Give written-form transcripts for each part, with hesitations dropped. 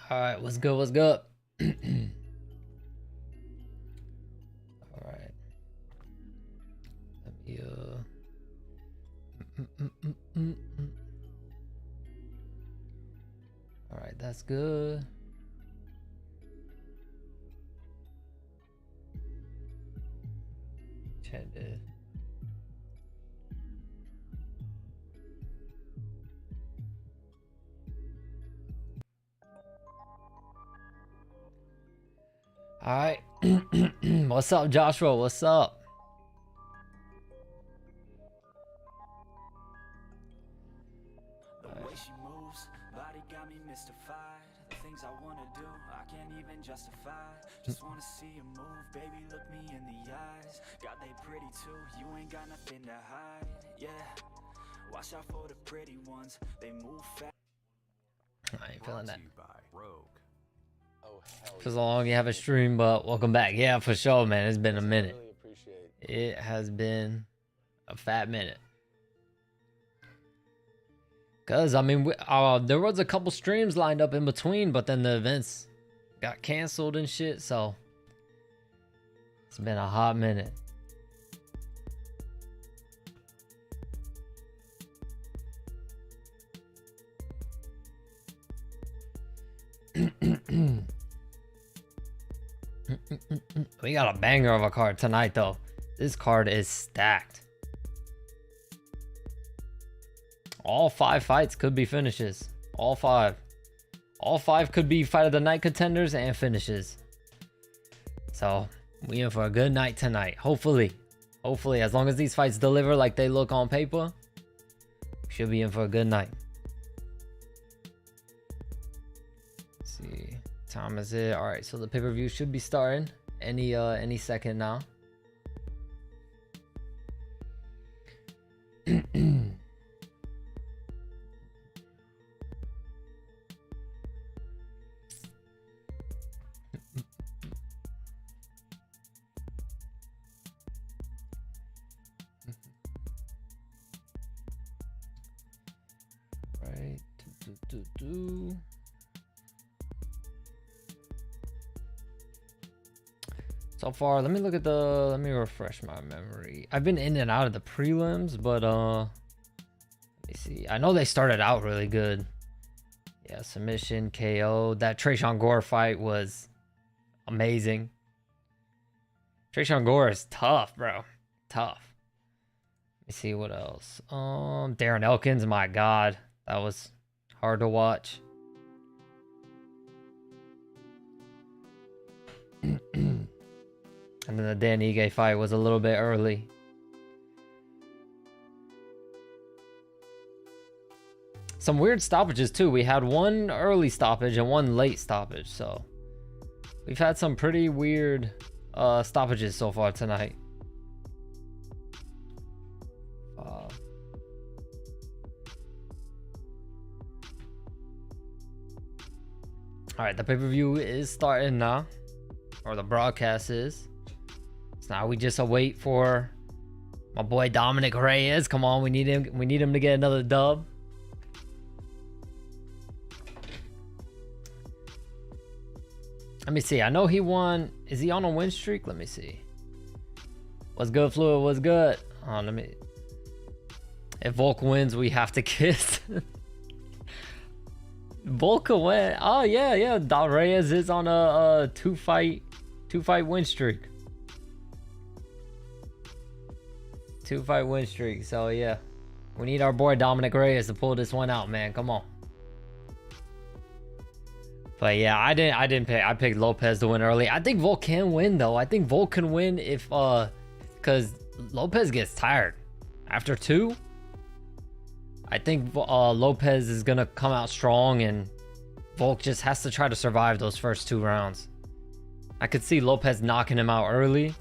All right, what's good? What's good? All right. Let me All right, that's good. Chandler. All right. What's up, Joshua? What's up? The way she moves, body got me mystified. The things I wanna do, I can't even justify. Just wanna see you move, baby, look me in the eyes. God, they pretty too, you ain't got nothing to hide. Yeah, watch out for the pretty ones, they move fast. I ain't feeling that. Oh, For so long you have a stream, but welcome back. Yeah, for sure, man. It's been a minute. really appreciate It has been a fat minute. Cause I mean, there was a couple streams lined up in between, but then the events got canceled and shit. So it's been a hot minute. We got a banger of a card tonight, though. This card is stacked. All 5 fights could be finishes. All 5. All 5 could be fight of the night contenders and finishes. So we in for a good night tonight. Hopefully, as long as these fights deliver like they look on paper, we should be in for a good night. Let's see, time is it? All right, so the pay-per-view should be starting any second now. Right. So far, let me refresh my memory. I've been in and out of the prelims, but let me see. I know they started out really good. Yeah, submission, KO. That Trayshawn Gore fight was amazing. Trayshawn Gore is tough, bro. Tough. Let me see what else. Darren Elkins, my God. That was hard to watch. And then the Dan Ige fight was a little bit early. Some weird stoppages too. We had one early stoppage and one late stoppage. So we've had some pretty weird stoppages so far tonight. All right, the pay-per-view is starting now, or the broadcast is. So now we just await for my boy Dominick Reyes. Come on, we need him. We need him to get another dub. Let me see. I know he won. Is he on a win streak? Let me see. What's good, Fluid? What's good? Oh, let me. If Volk wins, we have to kiss. Volka went. Oh yeah. Dom Reyes is on a two fight win streak. 2-fight win streak. So yeah, we need our boy Dominick Reyes to pull this one out, man. Come on. But yeah, I didn't pick. I picked Lopez to win early. I think Volk can win though. I think Volk can win if because Lopez gets tired after 2. I think Lopez is gonna come out strong, and Volk just has to try to survive those first 2 rounds. I could see Lopez knocking him out early,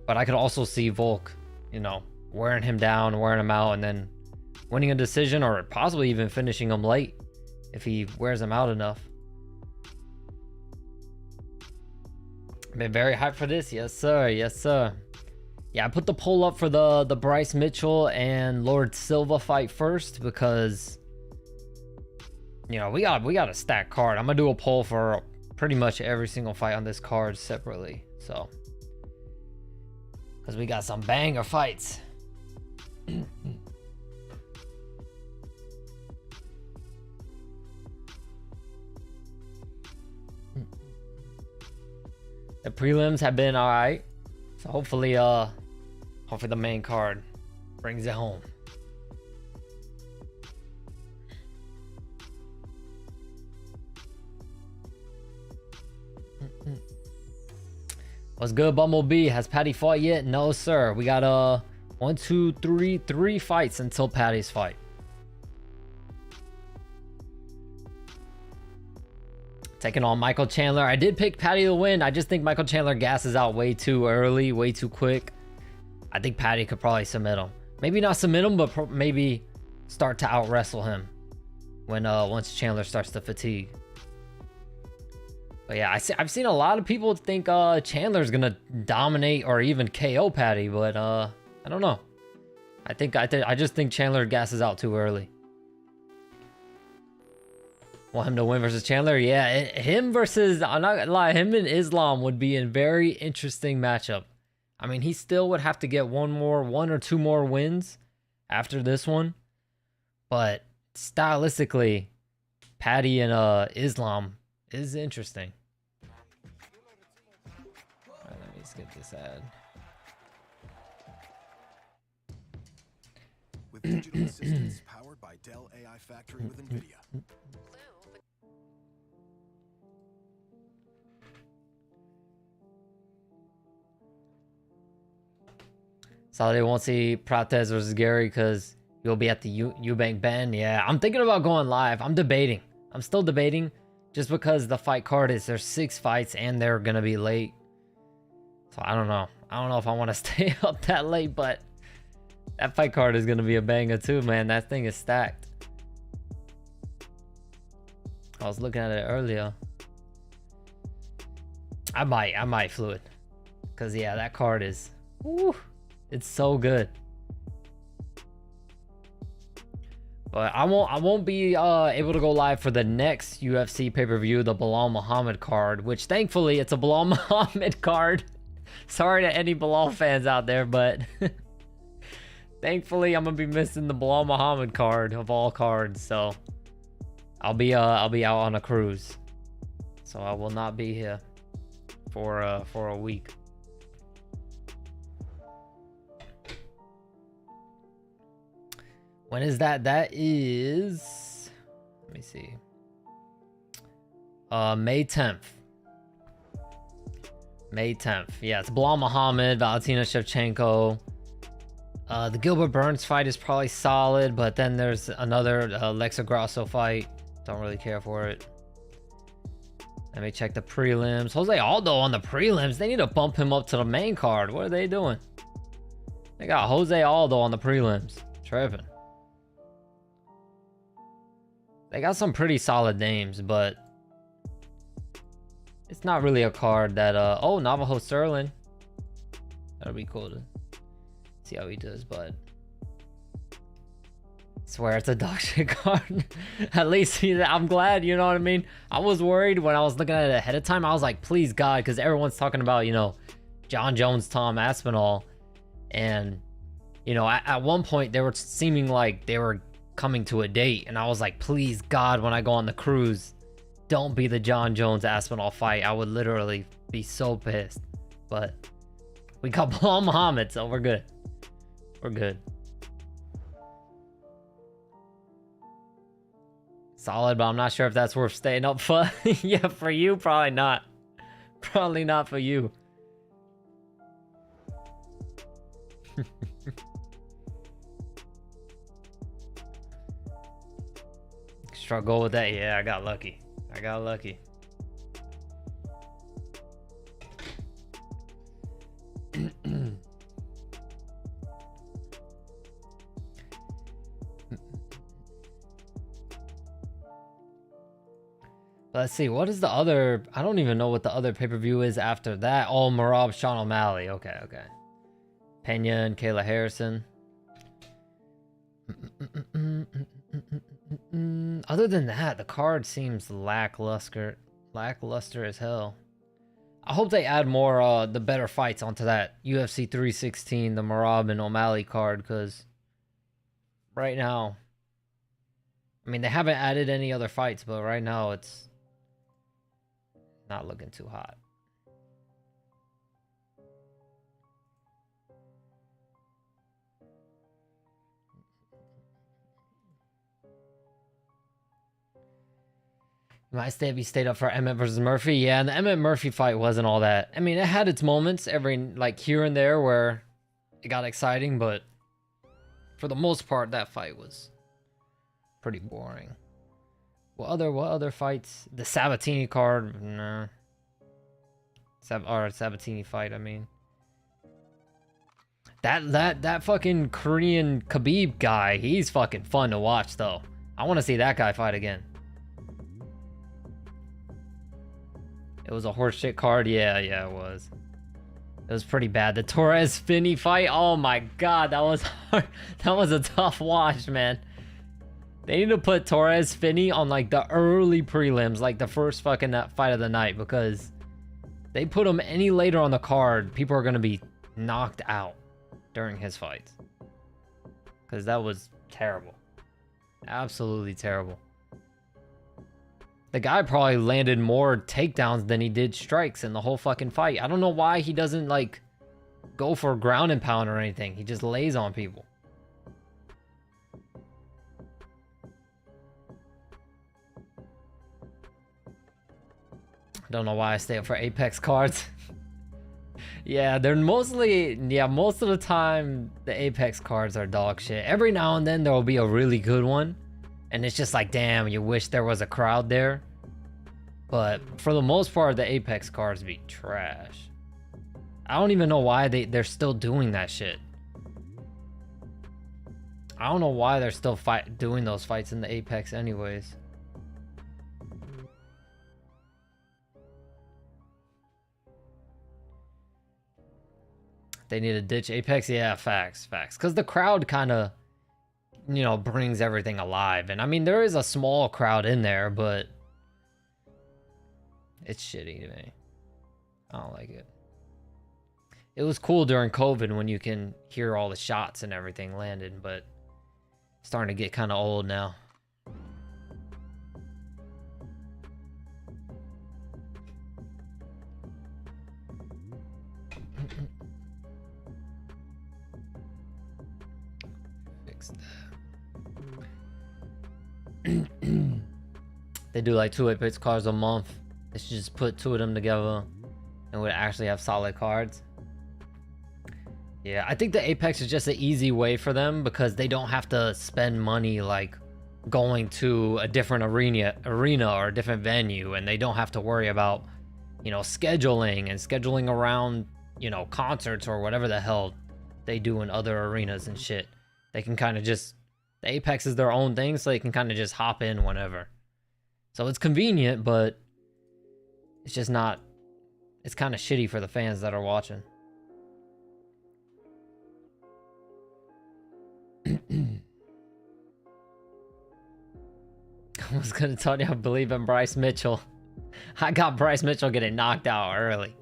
but I could also see Volk, wearing him down, wearing him out, and then winning a decision or possibly even finishing him late if he wears him out enough. Been very hyped for this. Yes, sir. Yes, sir. Yeah, I put the poll up for the Bryce Mitchell and Lord Silva fight first because, you know, we got a stacked card. I'm gonna do a poll for pretty much every single fight on this card separately. So, because we got some banger fights. The prelims have been all right, so hopefully the main card brings it home. What's good, Bumblebee? Has Patty fought yet? No, sir. We got 1, 2, 3, 3 fights until Patty's fight. Taking on Michael Chandler. I did pick Patty to win. I just think Michael Chandler gasses out way too early, way too quick. I think Patty could probably submit him. Maybe not submit him, but maybe start to out wrestle him when once Chandler starts to fatigue. But yeah, I've seen a lot of people think Chandler's gonna dominate or even KO Patty, but I don't know. I just think Chandler gasses out too early. Want him to win versus Chandler? Yeah, him versus, I'm not gonna lie, him and Islam would be a very interesting matchup. I mean, he still would have to get one or two more wins after this one. But stylistically, Patty and Islam is interesting. All right, let me skip this ad. With digital assistants powered by Dell AI Factory with NVIDIA. So they won't see Prates versus Gary because you'll be at the Eubank Bend. Yeah, I'm thinking about going live. I'm debating. I'm still debating just because the fight card is there's 6 fights and they're going to be late. So I don't know. I don't know if I want to stay up that late, but that fight card is going to be a banger too, man. That thing is stacked. I was looking at it earlier. I might Fluid. Because yeah, that card is... Woo, it's so good. But I won't be able to go live for the next UFC pay-per-view, the Bilal Muhammad card, which thankfully it's a Bilal Muhammad card. Sorry to any Bilal fans out there, but thankfully I'm gonna be missing the Bilal Muhammad card of all cards, so I'll be out on a cruise. So I will not be here for a week. When is that? That is, let me see. May 10th. May 10th. Yeah, it's Bilal Muhammad, Valentina Shevchenko. The Gilbert Burns fight is probably solid, but then there's another Alexa Grasso fight. Don't really care for it. Let me check the prelims. Jose Aldo on the prelims. They need to bump him up to the main card. What are they doing? They got Jose Aldo on the prelims. Tripping. They got some pretty solid names, but it's not really a card that oh, Navajo Sterling. That'll be cool to see how he does, but I swear it's a dog shit card. At least I'm glad, you know what I mean? I was worried when I was looking at it ahead of time. I was like, please God, because everyone's talking about, you know, John Jones, Tom Aspinall, and you know, at one point they were seeming like they were coming to a date, and I was like, please God, when I go on the cruise, don't be the John Jones Aspinall fight. I would literally be so pissed. But we got Bilal Muhammad, so we're good. We're good. Solid, but I'm not sure if that's worth staying up for. Yeah, for you, probably not. Probably not for you. Struggle with that. Yeah, I got lucky. I got lucky. Let's see, what is the other? I don't even know what the other pay-per-view is after that. Oh, Marab, Sean O'Malley. Okay, okay. Pena and Kayla Harrison. Other than that, the card seems lackluster as hell. I hope they add more the better fights onto that UFC 316, the Marab and O'Malley card, because right now, I mean, they haven't added any other fights, but right now it's not looking too hot. Might stayed up for Emmett versus Murphy. Yeah, and the Emmett Murphy fight wasn't all that. I mean, it had its moments every like here and there where it got exciting, but for the most part, that fight was pretty boring. What other fights? The Sabatini card, no. Sabatini fight, I mean. That fucking Korean Khabib guy, he's fucking fun to watch though. I want to see that guy fight again. It was a horseshit card. Yeah, it was. It was pretty bad. The Torres Finney fight. Oh my god, that was hard. That was a tough watch, man. They need to put Torres Finney on like the early prelims, like the first fucking fight of the night, because they put him any later on the card, people are gonna be knocked out during his fights. Because that was terrible. Absolutely terrible. The guy probably landed more takedowns than he did strikes in the whole fucking fight. I don't know why he doesn't, like, go for ground and pound or anything. He just lays on people. I don't know why I stay up for Apex cards. Yeah, they're mostly... Yeah, most of the time, the Apex cards are dog shit. Every now and then, there will be a really good one. And it's just like, damn, you wish there was a crowd there. But for the most part, the Apex cards be trash. I don't even know why they're still doing that shit. I don't know why they're still doing those fights in the Apex anyways. They need to ditch Apex? Yeah, facts. Because the crowd kind of... you know, brings everything alive. And I mean, there is a small crowd in there, but it's shitty to me. I don't like it. It was cool during COVID when you can hear all the shots and everything landing, but it's starting to get kind of old now. Fix that. They do like 2 Apex cards a month. They should just put 2 of them together and would actually have solid cards. Yeah, I think the Apex is just an easy way for them because they don't have to spend money like going to a different arena or a different venue, and they don't have to worry about, you know, scheduling around, you know, concerts or whatever the hell they do in other arenas and shit. They can kind of just... the Apex is their own thing, so they can kind of just hop in whenever. So it's convenient, but it's just not... it's kind of shitty for the fans that are watching. I was gonna tell you I believe in Bryce Mitchell. I got Bryce Mitchell getting knocked out early.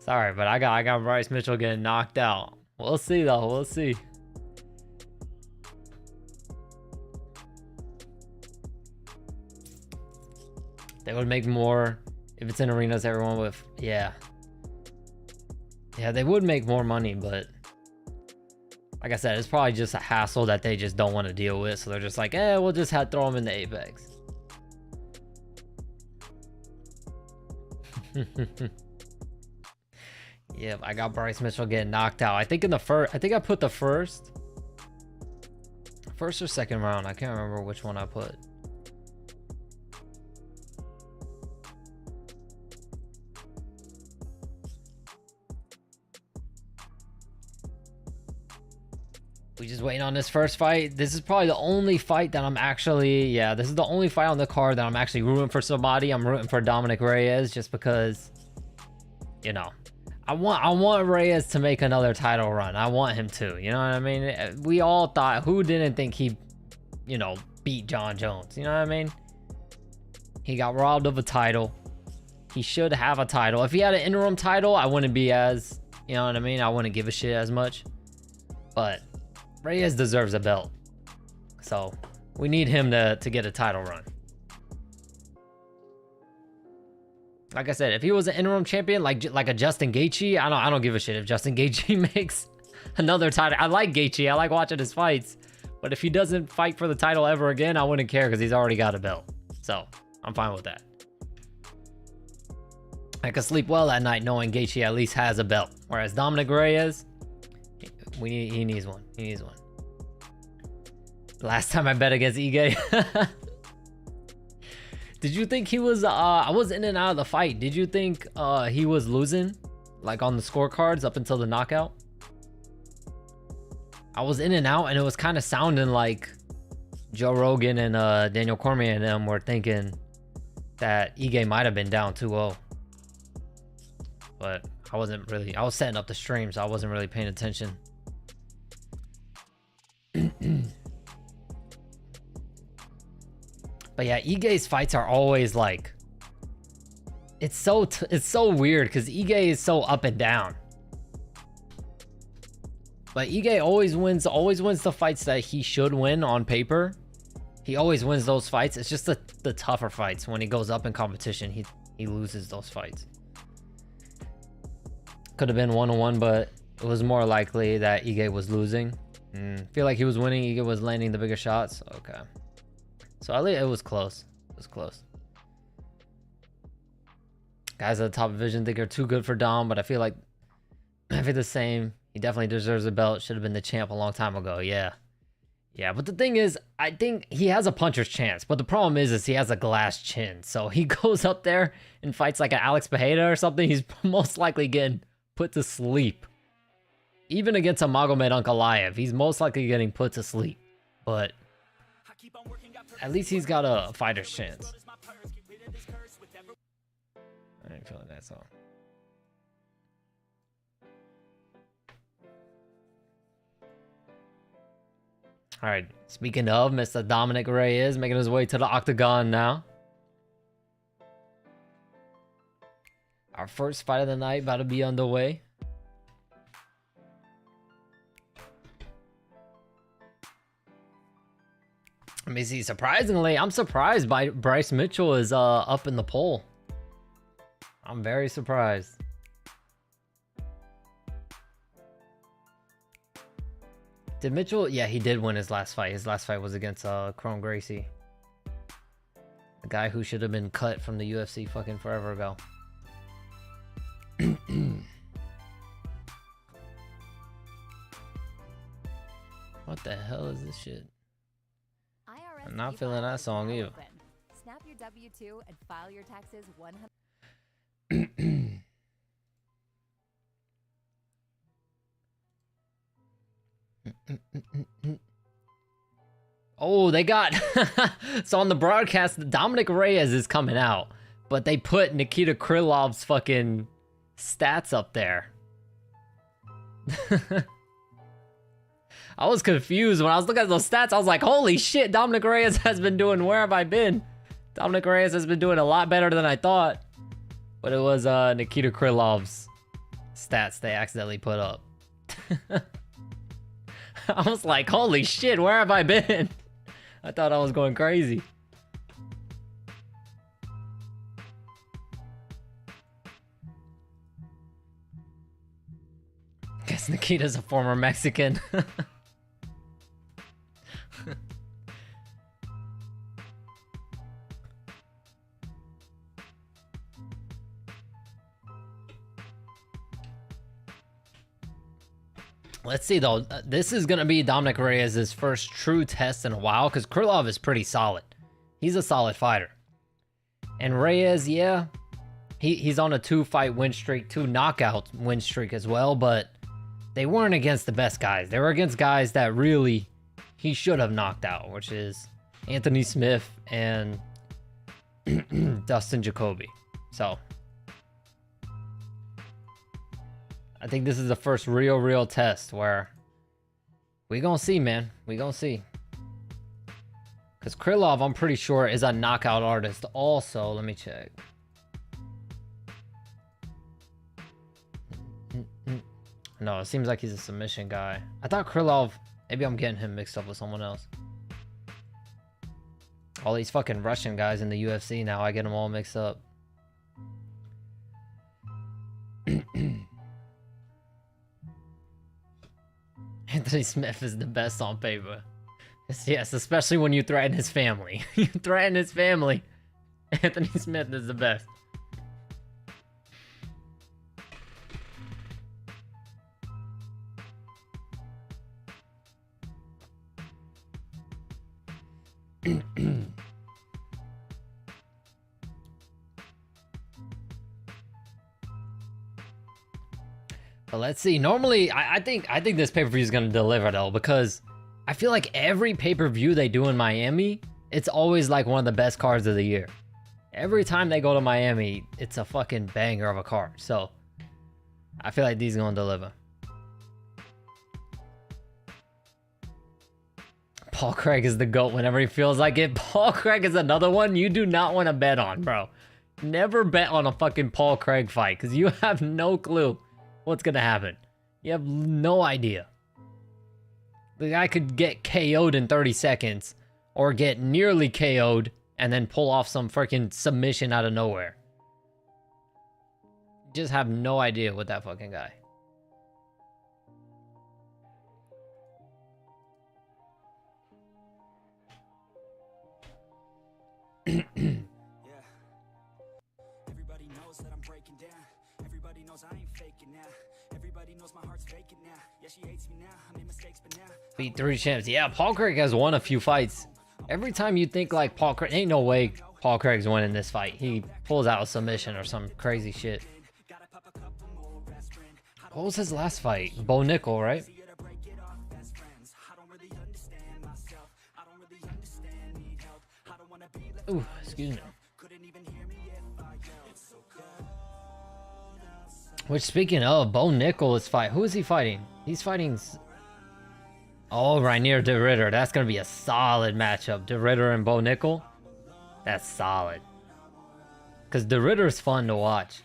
Sorry, but I got Bryce Mitchell getting knocked out. We'll see though, we'll see. They would make more if it's in arenas everyone with, yeah. Yeah, they would make more money, but like I said, it's probably just a hassle that they just don't want to deal with. So they're just like, we'll just have to throw them in the Apex. Yep, I got Bryce Mitchell getting knocked out. I think in the first, I think I put the first or second round. I can't remember which one I put. We just waiting on this first fight. This is probably the only fight that I'm actually, yeah, this is the only fight on the card that I'm actually rooting for somebody. I'm rooting for Dominick Reyes just because, you know, I want Reyes to make another title run. I want him to. You know what I mean? We all thought, who didn't think he, you know, beat John Jones? You know what I mean? He got robbed of a title. He should have a title. If he had an interim title, I wouldn't be as, you know what I mean? I wouldn't give a shit as much. But Reyes deserves a belt. So we need him to get a title run. Like I said, if he was an interim champion, like a Justin Gaethje, I don't give a shit if Justin Gaethje makes another title. I like Gaethje. I like watching his fights. But if he doesn't fight for the title ever again, I wouldn't care because he's already got a belt. So I'm fine with that. I could sleep well at night knowing Gaethje at least has a belt. Whereas Dominick Reyes, he needs one. He needs one. Last time I bet against Ige. Did you think he was, I was in and out of the fight. Did you think he was losing? Like on the scorecards up until the knockout? I was in and out and it was kind of sounding like Joe Rogan and Daniel Cormier and them were thinking that Ige might have been down 2-0. But I wasn't really, I was setting up the stream, so I wasn't really paying attention. But yeah, Ige's fights are always like, it's so weird because Ige is so up and down. But Ige always wins the fights that he should win on paper. He always wins those fights. It's just the tougher fights. When he goes up in competition, he loses those fights. Could have been 1-1, but it was more likely that Ige was losing. Feel like he was winning. Ige was landing the bigger shots. Okay. So at least it was close. It was close. Guys at the top division think are too good for Dom, but I feel like the same. He definitely deserves a belt. Should have been the champ a long time ago. Yeah. Yeah, but the thing is, I think he has a puncher's chance. But the problem is he has a glass chin. So he goes up there and fights like an Alex Pereira or something. He's most likely getting put to sleep. Even against a Magomed Ankalaev, he's most likely getting put to sleep. But at least he's got a fighter's chance. I ain't feeling that song. All right, speaking of, Mr. Dominick Reyes making his way to the octagon now. Our first fight of the night about to be underway. Let me see. Surprisingly, I'm surprised by Bryce Mitchell is up in the poll. I'm very surprised. Did Mitchell? Yeah, he did win his last fight. His last fight was against Chrome Gracie. A guy who should have been cut from the UFC fucking forever ago. What the hell is this shit? I'm not feeling that song either. Snap your W-2 and file your taxes 100. Oh, they got so on the broadcast, Dominick Reyes is coming out, but they put Nikita Krylov's fucking stats up there. I was confused when I was looking at those stats. I was like, holy shit, Dominick Reyes has been doing, where have I been? Dominick Reyes has been doing a lot better than I thought. But it was Nikita Krylov's stats they accidentally put up. I was like, holy shit, where have I been? I thought I was going crazy. Guess Nikita's a former Mexican. Let's see though. This is gonna be Dominick Reyes' first true test in a while because Krylov is pretty solid. He's a solid fighter. And Reyes, yeah, he's on a 2-fight win streak, 2 knockout win streak as well, but they weren't against the best guys. They were against guys that really he should have knocked out, which is Anthony Smith and Dustin Jacoby. So I think this is the first real test where we gonna see, man. We gonna see. Because Krylov, I'm pretty sure, is a knockout artist. Also, let me check. No, it seems like he's a submission guy. I thought Krylov, maybe I'm getting him mixed up with someone else. All these fucking Russian guys in the UFC now, I get them all mixed up. Anthony Smith is the best on paper. Yes, especially when you threaten his family. You threaten his family. Anthony Smith is the best. But let's see. Normally, I think this pay-per-view is gonna deliver though, because I feel like every pay-per-view they do in Miami, it's always like one of the best cards of the year. Every time they go to Miami, it's a fucking banger of a card. So I feel like these gonna deliver. Paul Craig is the GOAT whenever he feels like it. Paul Craig is another one you do not want to bet on, bro. Never bet on a fucking Paul Craig fight, because you have no clue what's gonna happen. You have no idea. The guy could get KO'd in 30 seconds or get nearly KO'd and then pull off some freaking submission out of nowhere. Just have no idea with that fucking guy. Everybody knows that I'm breaking down. Everybody knows I ain't faking now. Everybody knows my heart's faking now. Yeah, she hates me now. I made mistakes, but now Beat 3 champs. Yeah, Paul Craig has won a few fights. Every time you think like Paul Craig, ain't no way Paul Craig's winning this fight. He pulls out a submission or some crazy shit. What was his last fight? Bo Nickel, right? Ooh, excuse me. Which, speaking of, Bo Nickel is fight. Who is he fighting? He's fighting. Oh, Rainier de Ritter. That's gonna be a solid matchup. De Ritter and Bo Nickel. That's solid. Cause de Ritter is fun to watch.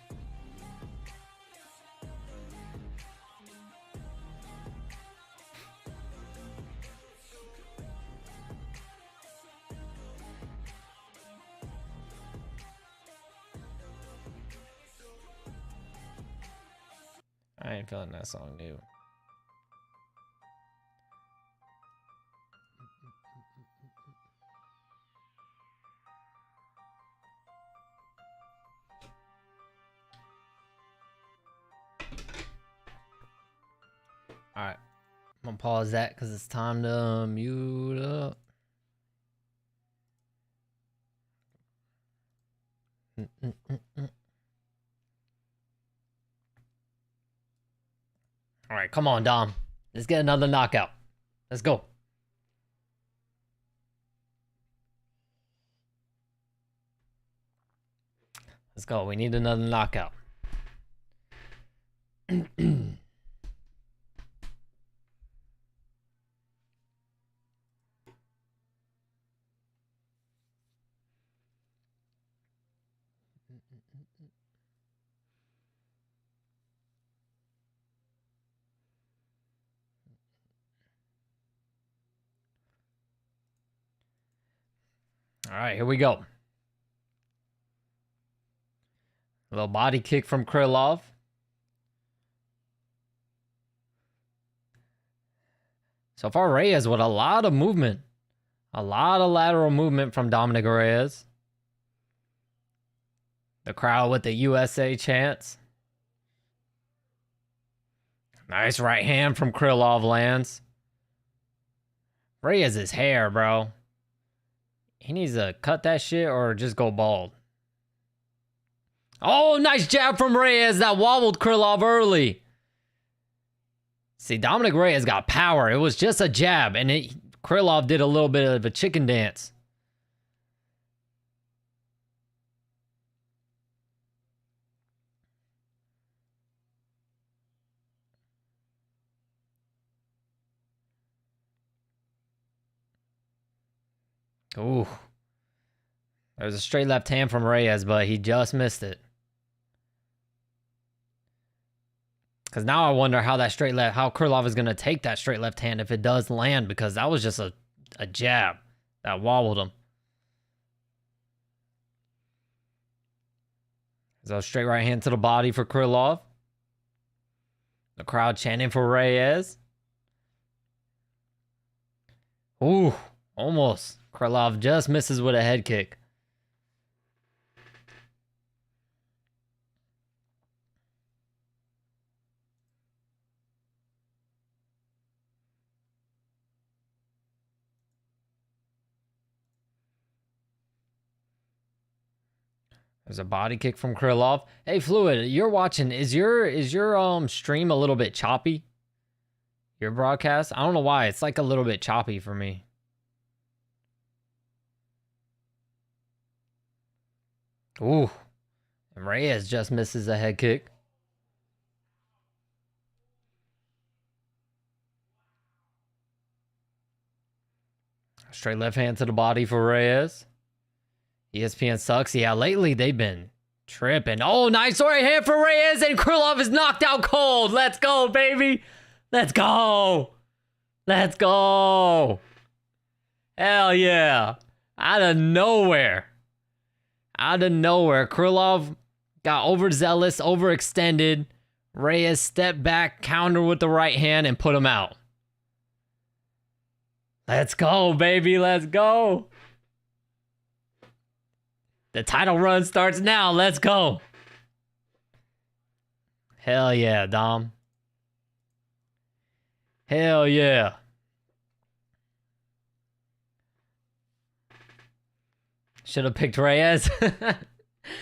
I ain't feeling that song, dude. All right, I'm gonna pause that because it's time to mute up. All right, come on, Dom. Let's get another knockout. Let's go. Let's go. We need another knockout. All right, here we go. A little body kick from Krylov. So far, Reyes with a lot of movement. A lot of lateral movement from Dominick Reyes. The crowd with the USA chants. Nice right hand from Krylov lands. Reyes' hair, bro. He needs to cut that shit or just go bald. Oh, nice jab from Reyes that wobbled Krylov early. See, Dominick Reyes got power. It was just a jab, and Krylov did a little bit of a chicken dance. Ooh. There's a straight left hand from Reyes, but he just missed it. Because now I wonder how that straight left, how Krylov is going to take that straight left hand if it does land, because that was just a jab that wobbled him. So straight right hand to the body for Krylov. The crowd chanting for Reyes. Ooh, almost. Krylov just misses with a head kick. There's a body kick from Krylov. Hey, Fluid, you're watching. Is your stream a little bit choppy? Your broadcast? I don't know why. It's like a little bit choppy for me. Ooh. And Reyes just misses a head kick. Straight left hand to the body for Reyes. ESPN sucks. Yeah, lately they've been tripping. Oh, nice right hand for Reyes, and Krylov is knocked out cold. Let's go, baby. Let's go. Let's go. Hell yeah. Out of nowhere. Out of nowhere. Krylov got overzealous, overextended. Reyes stepped back, counter with the right hand, and put him out. Let's go, baby. Let's go. The title run starts now. Let's go. Hell yeah, Dom. Hell yeah. Should have picked Reyes.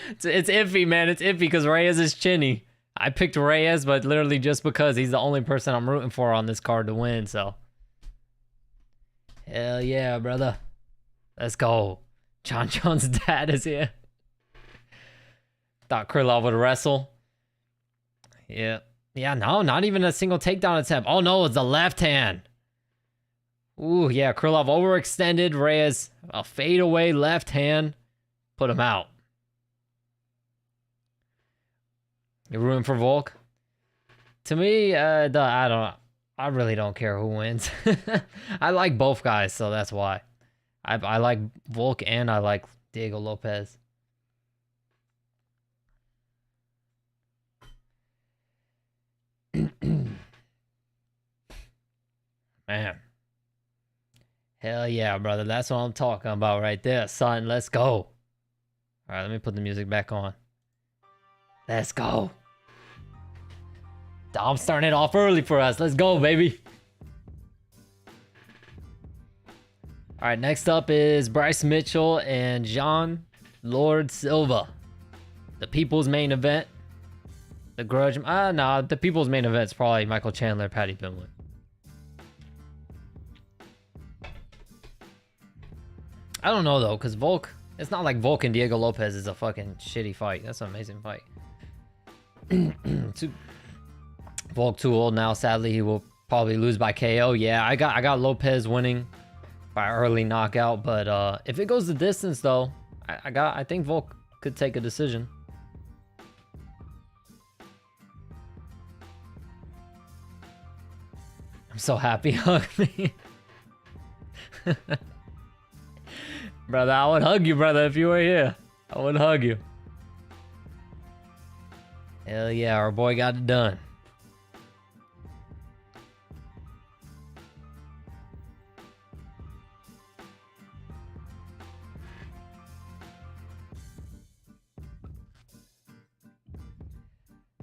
It's iffy, man. It's iffy because Reyes is chinny. I picked Reyes, but literally just because he's the only person I'm rooting for on this card to win, so. Hell yeah, brother. Let's go. John John's dad is here. Thought Krylov would wrestle. Yeah. Yeah, no, not even a single takedown attempt. Oh, no, it's the left hand. Ooh, yeah, Krylov overextended. Reyes, a fadeaway left hand. Put him out. You're rooting for Volk? To me, I really don't care who wins. I like both guys, so that's why. I like Volk and I like Diego Lopez. Man. Hell yeah, brother. That's what I'm talking about right there, son. Let's go. All right, let me put the music back on. Let's go. Dom's starting it off early for us. Let's go, baby. All right, next up is Bryce Mitchell and Jean Lord Silva. The people's main event. The grudge. No, the people's main event is probably Michael Chandler, Patty Pimblett. I don't know, though, because Volk... It's not like Volk and Diego Lopez is a fucking shitty fight. That's an amazing fight. Volk too old now. Sadly, he will probably lose by KO. Yeah, I got Lopez winning by early knockout, but if it goes the distance though, I think Volk could take a decision. I'm so happy. Hug me. Brother, I would hug you, brother, if you were here. I would hug you. Hell yeah, our boy got it done.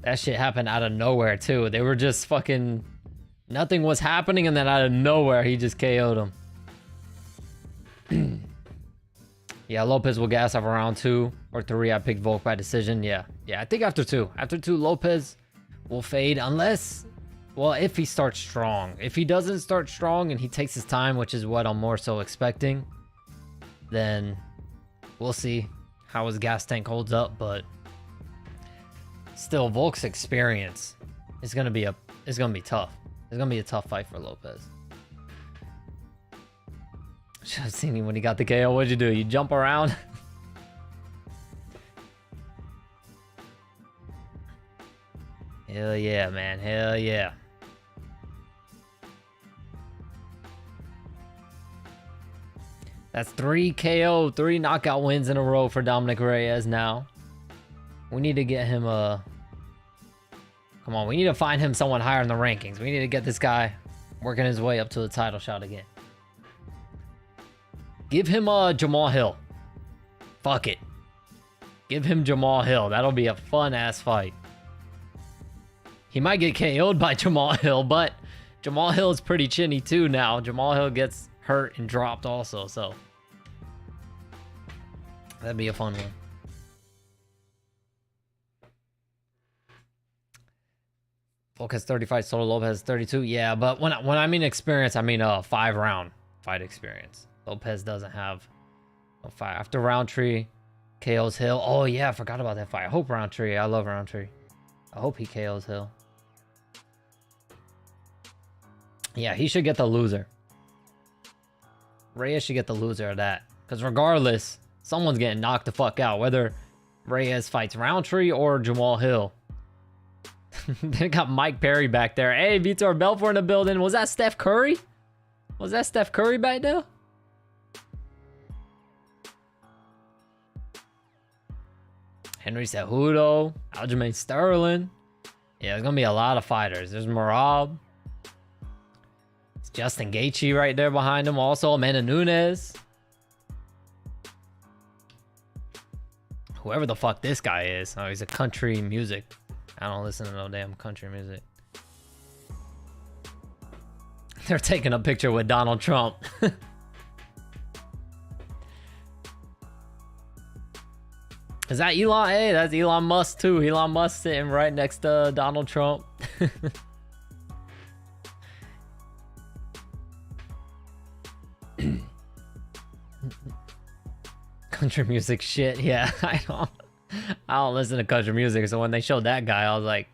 That shit happened out of nowhere, too. They were just fucking... Nothing was happening, and then out of nowhere, he just KO'd him. Yeah, Lopez will gas off around 2 or 3. I picked Volk by decision. Yeah, I think after 2. After 2, Lopez will fade unless... Well, if he starts strong. If he doesn't start strong and he takes his time, which is what I'm more so expecting, then we'll see how his gas tank holds up, but... Still, Volk's experience is gonna be tough. It's gonna be a tough fight for Lopez. Should have seen him when he got the KO. What'd you do? You jump around? Hell yeah, man. Hell yeah. That's 3 KO, 3 knockout wins in a row for Dominick Reyes now. We need to get him a... Come on, we need to find him someone higher in the rankings. We need to get this guy working his way up to the title shot again. Give him Jamal Hill. Fuck it. Give him Jamal Hill. That'll be a fun-ass fight. He might get KO'd by Jamal Hill, but Jamal Hill is pretty chinny too now. Jamal Hill gets hurt and dropped also, so that'd be a fun one. Volk has 30 fights total, Lopez has 32. Yeah, but when I mean experience, I mean 5-round fight experience. Lopez doesn't have a fight. After Roundtree KOs Hill. Oh yeah, I forgot about that fight. I hope Roundtree. I love Roundtree. I hope he KOs Hill. Yeah, he should get the loser. Reyes should get the loser of that. Because regardless, someone's getting knocked the fuck out. Whether Reyes fights Roundtree or Jamal Hill. They got Mike Perry back there. Hey, Vitor Belfort in the building. Was that Steph Curry? Was that Steph Curry back there? Henry Cejudo. Aljamain Sterling. Yeah, there's going to be a lot of fighters. There's Marab. It's Justin Gaethje right there behind him. Also, Amanda Nunes. Whoever the fuck this guy is. Oh, he's a country music. I don't listen to no damn country music. They're taking a picture with Donald Trump. Is that Elon? Hey, that's Elon Musk too. Elon Musk sitting right next to Donald Trump. Country music shit. Yeah, I don't listen to country music, so when they showed that guy, I was like,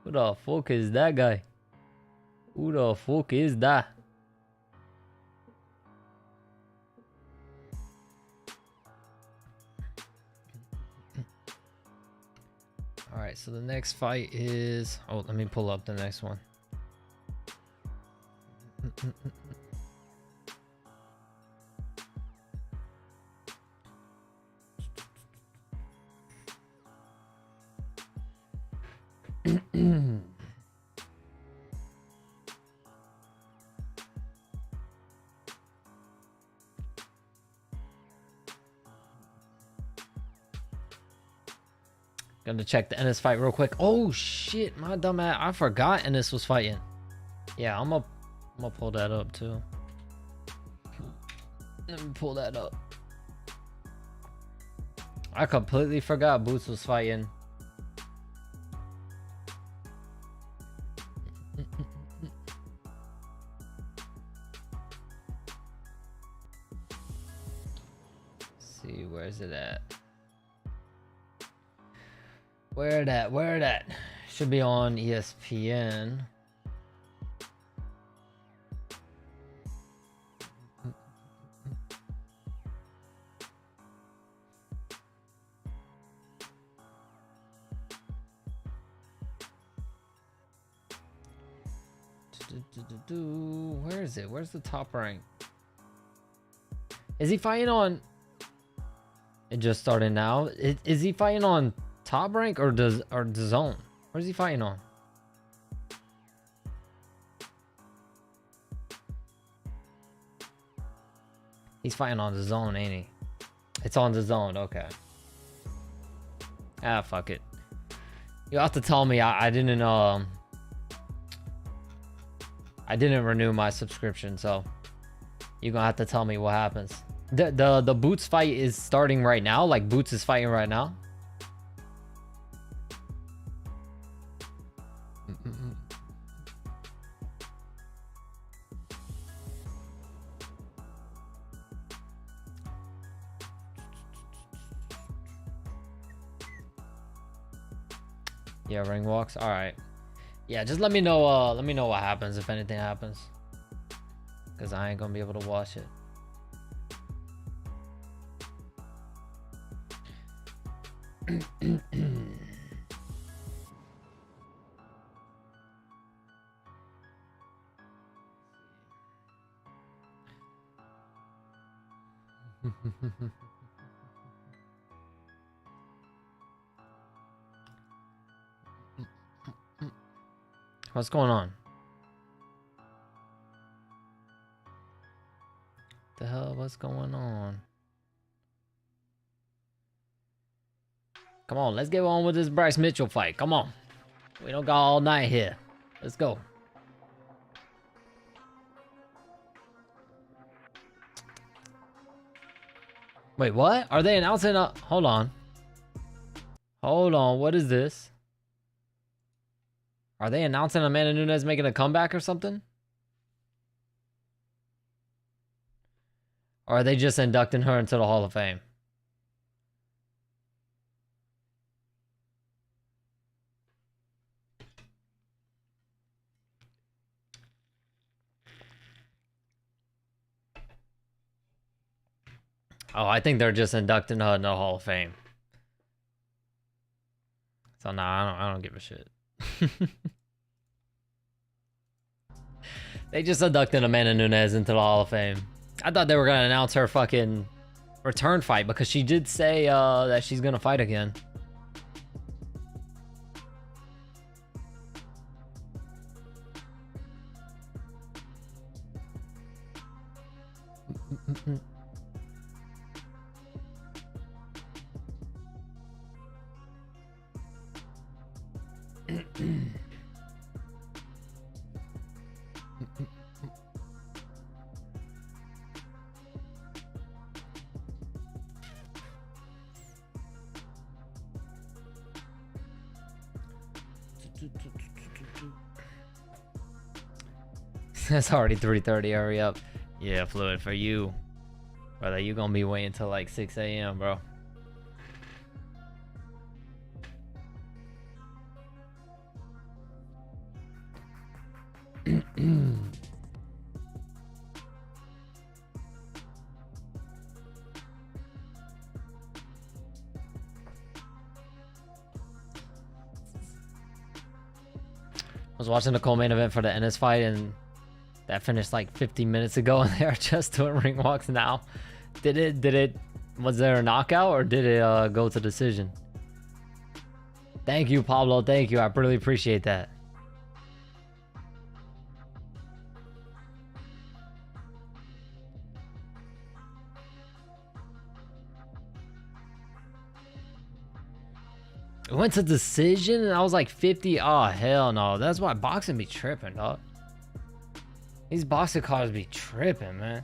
who the fuck is that guy? Who the fuck is that? Alright, so the next fight is... Oh, let me pull up the next one. Gonna check the Ennis fight real quick. Oh shit, my dumb ass. I forgot Ennis was fighting. Yeah, I'm gonna pull that up too. Let me pull that up. I completely forgot Boots was fighting. Let's see, where's it at? Where that? Should be on ESPN. Where is it? Where's the top rank? Is he fighting on... It just started now. Is he fighting on Top Rank or DAZN? Where's he fighting on? He's fighting on DAZN, ain't he? It's on DAZN, okay. Ah, fuck it. You have to tell me I didn't renew my subscription, so you're gonna have to tell me what happens. The Boots fight is starting right now, like Boots is fighting right now. Yeah, ring walks. All right. Yeah, just let me know. Let me know what happens if anything happens, because I ain't gonna be able to watch it. What's going on? The hell, what's going on? Come on, let's get on with this Bryce Mitchell fight. Come on. We don't got all night here. Let's go. Wait, what? Are they announcing a... Hold on. Hold on, what is this? Are they announcing Amanda Nunes making a comeback or something? Or are they just inducting her into the Hall of Fame? Oh, I think they're just inducting her into the Hall of Fame. So nah, I don't give a shit. They just inducted Amanda Nunes into the Hall of Fame. I thought they were gonna announce her fucking return fight because she did say that she's gonna fight again. It's already 3:30. Hurry up. Yeah, Fluid, for you. Brother, you gonna be waiting till like 6 a.m., bro. I was watching the co-main event for the Ennis fight and that finished like 50 minutes ago and they're just doing ring walks now. Was there a knockout or did it go to decision? Thank you, Pablo. Thank you. I really appreciate that. It went to decision and I was like 50. Oh, hell no. That's why boxing be tripping, dog. These boxing cards be tripping, man.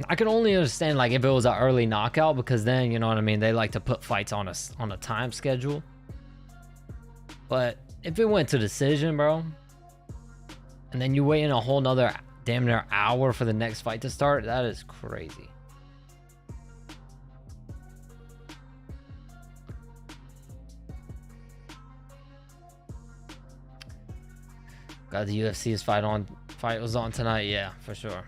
I could only understand like if it was an early knockout because then, you know what I mean, they like to put fights on a time schedule. But if it went to decision, bro, and then you wait in a whole nother damn near hour for the next fight to start, that is crazy. Got the UFC's fight was on tonight, yeah, for sure.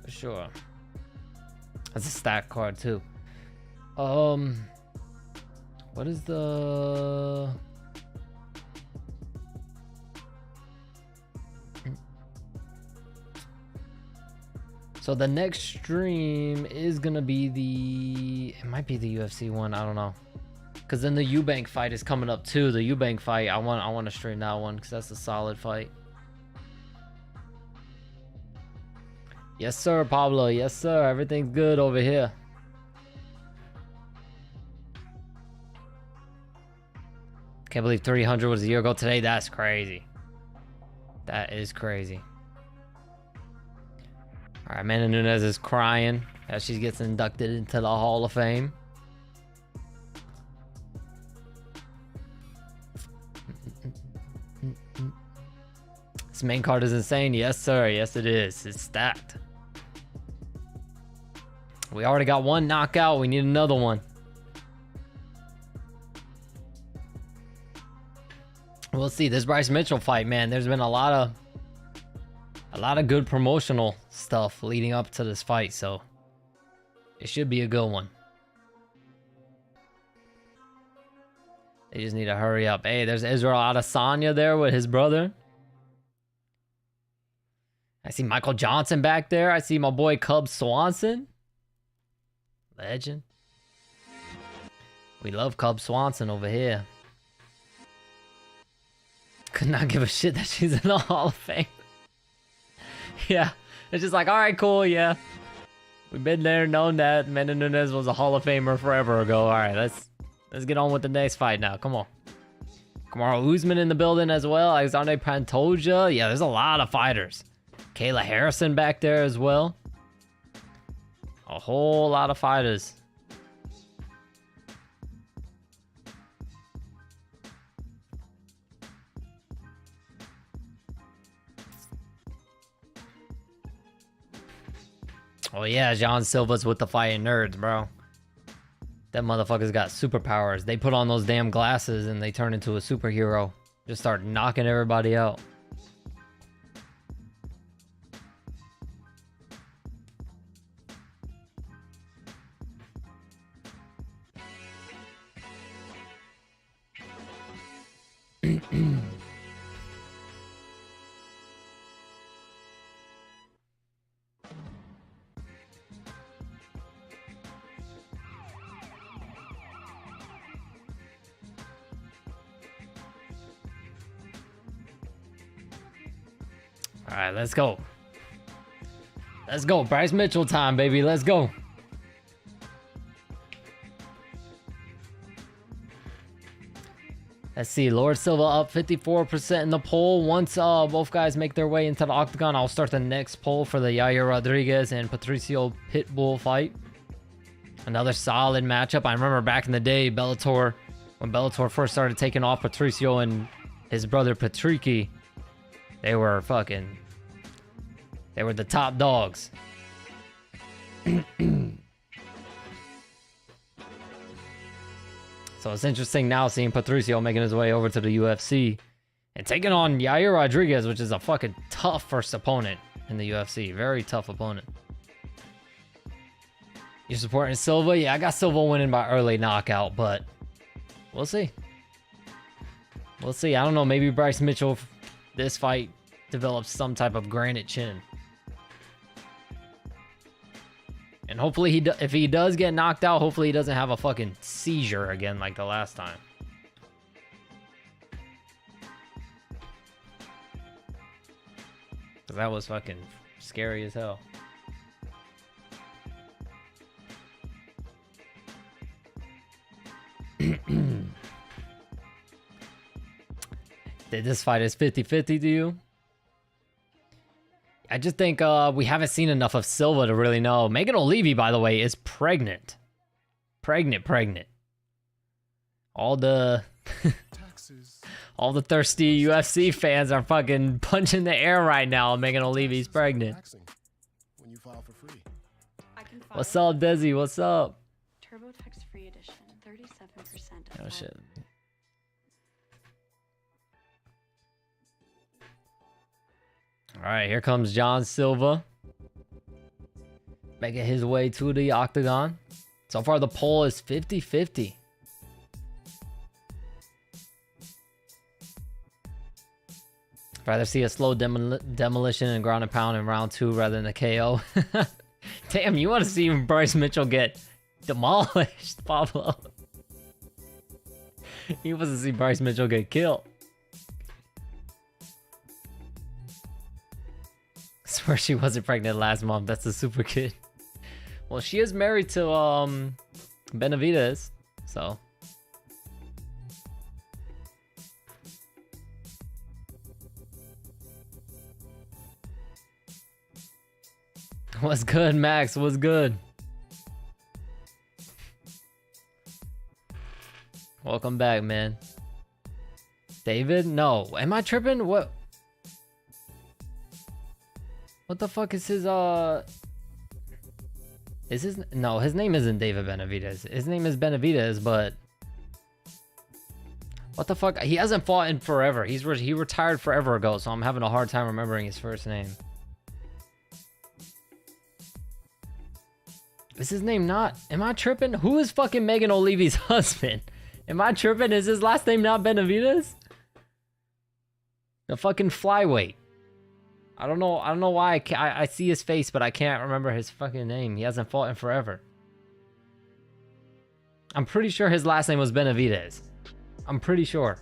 For sure. That's a stack card too. What is the So the next stream is gonna be it might be the UFC one, I don't know. Cause then the Eubank fight is coming up too. The Eubank fight, I want to stream that one because that's a solid fight. Yes, sir, Pablo. Yes, sir. Everything's good over here. Can't believe 300 was a year ago today. That's crazy. That is crazy. All right, Amanda Nunes is crying as she gets inducted into the Hall of Fame. This main card is insane. Yes, sir. Yes, it is. It's stacked. We already got one knockout. We need another one. We'll see. This Bryce Mitchell fight, man. There's been a lot of good promotional stuff leading up to this fight. So It should be a good one. They just need to hurry up. Hey, there's Israel Adesanya there with his brother. I see Michael Johnson back there. I see my boy Cub Swanson. Legend. We love Cub Swanson over here. Could not give a shit that she's in the Hall of Fame. Yeah, it's just like, all right, cool, yeah. We've been there, known that. Amanda Nunes was a Hall of Famer forever ago. All right, let's get on with the next fight now. Come on. Kamaru Usman in the building as well. Alexander Pantoja. Yeah, there's a lot of fighters. Kayla Harrison back there as well. A whole lot of fighters. Oh yeah, John Silva's with the fighting nerds, bro. That motherfuckers got superpowers. They put on those damn glasses and they turn into a superhero. Just start knocking everybody out. All right, let's go. Let's go. Bryce Mitchell time, baby. Let's go. Let's see. Lord Silva up 54% in the poll. Once both guys make their way into the octagon, I'll start the next poll for the Yair Rodriguez and Patricio Pitbull fight. Another solid matchup. I remember back in the day, Bellator, when Bellator first started taking off Patricio and his brother Patricio, they were the top dogs. So it's interesting now seeing Patricio making his way over to the UFC and taking on Yair Rodriguez, which is a fucking tough first opponent in the UFC. Very tough opponent. You're supporting Silva? Yeah, I got Silva winning by early knockout, but we'll see. We'll see. I don't know. Maybe Bryce Mitchell, this fight, develops some type of granite chin. And hopefully, if he does get knocked out, hopefully he doesn't have a fucking seizure again like the last time. Because that was fucking scary as hell. This fight is 50-50 to you? I just think we haven't seen enough of Silva to really know. Megan O'Leary, by the way, is pregnant. Pregnant. All the all the thirsty UFC fans are fucking punching the air right now. Megan O'Leary's pregnant. When you file for free. What's up, Desi? What's up? TurboTax free edition, 37%. Oh shit. All right, here comes John Silva, making his way to the octagon. So far, the poll is 50-50. I'd rather see a slow demolition and ground and pound in round 2 rather than a KO. Damn, you want to see Bryce Mitchell get demolished, Pablo. He wants to see Bryce Mitchell get killed. I swear she wasn't pregnant last month. That's a super kid. Well, she is married to Benavidez, so. What's good, Max? What's good? Welcome back, man. David? No. Am I tripping? What the fuck is his, is his, no, his name isn't David Benavidez. His name is Benavidez, but what the fuck? He hasn't fought in forever. He retired forever ago, so I'm having a hard time remembering his first name. Is his name not? Am I tripping? Who is fucking Megan O'Leary's husband? Am I tripping? Is his last name not Benavidez? The fucking flyweight. I don't know why I see his face, but I can't remember his fucking name. He hasn't fought in forever. I'm pretty sure his last name was Benavidez. I'm pretty sure.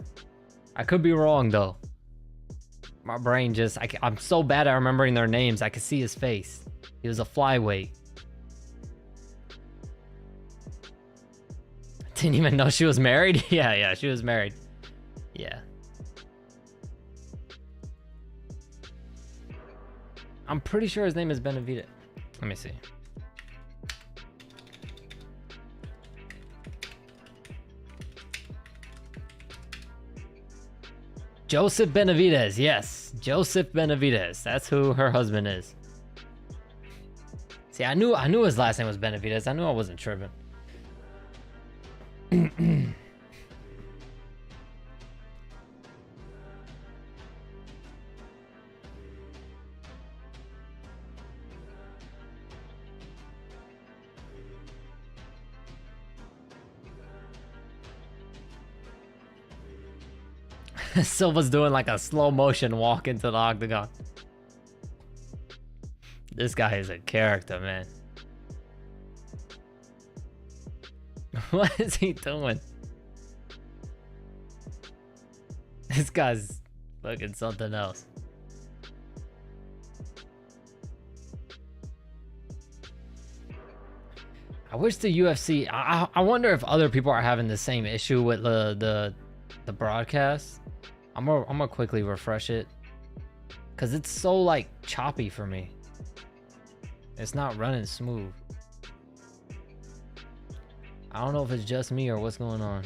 I could be wrong though. My brain just, I'm so bad at remembering their names. I could see his face. He was a flyweight. Didn't even know she was married? Yeah, she was married. Yeah. I'm pretty sure his name is Benavidez. Let me see. Joseph Benavidez, yes. Joseph Benavidez. That's who her husband is. See, I knew his last name was Benavidez. I knew I wasn't tripping. Silva's doing like a slow motion walk into the octagon. This guy is a character, man. What is he doing? This guy's fucking something else. I wish the UFC. I wonder if other people are having the same issue with the broadcast. I'm gonna quickly refresh it, cause it's so like choppy for me. It's not running smooth. I don't know if it's just me or what's going on.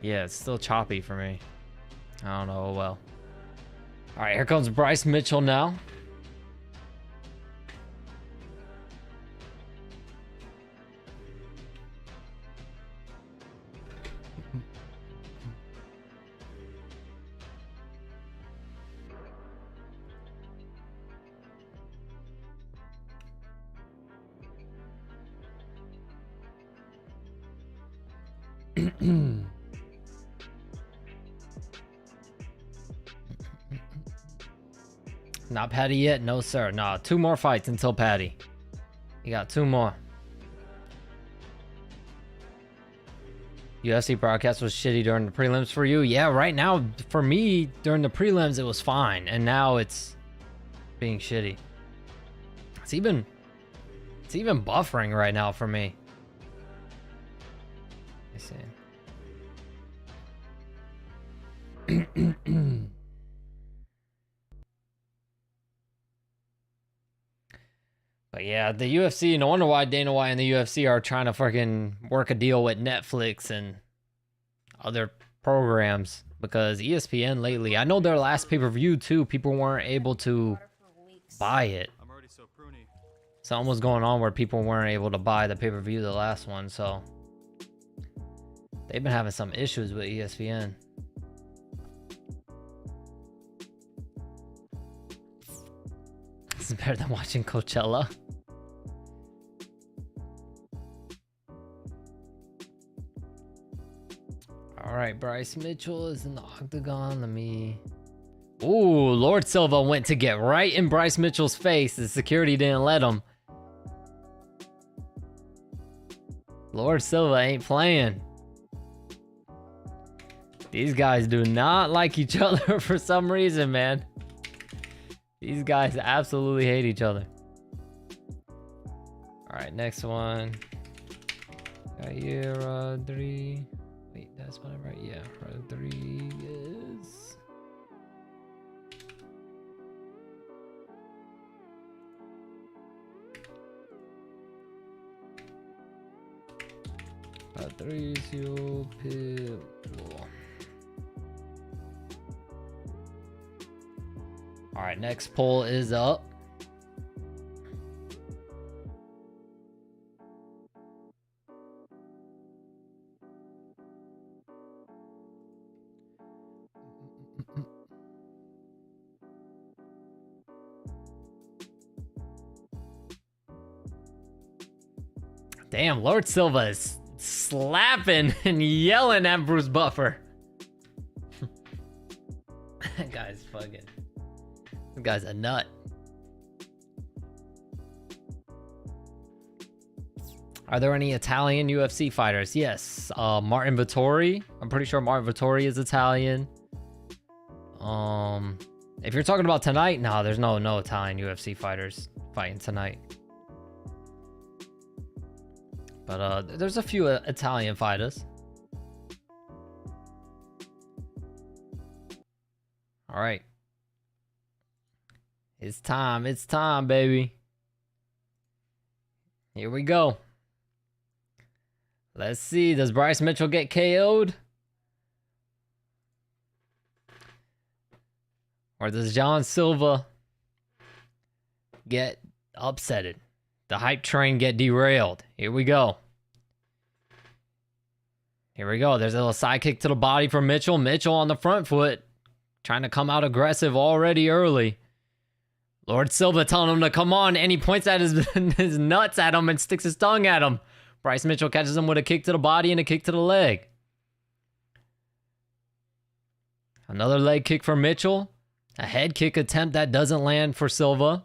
Yeah, it's still choppy for me. I don't know. Well, all right, here comes Bryce Mitchell now. Not Patty yet? No, sir. Nah, 2 more fights until Patty. You got 2 more. UFC broadcast was shitty during the prelims for you? Yeah, right now, for me, during the prelims, it was fine. And now it's being shitty. It's even buffering right now for me. Let me see. But yeah, the UFC, no wonder why Dana White and the UFC are trying to fucking work a deal with Netflix and other programs, because ESPN lately, I know their last pay-per-view too, people weren't able to buy it. Something was going on where people weren't able to buy the pay-per-view, the last one, so they've been having some issues with ESPN. This is better than watching Coachella. All right, Bryce Mitchell is in the octagon. Let me... Ooh, Lord Silva went to get right in Bryce Mitchell's face. The security didn't let him. Lord Silva ain't playing. These guys do not like each other for some reason, man. These guys absolutely hate each other. All right, next one. Yair Rodriguez. Wait, that's what I'm right. Yeah, Rodriguez. Patricio Pitbull. All right, next poll is up. Damn, Lord Silva is slapping and yelling at Bruce Buffer. That guy's fucking... This guy's a nut. Are there any Italian UFC fighters? Yes. Martin Vittori. I'm pretty sure Martin Vittori is Italian. If you're talking about tonight, no, there's no Italian UFC fighters fighting tonight. But there's a few Italian fighters. All right. It's time, baby. Here we go. Let's see, does Bryce Mitchell get KO'd? Or does John Silva get upsetted? The hype train get derailed. Here we go. Here we go. There's a little side kick to the body from Mitchell. Mitchell on the front foot. Trying to come out aggressive already early. Lord Silva telling him to come on. And he points at his nuts at him and sticks his tongue at him. Bryce Mitchell catches him with a kick to the body and a kick to the leg. Another leg kick for Mitchell. A head kick attempt that doesn't land for Silva.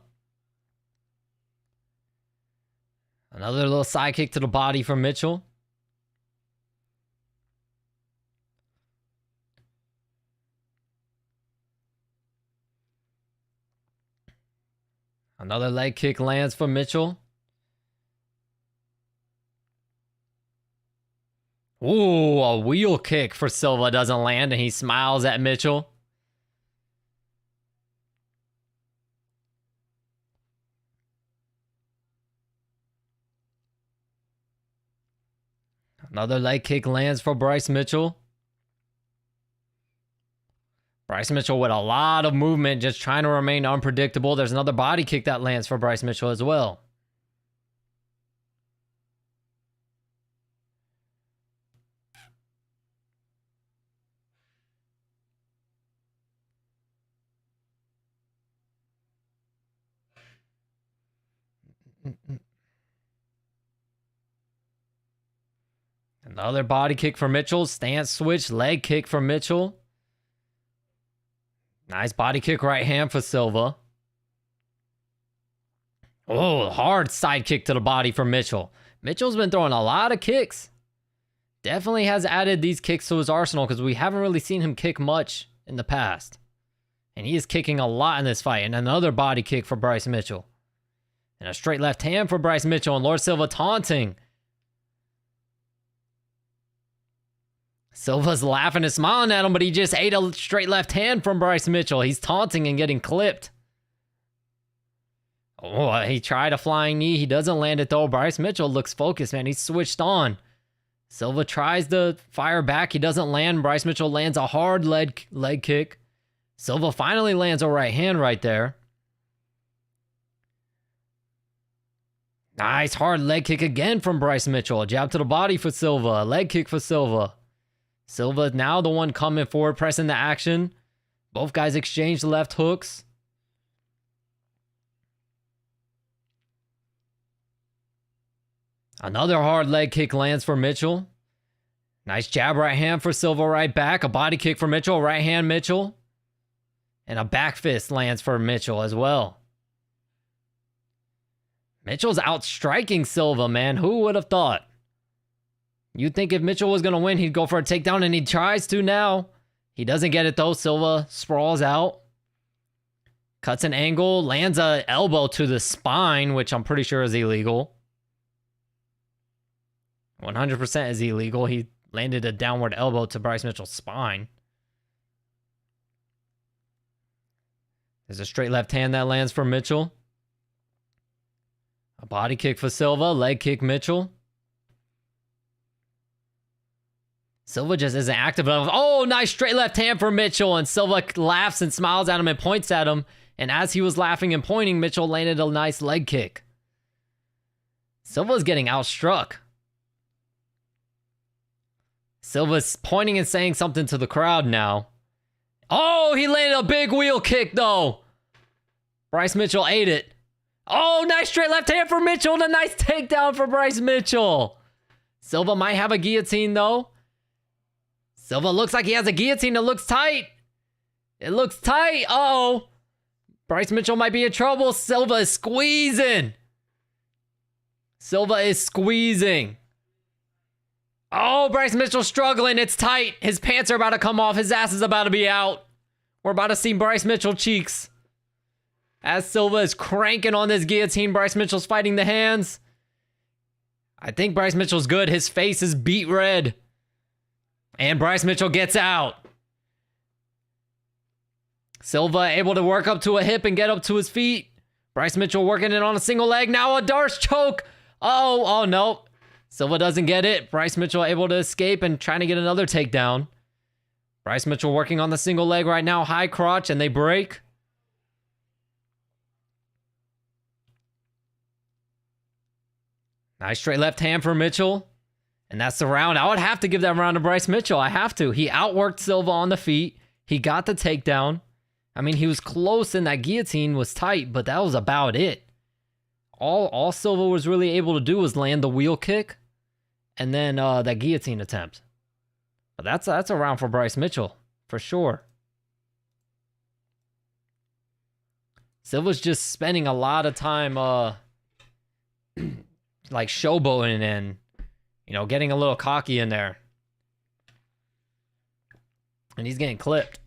Another little side kick to the body from Mitchell. Another leg kick lands for Mitchell. Ooh, a wheel kick for Silva doesn't land, and he smiles at Mitchell. Another leg kick lands for Bryce Mitchell. Bryce Mitchell with a lot of movement, just trying to remain unpredictable. There's another body kick that lands for Bryce Mitchell as well. Another body kick for Mitchell. Stance switch, leg kick for Mitchell. Nice body kick right hand for Silva. Oh, hard side kick to the body for Mitchell. Mitchell's been throwing a lot of kicks. Definitely has added these kicks to his arsenal because we haven't really seen him kick much in the past. And he is kicking a lot in this fight. And another body kick for Bryce Mitchell. And a straight left hand for Bryce Mitchell. And Lord Silva taunting. Silva's laughing and smiling at him, but he just ate a straight left hand from Bryce Mitchell. He's taunting and getting clipped. Oh, he tried a flying knee. He doesn't land it, though. Bryce Mitchell looks focused, man. He's switched on. Silva tries to fire back. He doesn't land. Bryce Mitchell lands a hard leg kick. Silva finally lands a right hand right there. Nice hard leg kick again from Bryce Mitchell. A jab to the body for Silva. A leg kick for Silva. Silva now the one coming forward, pressing the action. Both guys exchange left hooks. Another hard leg kick lands for Mitchell. Nice jab right hand for Silva right back. A body kick for Mitchell, right hand Mitchell. And a back fist lands for Mitchell as well. Mitchell's outstriking Silva, man. Who would have thought? You'd think if Mitchell was going to win, he'd go for a takedown, and he tries to now. He doesn't get it, though. Silva sprawls out. Cuts an angle, lands an elbow to the spine, which I'm pretty sure is illegal. 100% is illegal. He landed a downward elbow to Bryce Mitchell's spine. There's a straight left hand that lands for Mitchell. A body kick for Silva, leg kick Mitchell. Silva just isn't active enough. Oh, nice straight left hand for Mitchell. And Silva laughs and smiles at him and points at him. And as he was laughing and pointing, Mitchell landed a nice leg kick. Silva's getting outstruck. Silva's pointing and saying something to the crowd now. Oh, he landed a big wheel kick, though. Bryce Mitchell ate it. Oh, nice straight left hand for Mitchell and a nice takedown for Bryce Mitchell. Silva might have a guillotine though. Silva looks like he has a guillotine. It looks tight. It looks tight. Uh-oh. Bryce Mitchell might be in trouble. Silva is squeezing. Silva is squeezing. Oh, Bryce Mitchell struggling. It's tight. His pants are about to come off. His ass is about to be out. We're about to see Bryce Mitchell cheeks. As Silva is cranking on this guillotine, Bryce Mitchell's fighting the hands. I think Bryce Mitchell's good. His face is beet red. And Bryce Mitchell gets out. Silva able to work up to a hip and get up to his feet. Bryce Mitchell working it on a single leg. Now a Darce choke. Oh no. Silva doesn't get it. Bryce Mitchell able to escape and trying to get another takedown. Bryce Mitchell working on the single leg right now. High crotch and they break. Nice straight left hand for Mitchell. And that's the round. I would have to give that round to Bryce Mitchell. I have to. He outworked Silva on the feet. He got the takedown. I mean, he was close and that guillotine was tight, but that was about it. All Silva was really able to do was land the wheel kick and then that guillotine attempt. But that's a round for Bryce Mitchell, for sure. Silva's just spending a lot of time like showboating and, you know, getting a little cocky in there. And he's getting clipped.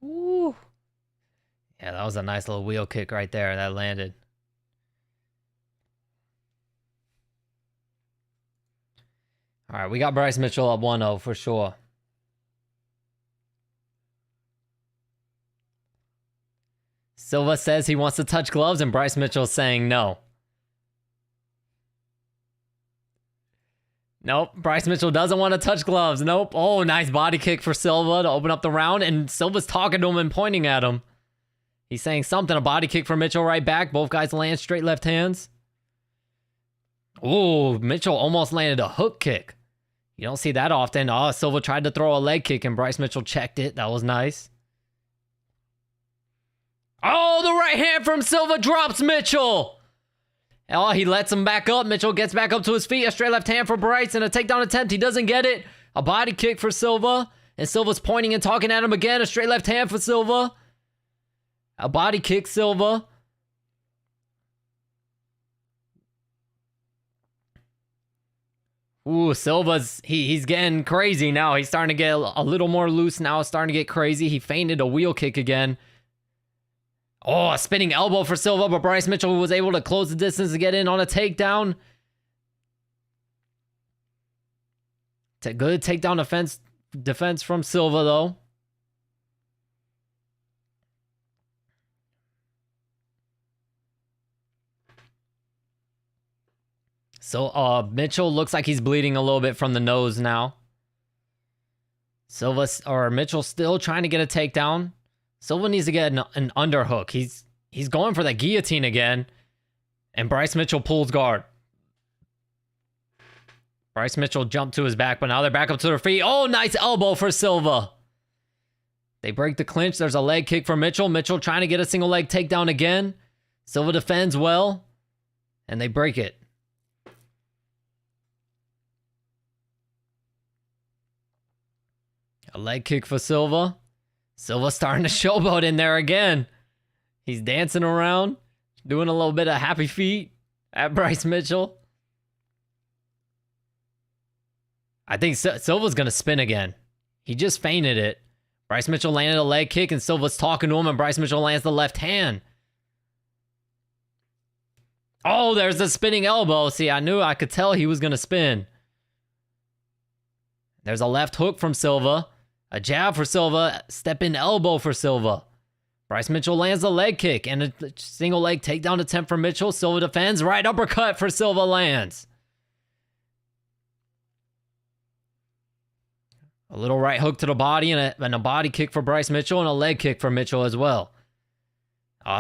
Ooh. Yeah, that was a nice little wheel kick right there. That landed. All right, we got Bryce Mitchell up 1-0 for sure. Silva says he wants to touch gloves, and Bryce Mitchell saying no. Nope, Bryce Mitchell doesn't want to touch gloves. Nope. Oh, nice body kick for Silva to open up the round, and Silva's talking to him and pointing at him. He's saying something. A body kick for Mitchell right back. Both guys land straight left hands. Oh, Mitchell almost landed a hook kick. You don't see that often. Oh, Silva tried to throw a leg kick, and Bryce Mitchell checked it. That was nice. Oh, the right hand from Silva drops Mitchell. Oh, he lets him back up. Mitchell gets back up to his feet. A straight left hand for Bryce and a takedown attempt. He doesn't get it. A body kick for Silva. And Silva's pointing and talking at him again. A straight left hand for Silva. A body kick, Silva. Ooh, Silva's, he's getting crazy now. He's starting to get a little more loose now. Starting to get crazy. He feinted a wheel kick again. Oh, a spinning elbow for Silva, but Bryce Mitchell was able to close the distance to get in on a takedown. Good takedown defense from Silva, though. So, Mitchell looks like he's bleeding a little bit from the nose now. Mitchell still trying to get a takedown. Silva needs to get an underhook. He's going for that guillotine again. And Bryce Mitchell pulls guard. Bryce Mitchell jumped to his back, but now they're back up to their feet. Oh, nice elbow for Silva. They break the clinch. There's a leg kick for Mitchell. Mitchell trying to get a single leg takedown again. Silva defends well. And they break it. A leg kick for Silva. Silva starting to showboat in there again. He's dancing around, doing a little bit of happy feet at Bryce Mitchell. I think Silva's going to spin again. He just feinted it. Bryce Mitchell landed a leg kick, and Silva's talking to him, and Bryce Mitchell lands the left hand. Oh, there's the spinning elbow. See, I could tell he was going to spin. There's a left hook from Silva. A jab for Silva. Step-in elbow for Silva. Bryce Mitchell lands the leg kick and a single leg takedown attempt for Mitchell. Silva defends. Right uppercut for Silva lands. A little right hook to the body and a body kick for Bryce Mitchell and a leg kick for Mitchell as well.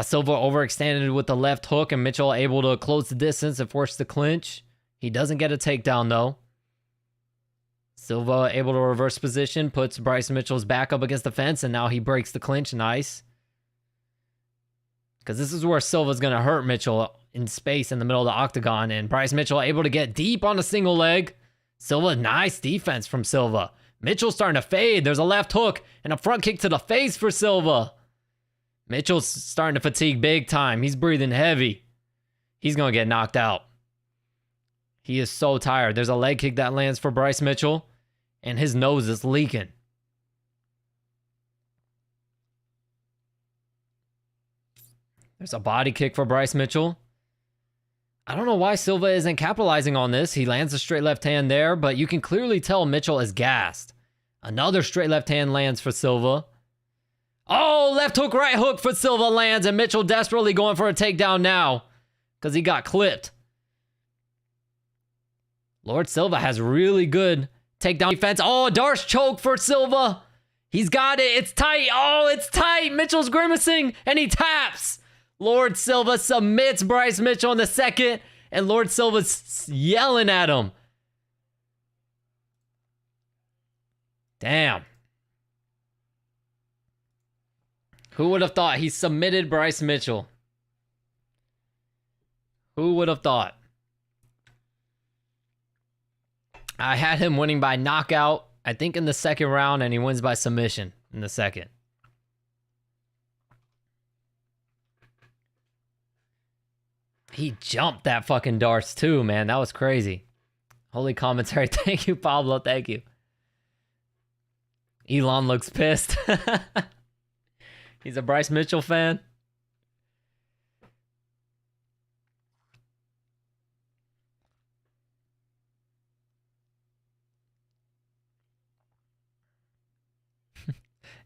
Silva overextended with the left hook and Mitchell able to close the distance and force the clinch. He doesn't get a takedown though. Silva able to reverse position, puts Bryce Mitchell's back up against the fence, and now he breaks the clinch. Nice. Because this is where Silva's going to hurt Mitchell in space in the middle of the octagon, and Bryce Mitchell able to get deep on a single leg. Silva, nice defense from Silva. Mitchell's starting to fade. There's a left hook and a front kick to the face for Silva. Mitchell's starting to fatigue big time. He's breathing heavy. He's going to get knocked out. He is so tired. There's a leg kick that lands for Bryce Mitchell, and his nose is leaking. There's a body kick for Bryce Mitchell. I don't know why Silva isn't capitalizing on this. He lands a straight left hand there, but you can clearly tell Mitchell is gassed. Another straight left hand lands for Silva. Oh, left hook, right hook for Silva lands, and Mitchell desperately going for a takedown now because he got clipped. Lord Silva has really good takedown defense. Oh, Darce choke for Silva. He's got it. It's tight. Oh, it's tight. Mitchell's grimacing, and he taps. Lord Silva submits Bryce Mitchell in the second, and Lord Silva's yelling at him. Damn. Who would have thought he submitted Bryce Mitchell? Who would have thought? I had him winning by knockout, I think in the second round, and he wins by submission in the second. He jumped that fucking Darce too, man. That was crazy. Holy commentary. Thank you, Pablo. Thank you. Elon looks pissed. He's a Bryce Mitchell fan.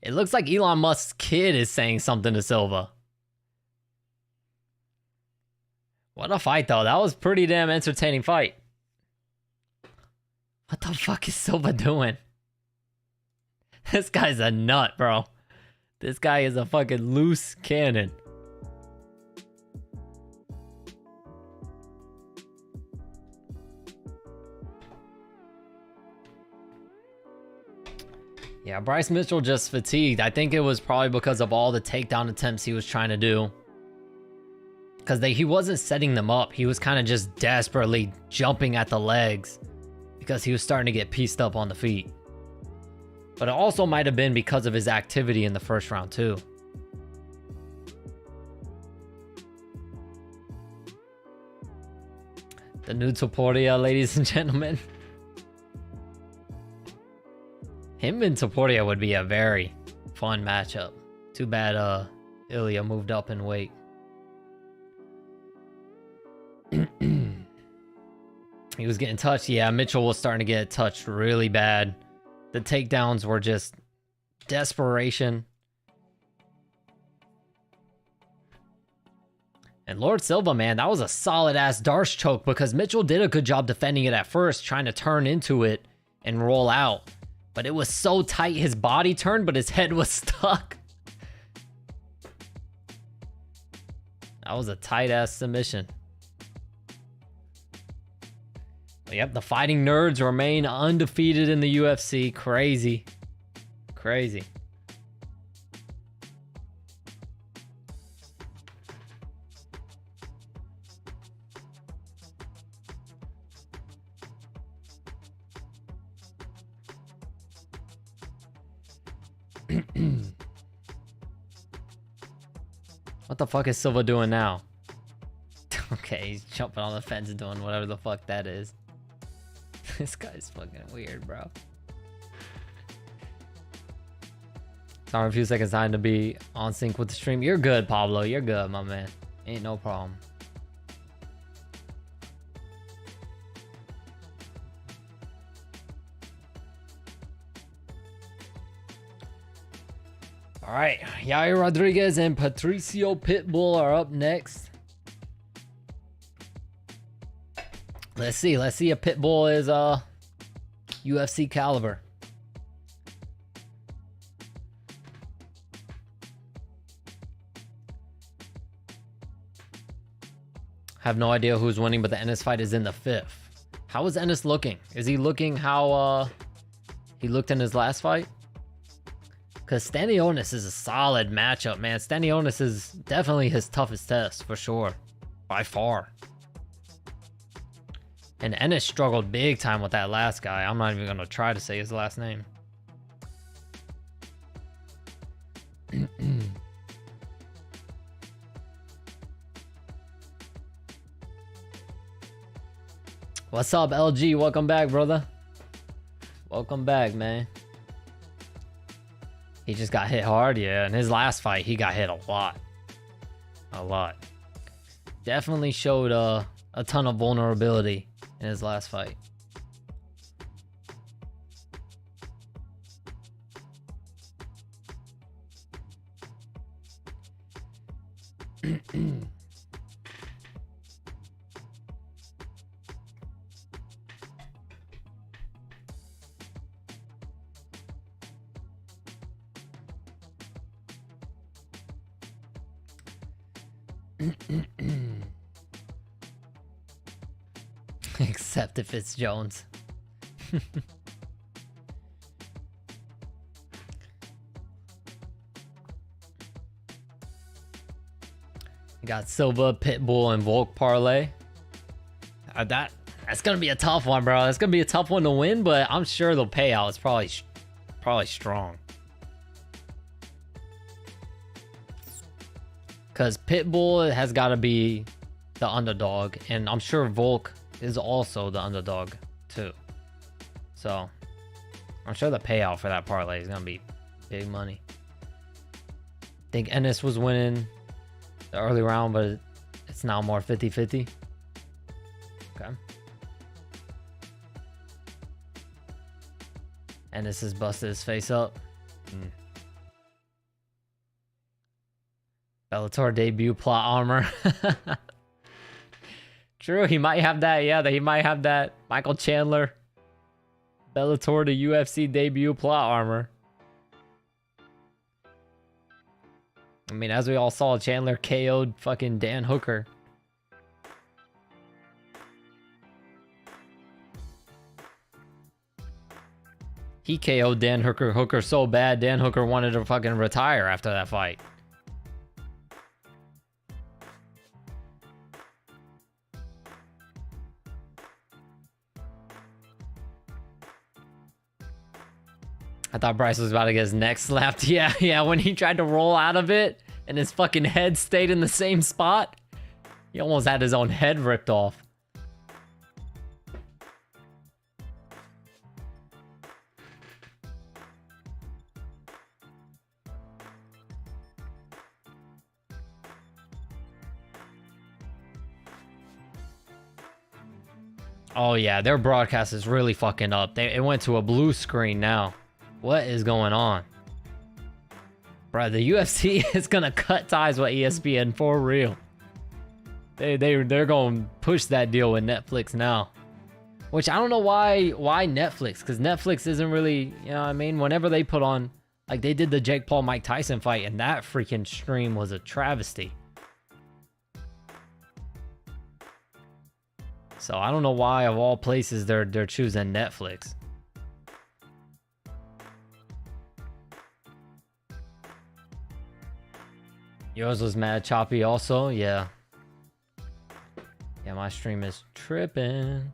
It looks like Elon Musk's kid is saying something to Silva. What a fight, though. That was a pretty damn entertaining fight. What the fuck is Silva doing? This guy's a nut, bro. This guy is a fucking loose cannon. Yeah, Bryce Mitchell just fatigued. I think it was probably because of all the takedown attempts he was trying to do. Because he wasn't setting them up. He was kind of just desperately jumping at the legs because he was starting to get pieced up on the feet. But it also might have been because of his activity in the first round too. The new Topuria, ladies and gentlemen. Him and Topuria would be a very fun matchup. Too bad Ilya moved up in weight. He was getting touched. Yeah, Mitchell was starting to get touched really bad. The takedowns were just desperation. And Lord Silva, man, that was a solid-ass Darce choke because Mitchell did a good job defending it at first, trying to turn into it and roll out. But it was so tight, his body turned, but his head was stuck. That was a tight-ass submission. Yep, the Fighting Nerds remain undefeated in the UFC. Crazy. Crazy. What the fuck is Silva doing now? Okay, he's jumping on the fence and doing whatever the fuck that is. This guy's fucking weird, bro. Sorry, a few seconds time to be on sync with the stream. You're good, Pablo. You're good, my man. Ain't no problem. All right, Yair Rodriguez and Patricio Pitbull are up next. Let's see if Pitbull is UFC caliber. Have no idea who's winning, but the Ennis fight is in the 5th. How is Ennis looking? Is he looking how he looked in his last fight? Because Stanionis is a solid matchup, man. Stanionis is definitely his toughest test, for sure. By far. And Ennis struggled big time with that last guy. I'm not even going to try to say his last name. What's up, LG? Welcome back, brother. Welcome back, man. He just got hit hard, yeah. In his last fight, he got hit a lot. A lot. Definitely showed a ton of vulnerability in his last fight. Except if it's Jones. You got Silva, Pitbull, and Volk parlay. That's gonna be a tough one, bro. That's gonna be a tough one to win, but I'm sure the payout is probably strong. Because Pitbull has got to be the underdog, and I'm sure Volk is also the underdog too. So I'm sure the payout for that parlay is gonna be big money. I think Ennis was winning the early round, but it's now more 50-50. Okay. Ennis has busted his face up. Bellator debut plot armor. True, he might have that. Yeah, he might have that. Michael Chandler. Bellator to UFC debut plot armor. I mean, as we all saw, Chandler KO'd fucking Dan Hooker. He KO'd Dan Hooker so bad, Dan Hooker wanted to fucking retire after that fight. I thought Bryce was about to get his neck slapped. Yeah, when he tried to roll out of it and his fucking head stayed in the same spot, he almost had his own head ripped off. Oh yeah, their broadcast is really fucking up. It went to a blue screen now. What is going on? Bro, the UFC is gonna cut ties with ESPN for real. They're gonna push that deal with Netflix now. Which I don't know why Netflix, because Netflix isn't really, you know what I mean? Whenever they put on, like they did the Jake Paul Mike Tyson fight, and that freaking stream was a travesty. So I don't know why of all places they're choosing Netflix. Yours was mad choppy also, yeah. Yeah, my stream is tripping.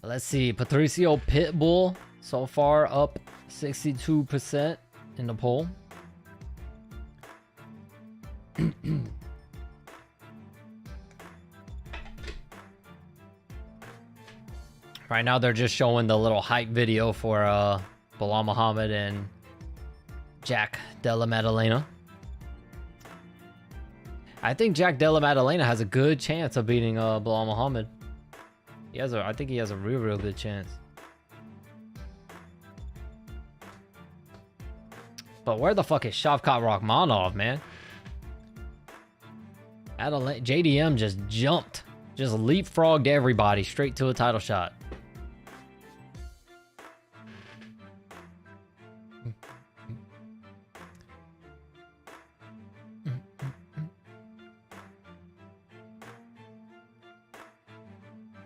Let's see, Patricio Pitbull so far up 62% in the poll. Right now they're just showing the little hype video for Bilal Muhammad and Jack Della Maddalena. I think Jack Della Maddalena has a good chance of beating Bilal Muhammad. I think he has a real good chance. But where the fuck is Shavkat Rakhmonov, man? JDM just jumped, just leapfrogged everybody straight to a title shot.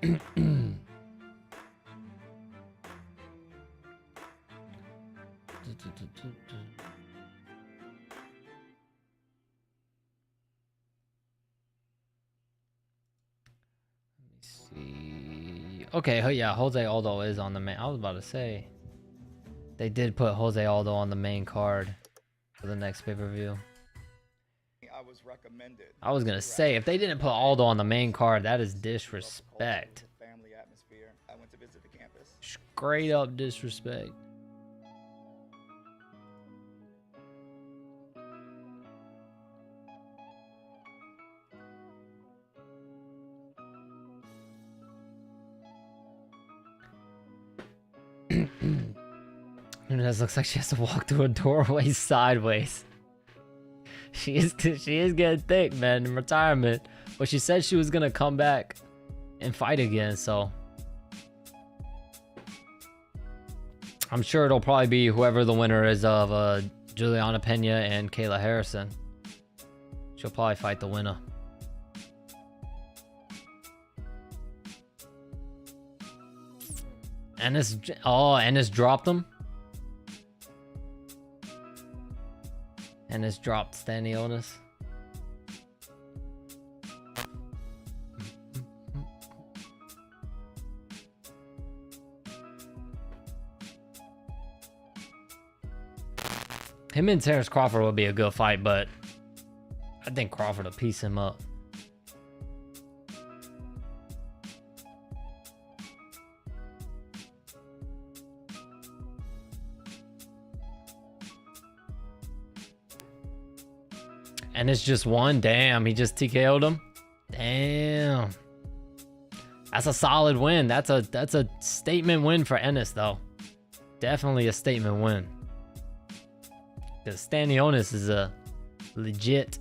See. Okay, yeah, Jose Aldo is on the main. I was about to say they did put Jose Aldo on the main card for the next pay-per-view. I was gonna say if they didn't put Aldo on the main card, that is disrespect. Straight up disrespect. Nunez looks like she has to walk through a doorway sideways. She is getting thick, man, in retirement. But she said she was gonna come back and fight again, so I'm sure it'll probably be whoever the winner is of Juliana Pena and Kayla Harrison. She'll probably fight the winner. Ennis dropped him. Ennis dropped Stanionis. Him and Terrence Crawford would be a good fight, but I think Crawford will piece him up. And it's just one. Damn, he just TKO'd him. Damn. That's a solid win. That's a statement win for Ennis, though. Definitely a statement win. Because Stanionis is a legit.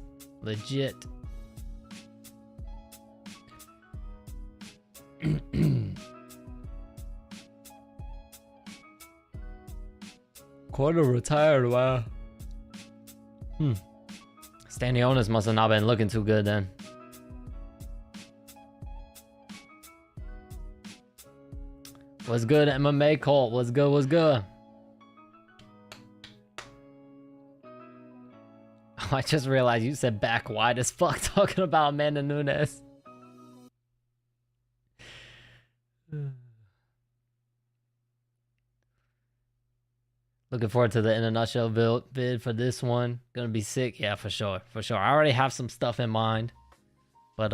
Quarter retired, wow. Stanionis must have not been looking too good then. What's good, MMA Colt? What's good? I just realized you said back wide as fuck talking about Amanda Nunes. Looking forward to the In a Nutshell vid for this one. Gonna be sick. Yeah, for sure. I already have some stuff in mind. But,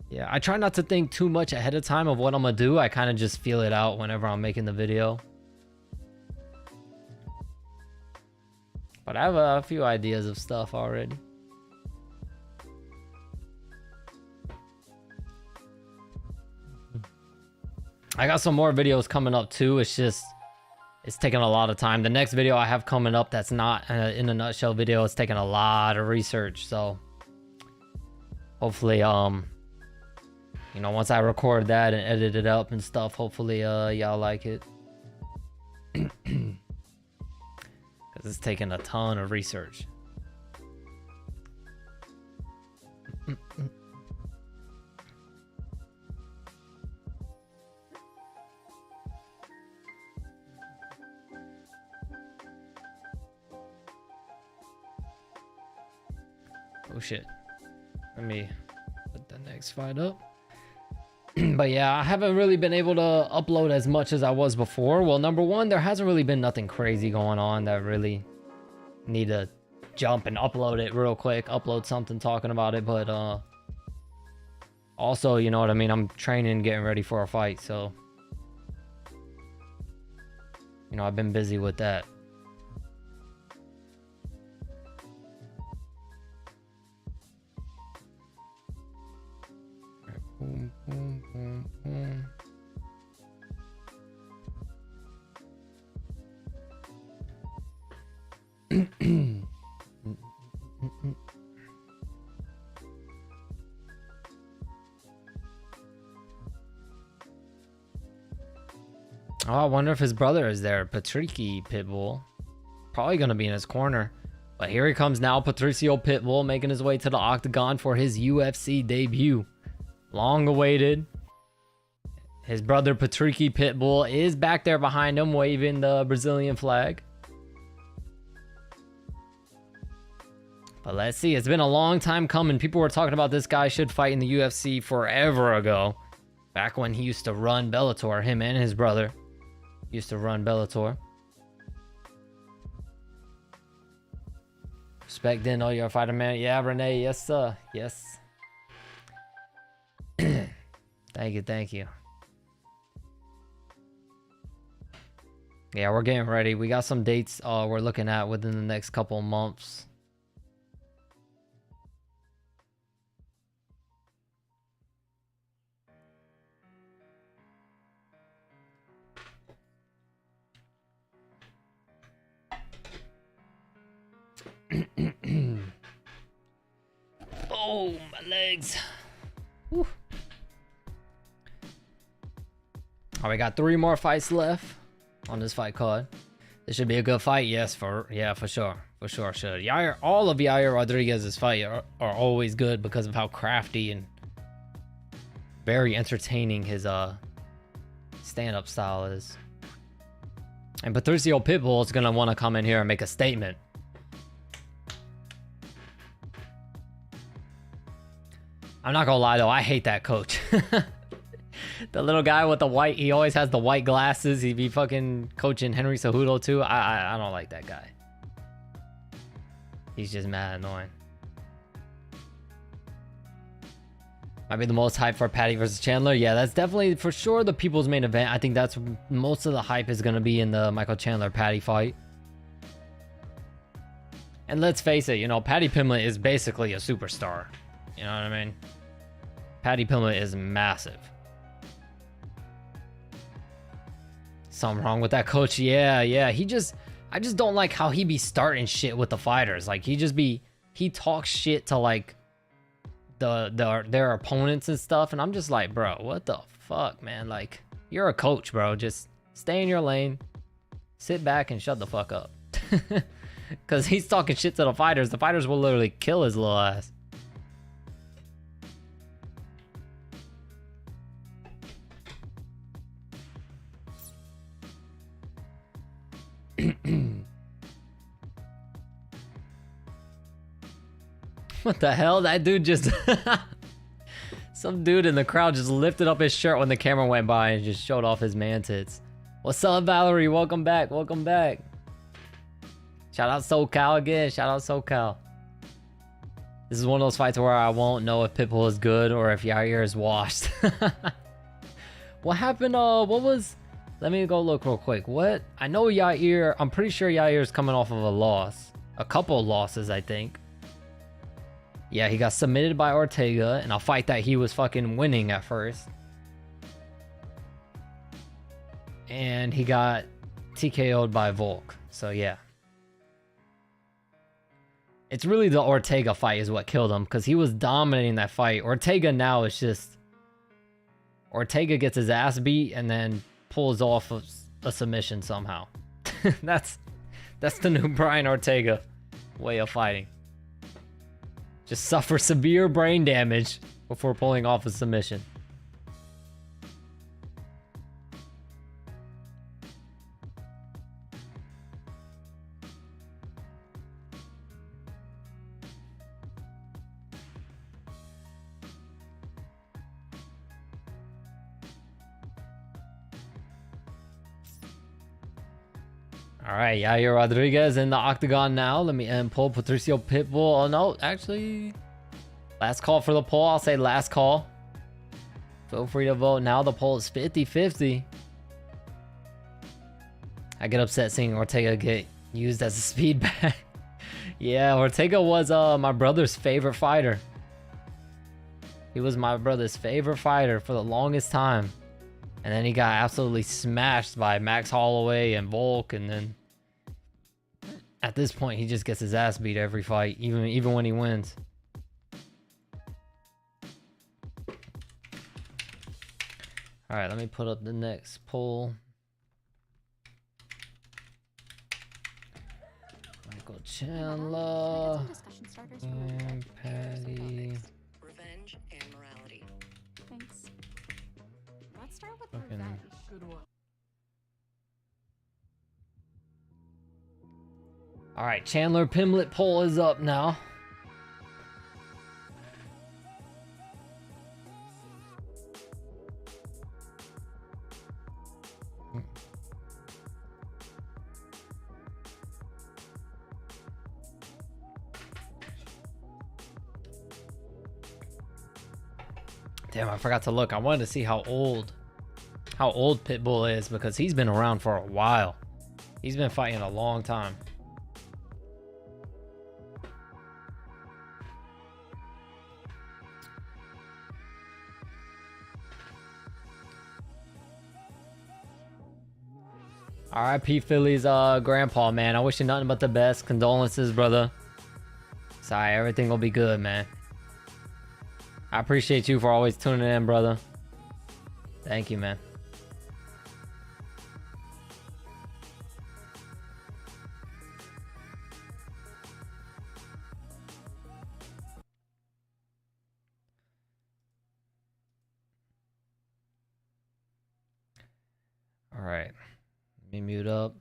yeah, I try not to think too much ahead of time of what I'm gonna do. I kind of just feel it out whenever I'm making the video. But I have a few ideas of stuff already. I got some more videos coming up too. It's taking a lot of time. The next video I have coming up that's not In a Nutshell video, it's taking a lot of research. So hopefully, you know, once I record that and edit it up and stuff, hopefully y'all like it. Because it's taking a ton of research. Oh shit. Let me put the next fight up. But yeah, I haven't really been able to upload as much as I was before. Well, number one, there hasn't really been nothing crazy going on that really need to jump and upload it real quick. Upload something talking about it. But also, you know what I mean? I'm training, getting ready for a fight. So, you know, I've been busy with that. Boom, boom, boom, boom. Oh, I wonder if his brother is there. Patricio Pitbull. Probably going to be in his corner. But here he comes now. Patricio Pitbull making his way to the octagon for his UFC debut. Long awaited. His brother Patricio Pitbull is back there behind him, waving the Brazilian flag. But let's see. It's been a long time coming. People were talking about this guy should fight in the UFC forever ago. Back when he used to run Bellator. Him and his brother used to run Bellator. Respect then, oh, you're a fighter, man. Yeah, Renee. Yes, sir. Yes. Thank you. Thank you. Yeah, we're getting ready. We got some dates we're looking at within the next couple of months. Oh, my legs. Whew. All right, we got 3 more fights left on this fight card. This should be a good fight. Yes, for sure. For sure should. Yair, all of Yair Rodriguez's fight are always good because of how crafty and very entertaining his stand-up style is. And Patricio Pitbull is gonna want to come in here and make a statement. I'm not gonna lie though, I hate that coach. The little guy with the white, he always has the white glasses. He be fucking coaching Henry Cejudo too. I don't like that guy. He's just mad annoying. Might be the most hype for Patty versus Chandler. Yeah, that's definitely for sure the people's main event. I think that's most of the hype is gonna be in the Michael Chandler Patty fight. And let's face it, you know, Patty Pimblett is basically a superstar. You know what I mean? Patty Pimblett is massive. Something wrong with that coach? Yeah. I just don't like how he be starting shit with the fighters. Like he talks shit to like their opponents and stuff, and I'm just like, bro, what the fuck, man? Like, you're a coach, bro. Just stay in your lane, sit back, and shut the fuck up. Because he's talking shit to the fighters. The fighters will literally kill his little ass. What the hell? That dude just... Some dude in the crowd just lifted up his shirt when the camera went by and just showed off his man tits. What's up, Valerie? Welcome back. Welcome back. Shout out SoCal again. Shout out SoCal. This is one of those fights where I won't know if Pitbull is good or if Yair is washed. What happened? What was... Let me go look real quick. What? I know Yair... I'm pretty sure Yair is coming off of a loss. A couple losses, I think. Yeah, he got submitted by Ortega in a fight that he was fucking winning at first. And he got TKO'd by Volk. So, yeah. It's really the Ortega fight is what killed him, because he was dominating that fight. Ortega now is just... Ortega gets his ass beat and then pulls off a submission somehow. That's the new Brian Ortega way of fighting. Just suffer severe brain damage before pulling off a submission. All right, Yair Rodriguez in the octagon now. Let me pull Patricio Pitbull. Oh, no, actually, last call for the poll. I'll say last call. Feel free to vote now. The poll is 50-50. I get upset seeing Ortega get used as a speed bag. Yeah, Ortega was my brother's favorite fighter. He was my brother's favorite fighter for the longest time. And then he got absolutely smashed by Max Holloway and Volk, and then at this point he just gets his ass beat every fight, even when he wins. All right, let me put up the next poll. Michael Chandler and Patty. Revenge and morality. Thanks. Let's start with the All right, Chandler Pimblett poll is up now. Damn, I forgot to look. I wanted to see how old Pitbull is because he's been around for a while. He's been fighting a long time. R.I.P. Philly's grandpa, man. I wish you nothing but the best. Condolences, brother. Sorry, everything will be good, man. I appreciate you for always tuning in, brother. Thank you, man. All right. Let me mute up.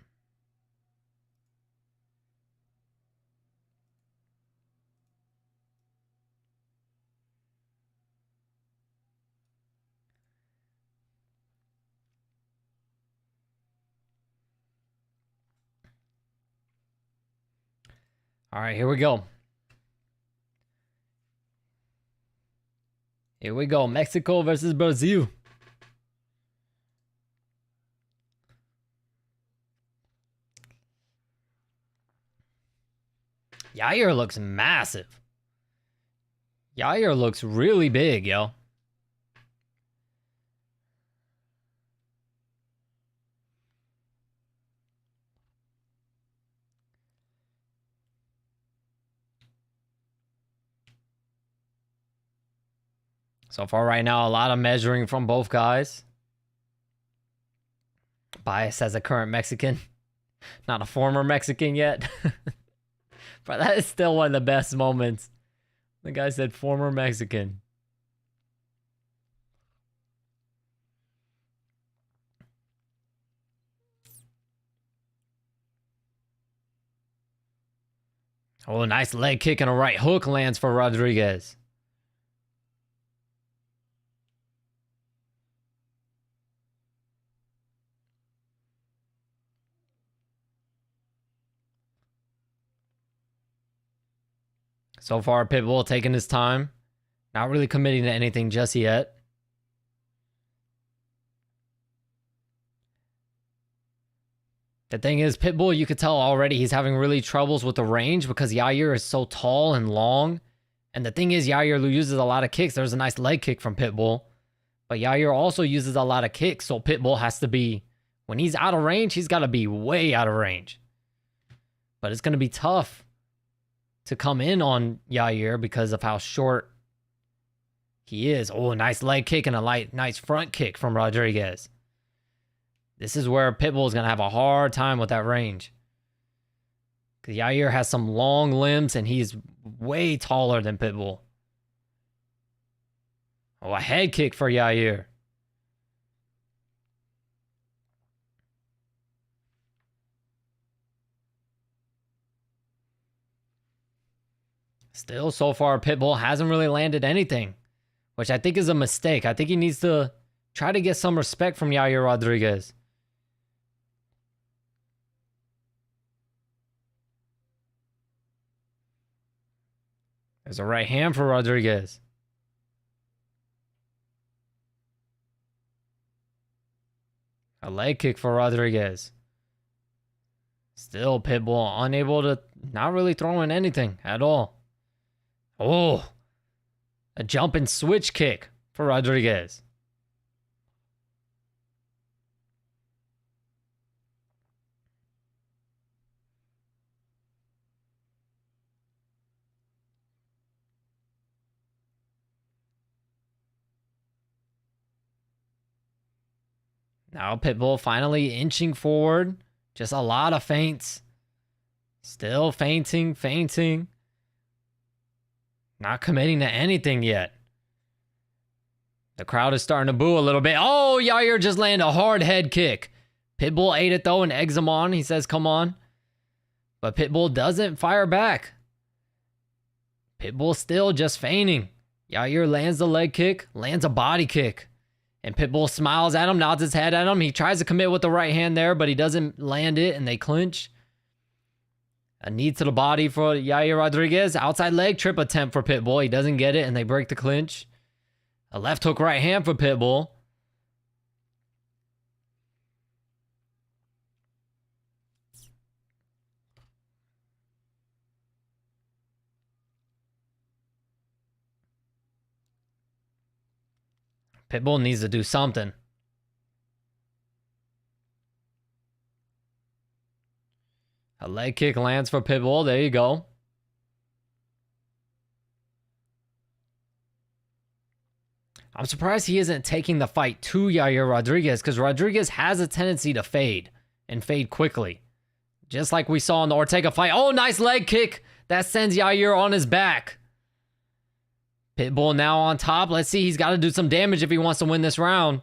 All right, here we go. Here we go. Mexico versus Brazil. Yair looks massive. Yair looks really big, yo. So far right now, a lot of measuring from both guys. Bias as a current Mexican. Not a former Mexican yet. But that is still one of the best moments. The guy said former Mexican. Oh, nice leg kick and a right hook lands for Rodriguez. So far, Pitbull taking his time. Not really committing to anything just yet. The thing is, Pitbull, you could tell already he's having really troubles with the range because Yair is so tall and long. And the thing is, Yair uses a lot of kicks. There's a nice leg kick from Pitbull. But Yair also uses a lot of kicks, so Pitbull has to be... When he's out of range, he's got to be way out of range. But it's going to be tough to come in on Yair because of how short he is. Oh, nice leg kick and a nice front kick from Rodriguez. This is where Pitbull is going to have a hard time with that range. Because Yair has some long limbs and he's way taller than Pitbull. Oh, a head kick for Yair. Still, so far, Pitbull hasn't really landed anything, which I think is a mistake. I think he needs to try to get some respect from Yair Rodriguez. There's a right hand for Rodriguez. A leg kick for Rodriguez. Still, Pitbull unable to, not really throwing anything at all. Oh, a jump and switch kick for Rodriguez. Now Pitbull finally inching forward. Just a lot of feints. Still feinting. Not committing to anything yet. The crowd is starting to boo a little bit. Oh, Yair just landed a hard head kick. Pitbull ate it though and eggs him on. He says, come on. But Pitbull doesn't fire back. Pitbull still just feigning. Yair lands the leg kick, lands a body kick. And Pitbull smiles at him, nods his head at him. He tries to commit with the right hand there, but he doesn't land it, and they clinch. A knee to the body for Yair Rodriguez. Outside leg trip attempt for Pitbull. He doesn't get it, and they break the clinch. A left hook right hand for Pitbull. Pitbull needs to do something. A leg kick lands for Pitbull. There you go. I'm surprised he isn't taking the fight to Yair Rodriguez, because Rodriguez has a tendency to fade and fade quickly. Just like we saw in the Ortega fight. Oh, nice leg kick. That sends Yair on his back. Pitbull now on top. Let's see. He's got to do some damage if he wants to win this round.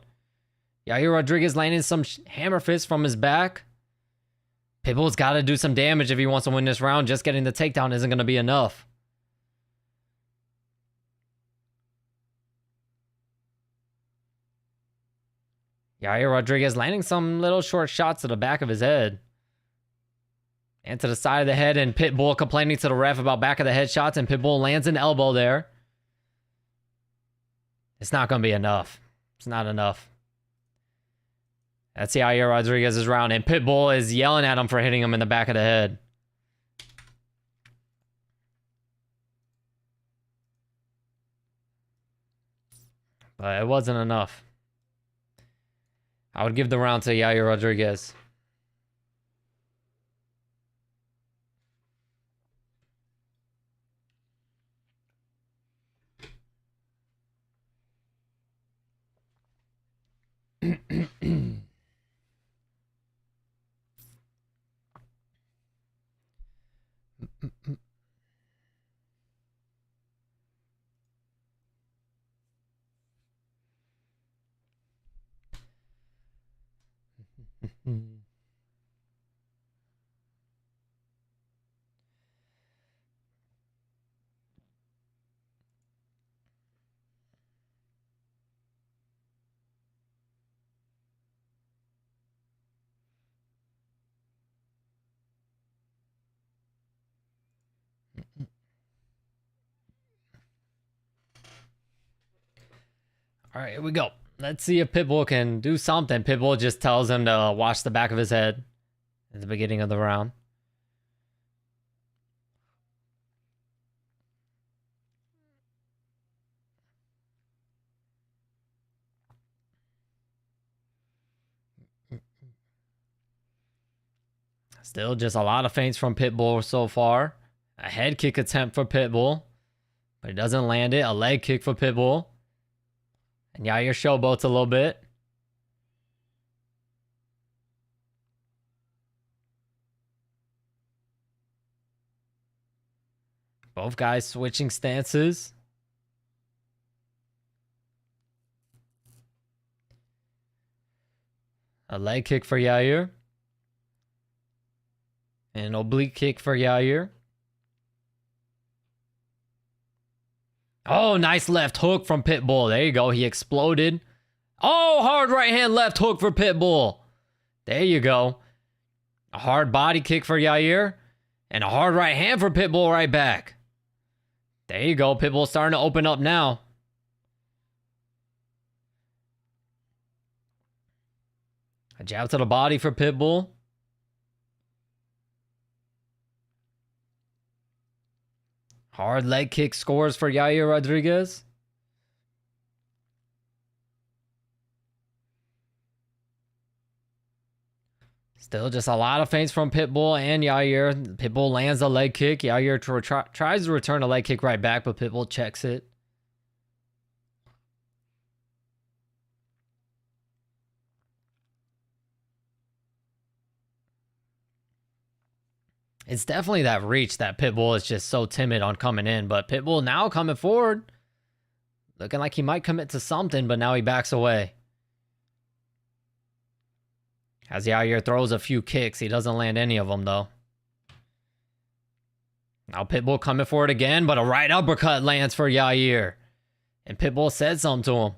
Yair Rodriguez landing some hammer fist from his back. Pitbull's got to do some damage if he wants to win this round. Just getting the takedown isn't going to be enough. Yair Rodriguez landing some little short shots to the back of his head. And to the side of the head, and Pitbull complaining to the ref about back of the head shots, and Pitbull lands an elbow there. It's not going to be enough. It's not enough. That's Yair Rodriguez's round, and Pitbull is yelling at him for hitting him in the back of the head. But it wasn't enough. I would give the round to Yair Rodriguez. All right, here we go. Let's see if Pitbull can do something. Pitbull just tells him to wash the back of his head at the beginning of the round. Still just a lot of feints from Pitbull so far. A head kick attempt for Pitbull, but he doesn't land it. A leg kick for Pitbull. And Yair showboats a little bit. Both guys switching stances. A leg kick for Yair. And an oblique kick for Yair. Oh, nice left hook from Pitbull. There you go. He exploded. Oh, hard right hand left hook for Pitbull. There you go. A hard body kick for Yair. And a hard right hand for Pitbull right back. There you go. Pitbull starting to open up now. A jab to the body for Pitbull. Hard leg kick scores for Yair Rodriguez. Still just a lot of feints from Pitbull and Yair. Pitbull lands a leg kick. Yair tries to return a leg kick right back, but Pitbull checks it. It's definitely that reach that Pitbull is just so timid on coming in. But Pitbull now coming forward. Looking like he might commit to something, but now he backs away. As Yair throws a few kicks, he doesn't land any of them, though. Now Pitbull coming for it again, but a right uppercut lands for Yair. And Pitbull said something to him.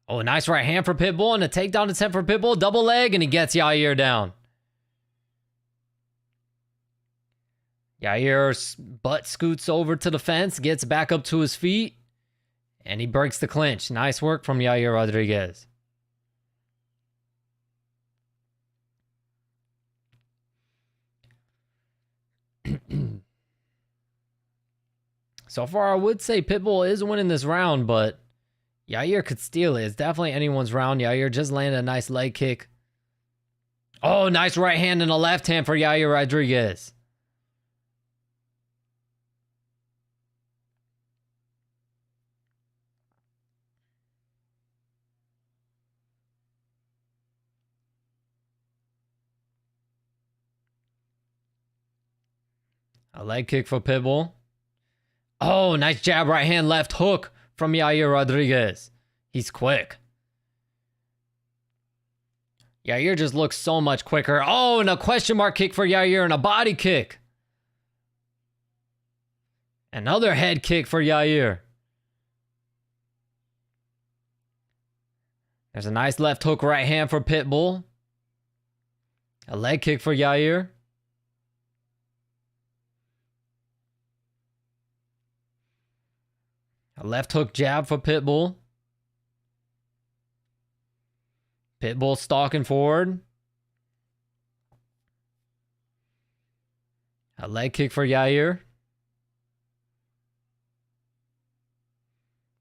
Oh, nice right hand for Pitbull, and a takedown attempt for Pitbull. Double leg, and he gets Yair down. Yair's butt scoots over to the fence, gets back up to his feet, and he breaks the clinch. Nice work from Yair Rodriguez. So far, I would say Pitbull is winning this round, but Yair could steal it. It's definitely anyone's round. Yair just landed a nice leg kick. Oh, nice right hand and a left hand for Yair Rodriguez. A leg kick for Pitbull. Oh, nice jab, right hand, left hook from Yair Rodriguez. He's quick. Yair just looks so much quicker. Oh, and a question mark kick for Yair and a body kick. Another head kick for Yair. There's a nice left hook, right hand for Pitbull. A leg kick for Yair. A left hook jab for Pitbull. Pitbull stalking forward. A leg kick for Yair.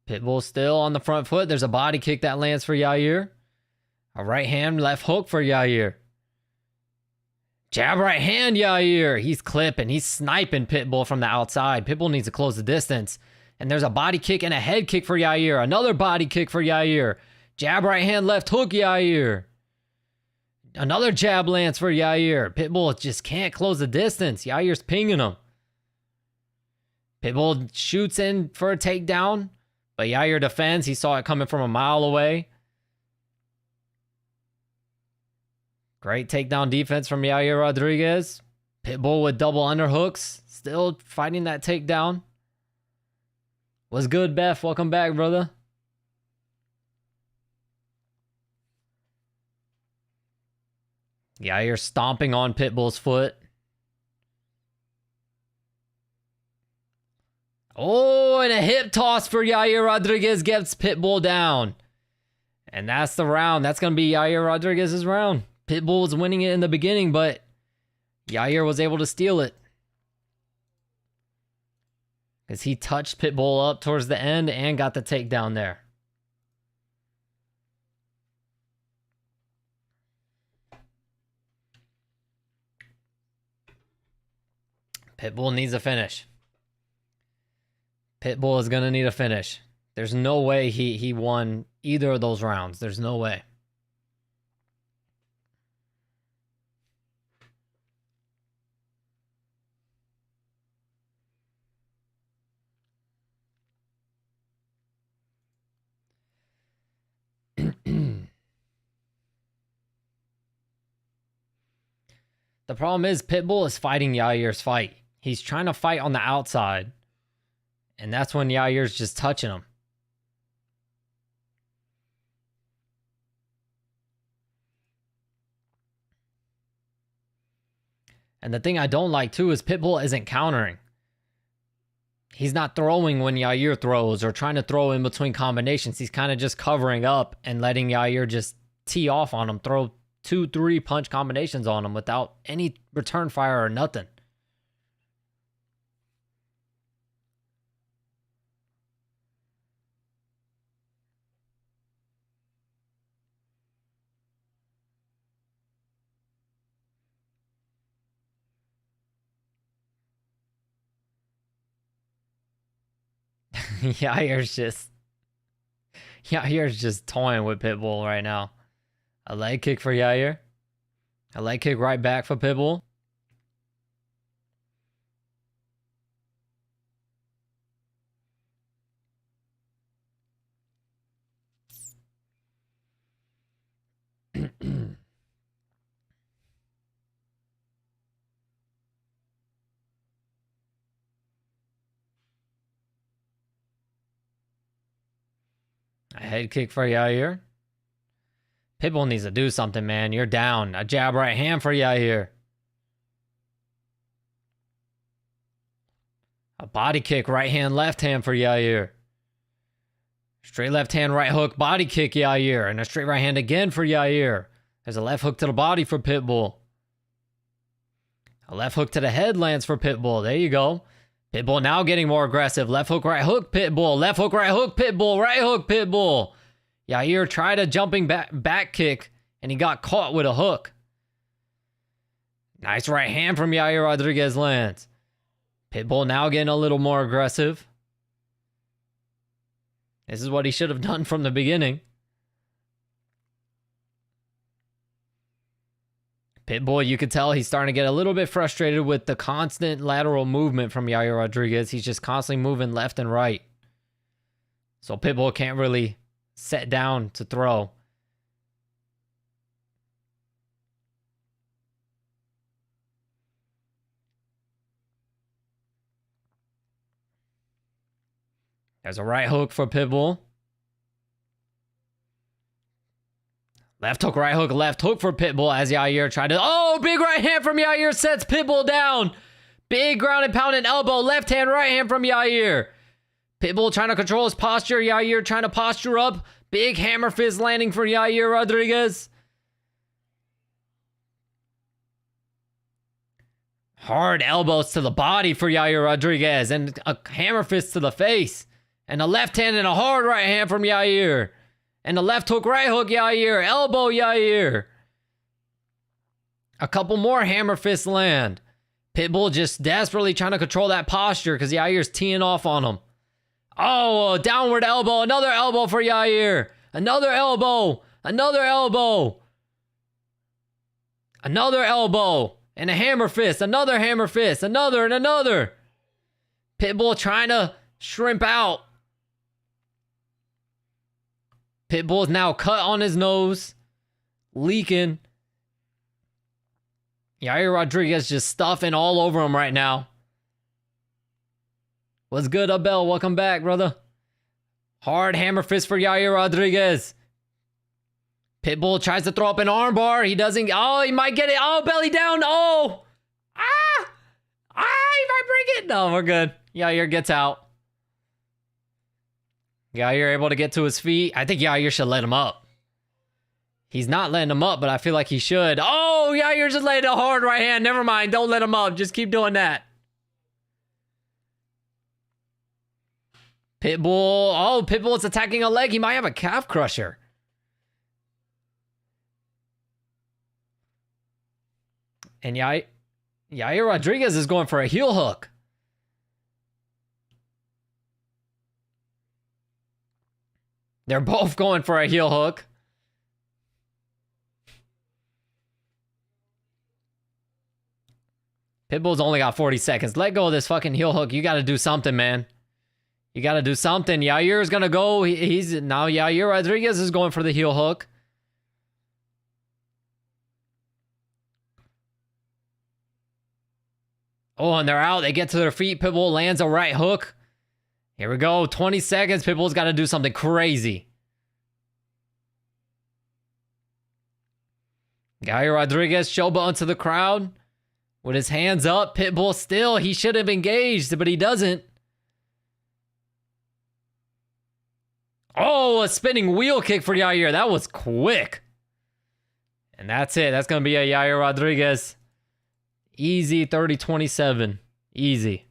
Pitbull still on the front foot. There's a body kick that lands for Yair. A right hand, left hook for Yair. Jab right hand, Yair. He's clipping. He's sniping Pitbull from the outside. Pitbull needs to close the distance. And there's a body kick and a head kick for Yair. Another body kick for Yair. Jab right hand, left hook, Yair. Another jab lands for Yair. Pitbull just can't close the distance. Yair's pinging him. Pitbull shoots in for a takedown, but Yair defends. He saw it coming from a mile away. Great takedown defense from Yair Rodriguez. Pitbull with double underhooks. Still fighting that takedown. What's good, Beth? Welcome back, brother. Yair stomping on Pitbull's foot. Oh, and a hip toss for Yair Rodriguez gets Pitbull down. And that's the round. That's going to be Yair Rodriguez's round. Pitbull was winning it in the beginning, but Yair was able to steal it. Because he touched Pitbull up towards the end and got the takedown there. Pitbull needs a finish. Pitbull is going to need a finish. There's no way he won either of those rounds. There's no way. The problem is Pitbull is fighting Yair's fight. He's trying to fight on the outside. And that's when Yair's just touching him. And the thing I don't like too is Pitbull isn't countering. He's not throwing when Yair throws or trying to throw in between combinations. He's kind of just covering up and letting Yair just tee off on him, throw 2-3 punch combinations on him without any return fire or nothing. Yair's just toying with Pitbull right now. A leg kick for Yair. A leg kick right back for Pitbull. A head kick for Yair. Pitbull needs to do something, man. You're down. A jab right hand for Yair. A body kick, right hand, left hand for Yair. Straight left hand, right hook, body kick, Yair. And a straight right hand again for Yair. There's a left hook to the body for Pitbull. A left hook to the head lands for Pitbull. There you go. Pitbull now getting more aggressive. Left hook, right hook, Pitbull. Left hook, right hook, Pitbull. Right hook, Pitbull. Yair tried a jumping back kick, and he got caught with a hook. Nice right hand from Yair Rodriguez lands. Pitbull now getting a little more aggressive. This is what he should have done from the beginning. Pitbull, you could tell he's starting to get a little bit frustrated with the constant lateral movement from Yair Rodriguez. He's just constantly moving left and right. So Pitbull can't really set down to throw. There's a right hook for Pitbull. Left hook, right hook, left hook for Pitbull as Yair tried to... Oh, big right hand from Yair sets Pitbull down. Big ground and pound and elbow. Left hand, right hand from Yair. Pitbull trying to control his posture. Yair trying to posture up. Big hammer fist landing for Yair Rodriguez. Hard elbows to the body for Yair Rodriguez. And a hammer fist to the face. And a left hand and a hard right hand from Yair. And the left hook, right hook, Yair. Elbow, Yair. A couple more hammer fists land. Pitbull just desperately trying to control that posture because Yair's teeing off on him. Oh, a downward elbow. Another elbow for Yair. Another elbow. Another elbow. Another elbow. And a hammer fist. Another hammer fist. Another and another. Pitbull trying to shrimp out. Pitbull's now cut on his nose, leaking. Yair Rodriguez just stuffing all over him right now. What's good, Abel? Welcome back, brother. Hard hammer fist for Yair Rodriguez. Pitbull tries to throw up an armbar. He doesn't. Oh, he might get it. Oh, belly down. Oh. He might break it. No, we're good. Yair gets out. Yair able to get to his feet. I think Yair should let him up. He's not letting him up, but I feel like he should. Oh, Yair just laid a hard right hand. Never mind. Don't let him up. Just keep doing that. Pitbull. Oh, Pitbull's attacking a leg. He might have a calf crusher. And Yair Rodriguez is going for a heel hook. They're both going for a heel hook. Pitbull's only got 40 seconds. Let go of this fucking heel hook. You got to do something, man. You got to do something. Yair's going to go. He's now Yair Rodriguez is going for the heel hook. Oh, and they're out. They get to their feet. Pitbull lands a right hook. Here we go. 20 seconds. Pitbull's got to do something crazy. Yair Rodriguez showboating to the crowd with his hands up. Pitbull still. He should have engaged, but he doesn't. Oh, a spinning wheel kick for Yair. That was quick. And that's it. That's going to be a Yair Rodriguez. Easy 30-27. Easy.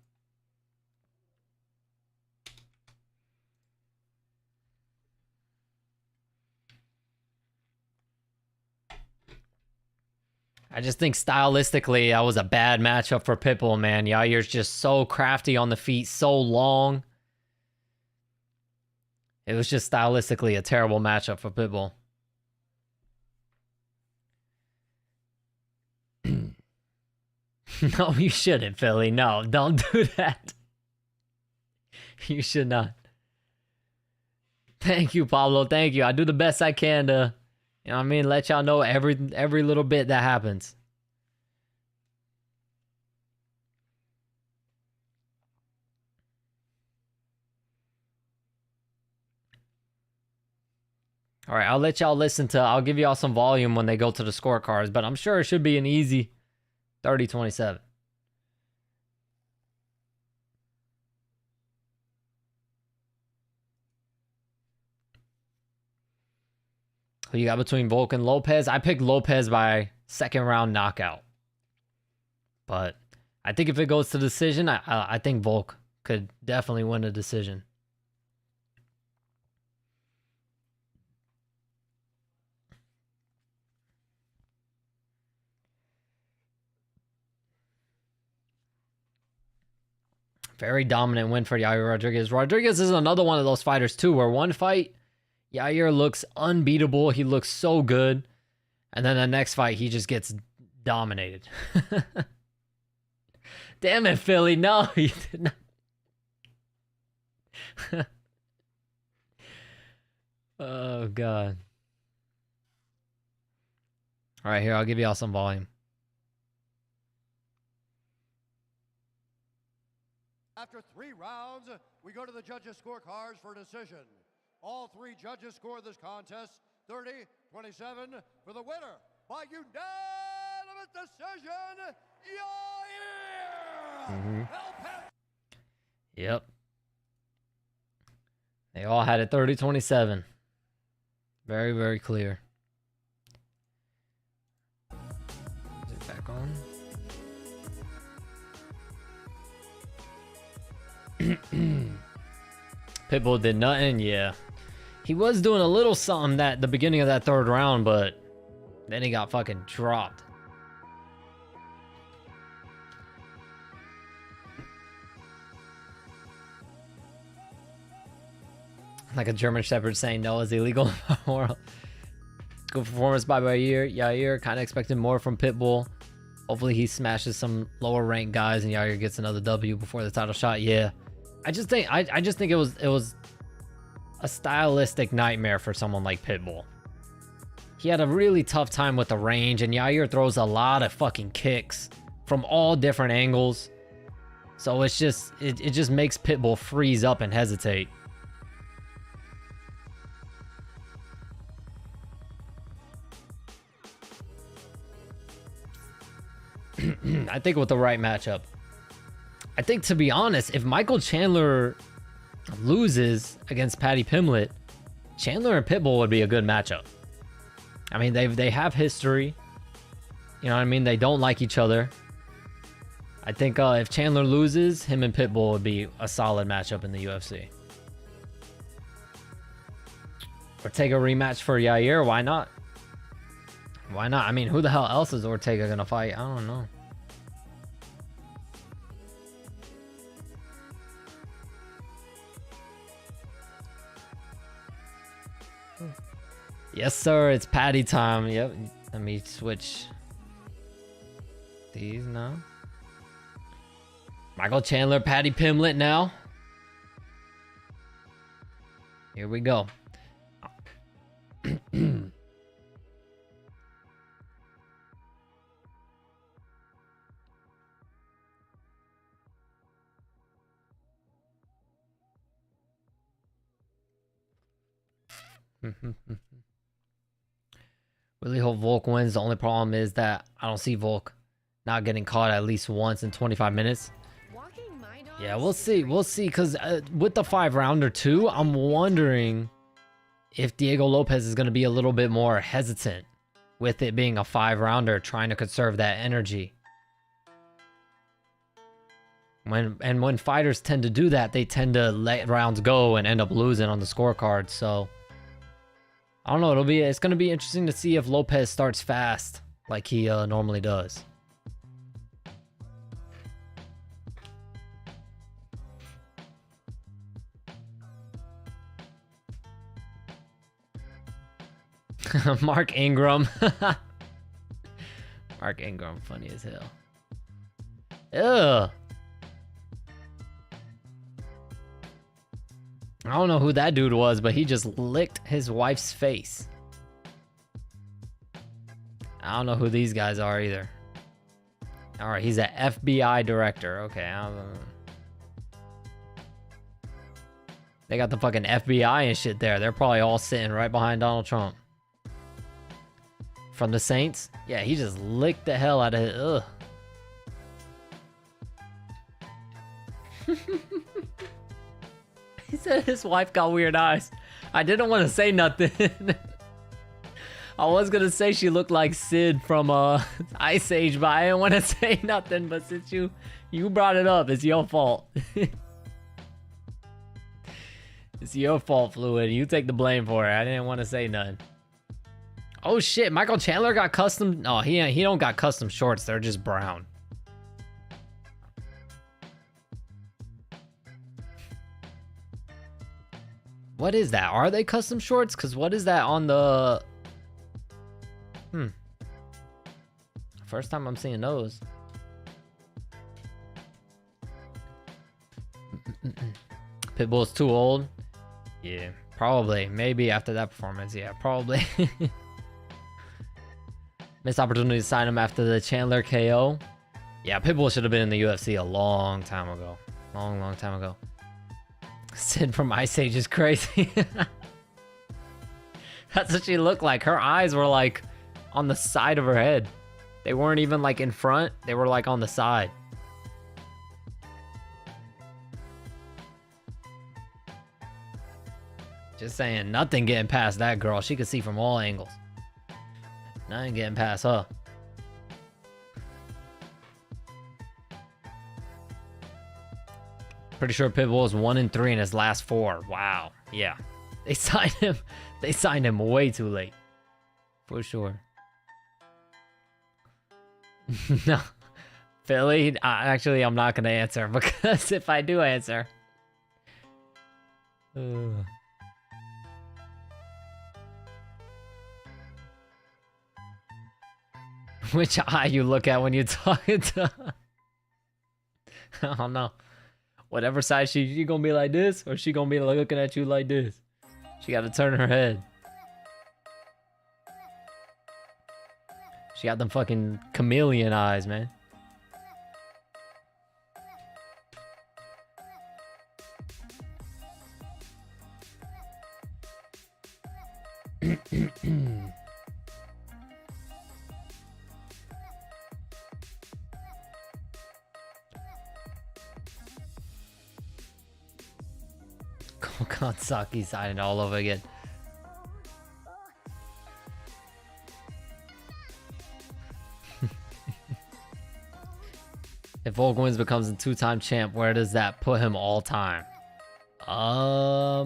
I just think stylistically that was a bad matchup for Pitbull, man. Yair's just so crafty on the feet, so long. It was just stylistically a terrible matchup for Pitbull. No, you shouldn't, Philly. No, don't do that. You should not. Thank you, Pablo. Thank you. I do the best I can to, you know what I mean, let y'all know every little bit that happens. All right, I'll let y'all listen to. I'll give y'all some volume when they go to the scorecards, but I'm sure it should be an easy 30-27. Who you got between Volk and Lopez? I picked Lopez by second round knockout. But I think if it goes to decision, I think Volk could definitely win a decision. Very dominant win for Yair Rodriguez. Rodriguez is another one of those fighters too, where one fight, Yair looks unbeatable. He looks so good. And then the next fight, he just gets dominated. Damn it, Philly. No, you did not. Oh, God. All right, here, I'll give y'all some volume. After 3 rounds, we go to the judges' scorecards for decision. All 3 judges score this contest 30-27 for the winner by unanimous decision, Yair! Yep. They all had it 30-27. Very, very clear. Is it back on? Pitbull did nothing, yeah. He was doing a little something at the beginning of that third round, but then he got fucking dropped. Like a German Shepherd saying no is illegal. Good performance by Yair. Yair kind of expected more from Pitbull. Hopefully he smashes some lower ranked guys and Yair gets another W before the title shot. Yeah. I just think it was a stylistic nightmare for someone like Pitbull. He had a really tough time with the range, and Yair throws a lot of fucking kicks from all different angles. So it's just it just makes Pitbull freeze up and hesitate. I think with the right matchup. I think, to be honest, if Michael Chandler loses against Patty Pimblett, Chandler and Pitbull would be a good matchup. I mean, they have history. You know what I mean? They don't like each other. I think if Chandler loses, him and Pitbull would be a solid matchup in the UFC. Ortega rematch for Yair? Why not? Why not? I mean, who the hell else is Ortega gonna fight? I don't know. Yes, sir. It's Patty time. Yep. Let me switch these now. Michael Chandler, Patty Pimblett now. Here we go. Really hope Volk wins. The only problem is that I don't see Volk not getting caught at least once in 25 minutes. Yeah, we'll see. We'll see. Because with the 5-rounder too, I'm wondering if Diego Lopez is going to be a little bit more hesitant with it being a 5-rounder, trying to conserve that energy. When fighters tend to do that, they tend to let rounds go and end up losing on the scorecard. So I don't know. It's going to be interesting to see if Lopez starts fast like he normally does. Mark Ingram. Mark Ingram, funny as hell. Ugh. I don't know who that dude was, but he just licked his wife's face. I don't know who these guys are either. All right, he's an FBI director. Okay. They got the fucking FBI and shit there. They're probably all sitting right behind Donald Trump. From the Saints? Yeah, he just licked the hell out of it. Ugh. He said his wife got weird eyes. I didn't want to say nothing. I was gonna say she looked like Sid from Ice Age, but I didn't want to say nothing. But since you brought it up, it's your fault. It's your fault, Fluid. You take the blame for it. I didn't want to say nothing. Oh shit, Michael Chandler got custom. No, he don't got custom shorts. They're just brown. What is that? Are they custom shorts? Cause what is that on the? First time I'm seeing those. Pitbull's too old. Yeah, probably. Maybe after that performance. Yeah, probably. Missed opportunity to sign him after the Chandler KO. Yeah, Pitbull should have been in the UFC a long time ago. Long time ago. Sid from Ice Age is crazy. That's what she looked like. Her eyes were like on the side of her head. They weren't even like in front. They were like on the side. Just saying, nothing getting past that girl. She could see from all angles. Nothing getting past her. Pretty sure Pitbull is 1-3 in his last 4. Wow. Yeah. They signed him. They signed him way too late. For sure. No. Philly, actually, I'm not going to answer because if I do answer. Which eye you look at when you're talking to her? I don't know. Whatever side she gonna be like this, or she gonna be looking at you like this. She gotta turn her head. She got them fucking chameleon eyes, man. Volkanovski signing all over again. If Volk wins, becomes a 2-time champ, where does that put him all time? I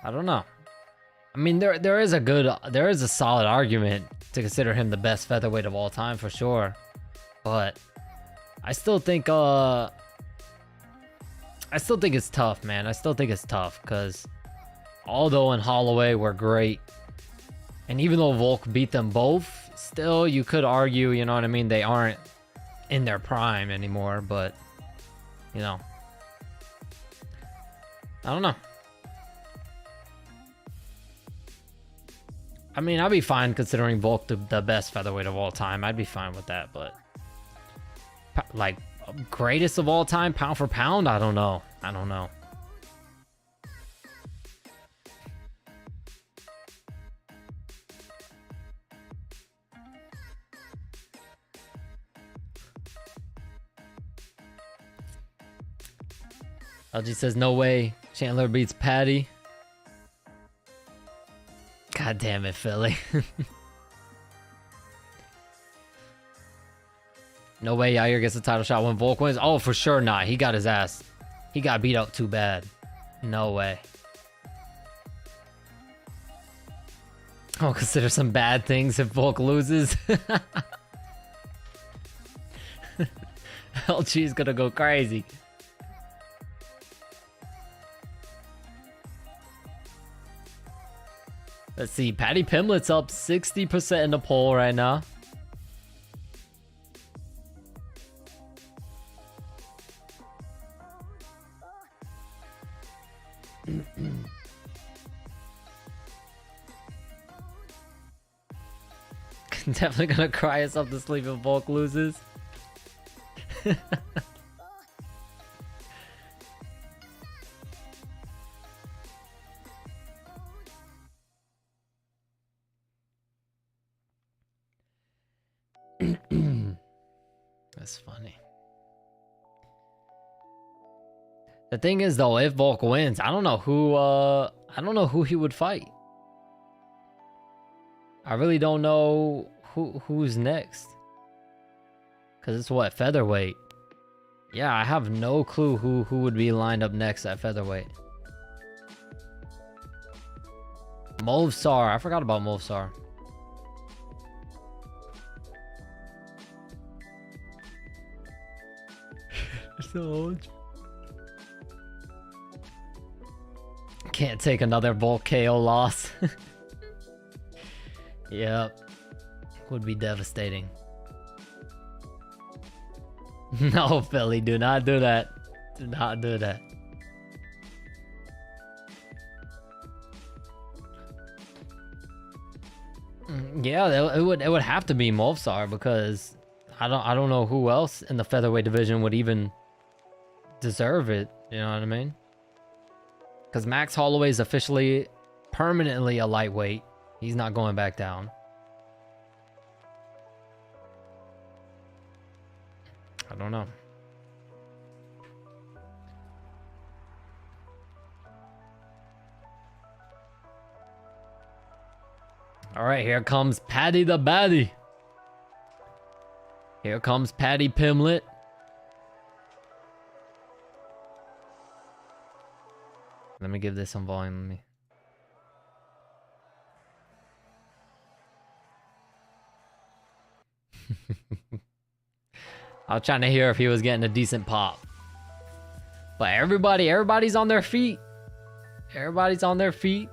don't know. I mean, there is a solid argument to consider him the best featherweight of all time for sure, but I still think it's tough, man. I still think it's tough because Aldo and Holloway were great, and even though Volk beat them both, still you could argue, you know what I mean, they aren't in their prime anymore. But you know, I don't know. I mean, I'd be fine considering Volk the best featherweight of all time. I'd be fine with that, but like greatest of all time, pound for pound, I don't know. LG says no way Chandler beats Patty. God damn it, Philly. No way Yair gets a title shot when Volk wins. Oh, for sure not. He got his ass. He got beat up too bad. No way. I'll consider some bad things if Volk loses. LG is gonna go crazy. Let's see. Patty Pimblett's up 60% in the poll right now. Definitely gonna cry yourself to sleep if Volk loses. That's funny. The thing is though, if Volk wins, I don't know who he would fight. I really don't know who's next. Cause it's what, featherweight. Yeah, I have no clue who would be lined up next at featherweight. Movsar, I forgot about Movsar. So can't take another Volk KO loss. Yep. Would be devastating. No, Philly, do not do that. Do not do that. Yeah, it would have to be Movsar because I don't know who else in the featherweight division would even deserve it. You know what I mean? Because Max Holloway is officially permanently a lightweight. He's not going back down. I don't know. All right, here comes Paddy the Baddie. Here comes Paddy Pimblett. Let me give this some volume. I was trying to hear if he was getting a decent pop. But everybody's on their feet. Everybody's on their feet.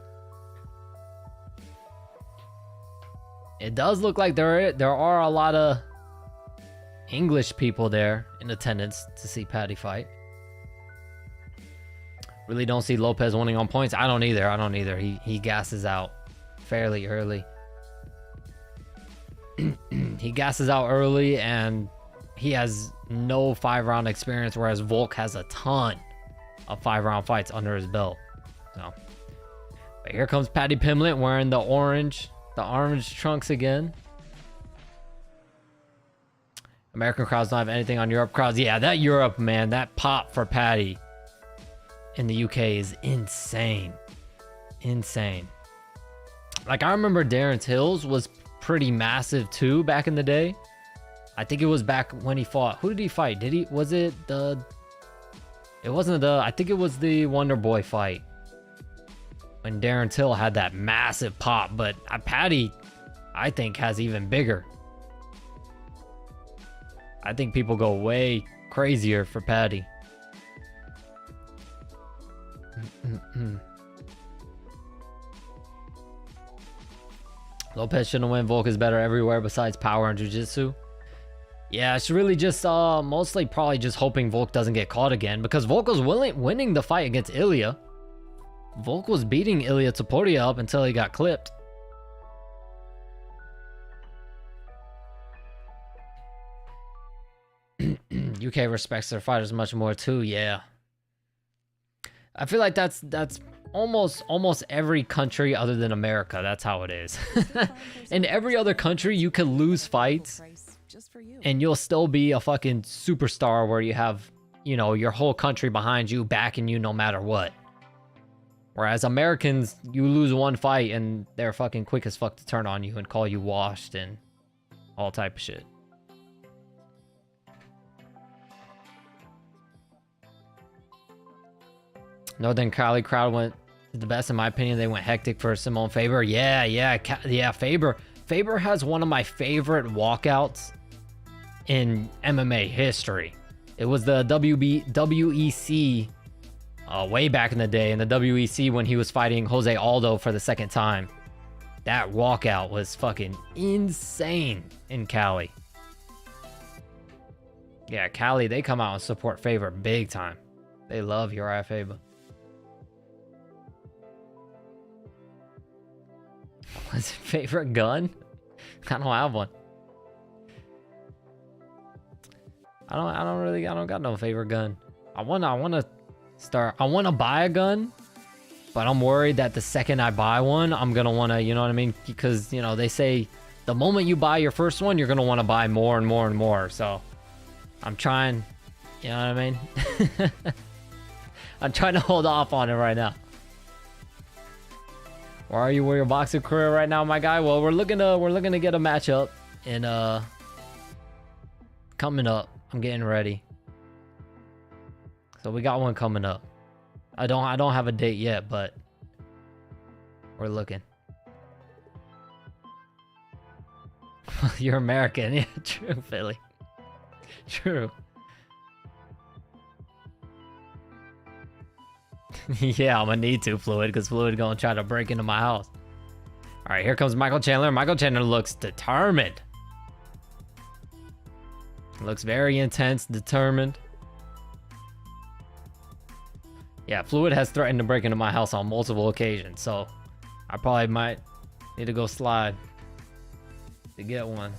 It does look like there are a lot of English people there in attendance to see Paddy fight. Really don't see Lopez winning on points. I don't either. He gasses out fairly early. He gasses out early and he has no 5-round experience, whereas Volk has a ton of 5-round fights under his belt. So, but here comes Paddy Pimblett wearing the orange trunks again. American crowds don't have anything on Europe crowds. Yeah, that Europe, man, that pop for Paddy in the UK is insane. Insane. Like, I remember Darren Tills was pretty massive too back in the day. I think it was back when he fought. Who did he fight? I think it was the Wonder Boy fight when Darren Till had that massive pop. But Paddy, I think, has even bigger. I think people go way crazier for Paddy. Lopez shouldn't win. Volk is better everywhere besides power and jiu-jitsu. Yeah, it's really just mostly probably just hoping Volk doesn't get caught again, because Volk was winning the fight against Ilya. Volk was beating Ilya Topuria up until he got clipped. UK respects their fighters much more too. Yeah, I feel like that's almost every country other than America. That's how it is. In every other country, you can lose fights and you'll still be a fucking superstar where you have, you know, your whole country behind you, backing you no matter what. Whereas Americans, you lose one fight and they're fucking quick as fuck to turn on you and call you washed and all type of shit. Northern Cali crowd went the best in my opinion. They went hectic for Simone Faber. Yeah, Faber has one of my favorite walkouts in MMA history. It was the WEC way back in the day, in the WEC when he was fighting Jose Aldo for the second time. That walkout was fucking insane in Cali. Yeah, Cali, they come out and support Faber big time. They love Uriah Faber. What's your favorite gun? I don't have one. I don't got no favorite gun. I wanna buy a gun, but I'm worried that the second I buy one, I'm gonna wanna, you know what I mean? Because, you know, they say the moment you buy your first one, you're gonna wanna buy more and more and more. So I'm trying, you know what I mean? I'm trying to hold off on it right now. Where are you with your boxing career right now, my guy? Well, we're looking to get a matchup in coming up. I'm getting ready. So we got one coming up. I don't have a date yet, but we're looking. You're American. Yeah, true, Philly. True. Yeah, I'm gonna need to, Fluid, because Fluid gonna try to break into my house. All right, here comes Michael Chandler. Michael Chandler looks determined. Looks very intense, determined. Yeah, Fluid has threatened to break into my house on multiple occasions, so I probably might need to go slide to get one.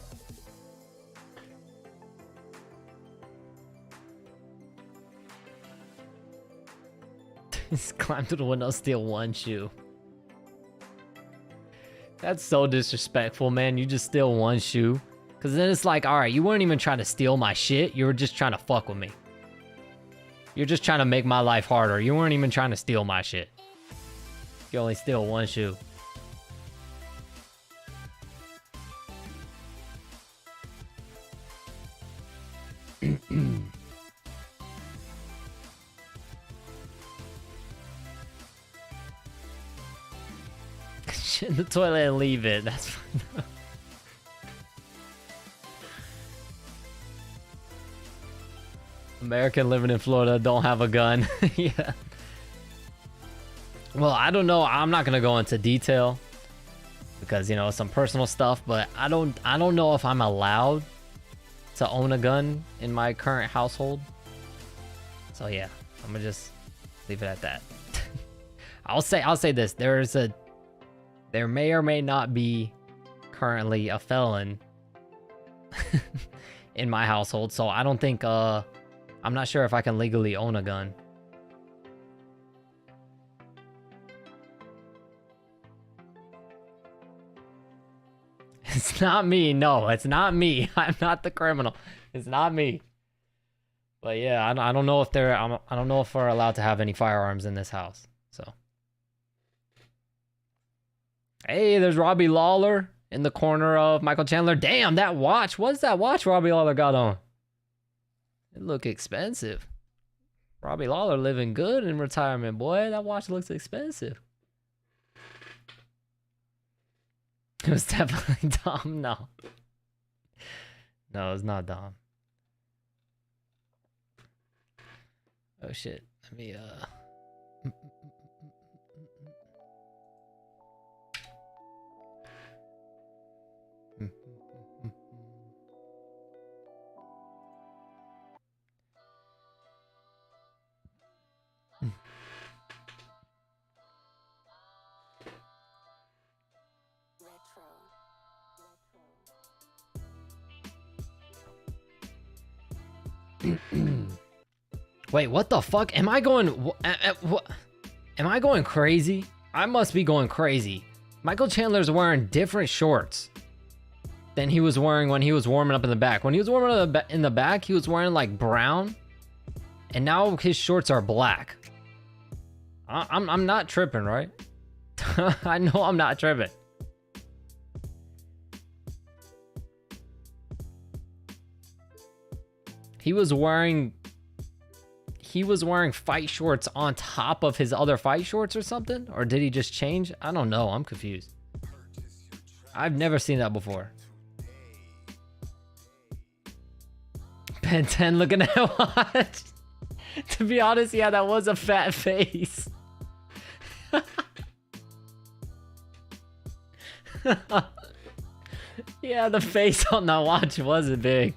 Just climb through the window, steal one shoe. That's so disrespectful, man. You just steal one shoe. Because then it's like, all right, you weren't even trying to steal my shit. You were just trying to fuck with me. You're just trying to make my life harder. You weren't even trying to steal my shit. You only steal one shoe. Shit in the toilet and leave it. That's fine. American living in Florida, don't have a gun. Yeah. Well, I don't know. I'm not gonna go into detail because, you know, some personal stuff, but I don't know if I'm allowed to own a gun in my current household. So yeah, I'm gonna just leave it at that. I'll say this. There may or may not be currently a felon in my household, so I don't think I'm not sure if I can legally own a gun. It's not me. No, it's not me. I'm not the criminal. It's not me. But yeah, I don't know if I don't know if we're allowed to have any firearms in this house. So. Hey, there's Robbie Lawler in the corner of Michael Chandler. Damn, that watch. What's that watch Robbie Lawler got on? It look expensive. Robbie Lawler living good in retirement, boy. That watch looks expensive. It was definitely Dom. No. No, it's not Dom. Oh shit. Let me Wait, what the fuck? Am I going what? Am I going crazy? I must be going crazy. Michael Chandler's wearing different shorts than he was wearing when he was warming up in the back. When he was warming up in the back, he was wearing like brown, and now his shorts are black. I'm not tripping, right? I know I'm not tripping. He was wearing fight shorts on top of his other fight shorts or something? Or did he just change? I don't know. I'm confused. I've never seen that before. Ben 10 looking at watch. To be honest, yeah, that was a fat face. Yeah, the face on that watch wasn't big.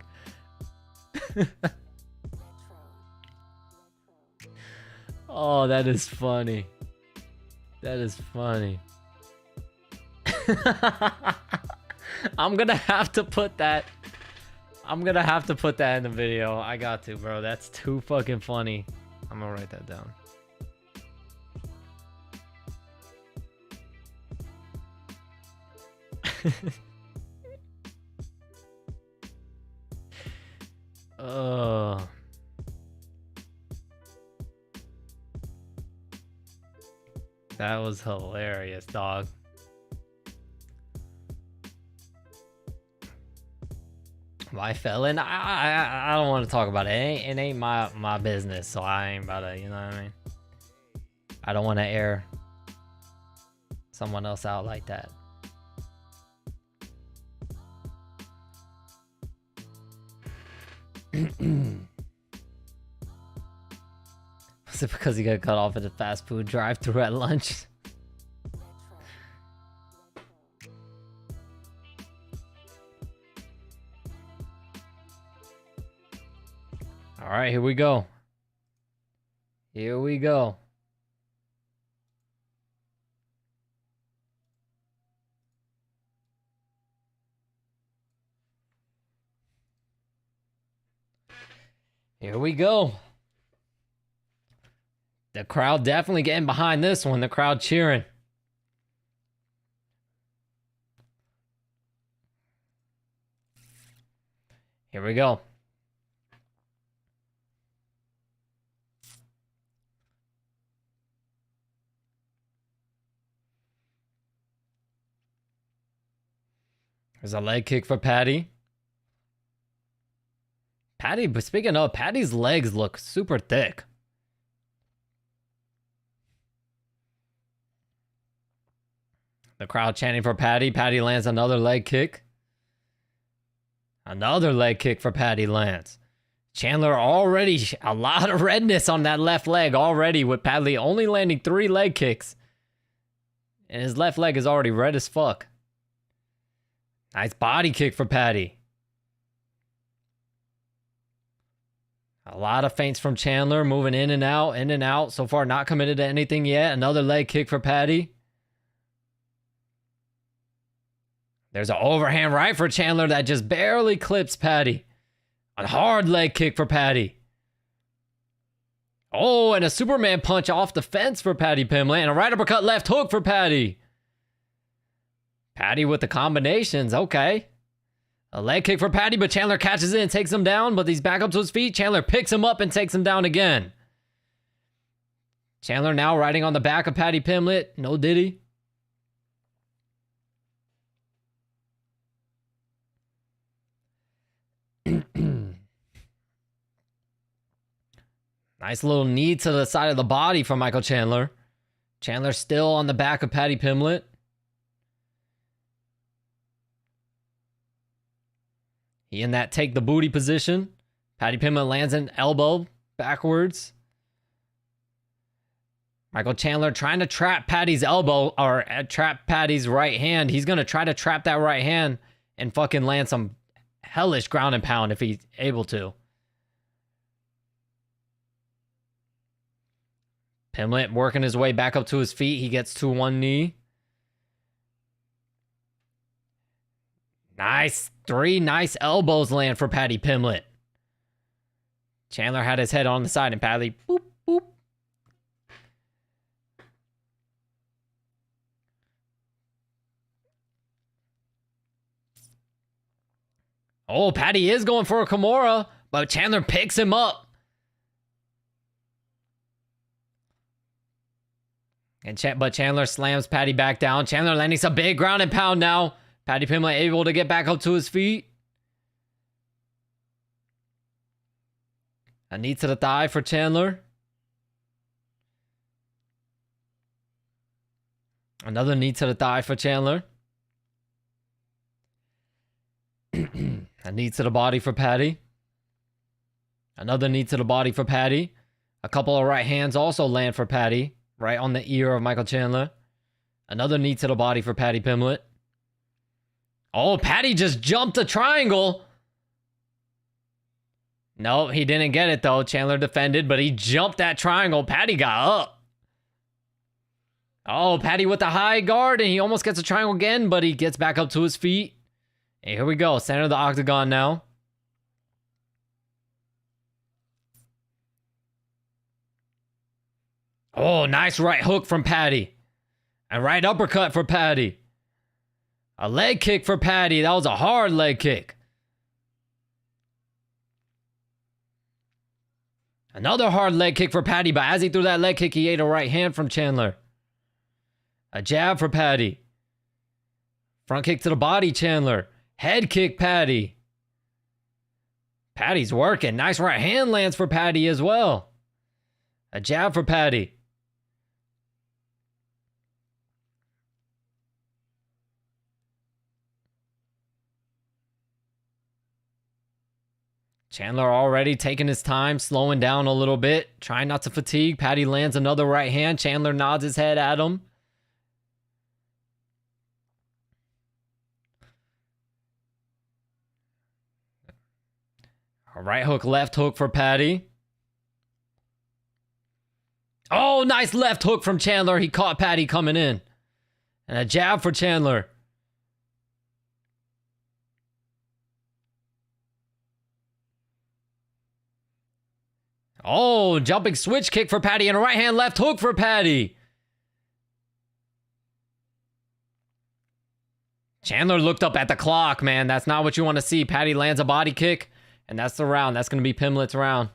Oh, that is funny. That is funny. I'm gonna have to put that. I'm gonna have to put that in the video. I got to, bro. That's too fucking funny. I'm gonna write that down. That was hilarious, dog. My felon, I don't want to talk about it. It ain't my business, so I ain't about to, you know what I mean? I don't want to air someone else out like that. Was it because he got cut off at a fast food drive-thru at lunch? All right, here we go. Here we go. Here we go. The crowd definitely getting behind this one. The crowd cheering. Here we go. There's a leg kick for Patty. But speaking of, Patty's legs look super thick. The crowd chanting for Patty. Patty lands another leg kick. Another leg kick for Patty lands. Chandler already, a lot of redness on that left leg already, with Patty only landing 3 leg kicks. And his left leg is already red as fuck. Nice body kick for Patty. A lot of feints from Chandler, moving in and out, in and out. So far, not committed to anything yet. Another leg kick for Patty. There's an overhand right for Chandler that just barely clips Patty. A hard leg kick for Patty. Oh, and a Superman punch off the fence for Patty Pimblett. And a right uppercut left hook for Patty. Patty with the combinations. Okay. A leg kick for Patty, but Chandler catches it and takes him down, but he's back up to his feet. Chandler picks him up and takes him down again. Chandler now riding on the back of Patty Pimblett. No diddy. Nice little knee to the side of the body from Michael Chandler. Chandler still on the back of Patty Pimblett. He in that take the booty position. Patty Pimblett lands an elbow backwards. Michael Chandler trying to trap Patty's elbow, or trap Patty's right hand. He's going to try to trap that right hand and fucking land some hellish ground and pound if he's able to. Pimblett working his way back up to his feet. He gets to one knee. Nice. 3 nice elbows land for Patty Pimblett. Chandler had his head on the side and Patty, boop, boop. Oh, Patty is going for a Kimura, but Chandler picks him up. But Chandler slams Patty back down. Chandler landing some big ground and pound now. Patty Pimblett able to get back up to his feet. A knee to the thigh for Chandler. Another knee to the thigh for Chandler. A knee to the body for Patty. Another knee to the body for Patty. A couple of right hands also land for Patty. Right on the ear of Michael Chandler. Another knee to the body for Patty Pimblett. Oh, Patty just jumped the triangle. No, he didn't get it though. Chandler defended, but he jumped that triangle. Patty got up. Oh, Patty with the high guard, and he almost gets a triangle again, but he gets back up to his feet. And here we go. Center of the octagon now. Oh, nice right hook from Patty. And right uppercut for Patty. A leg kick for Patty. That was a hard leg kick. Another hard leg kick for Patty, but as he threw that leg kick, he ate a right hand from Chandler. A jab for Patty. Front kick to the body, Chandler. Head kick, Patty. Patty's working. Nice right hand lands for Patty as well. A jab for Patty. Chandler already taking his time, slowing down a little bit, trying not to fatigue. Patty lands another right hand. Chandler nods his head at him. A right hook, left hook for Patty. Oh, nice left hook from Chandler. He caught Patty coming in. And a jab for Chandler. Oh, jumping switch kick for Patty and a right hand left hook for Patty. Chandler looked up at the clock, man. That's not what you want to see. Patty lands a body kick, and that's the round. That's going to be Pimblett's round.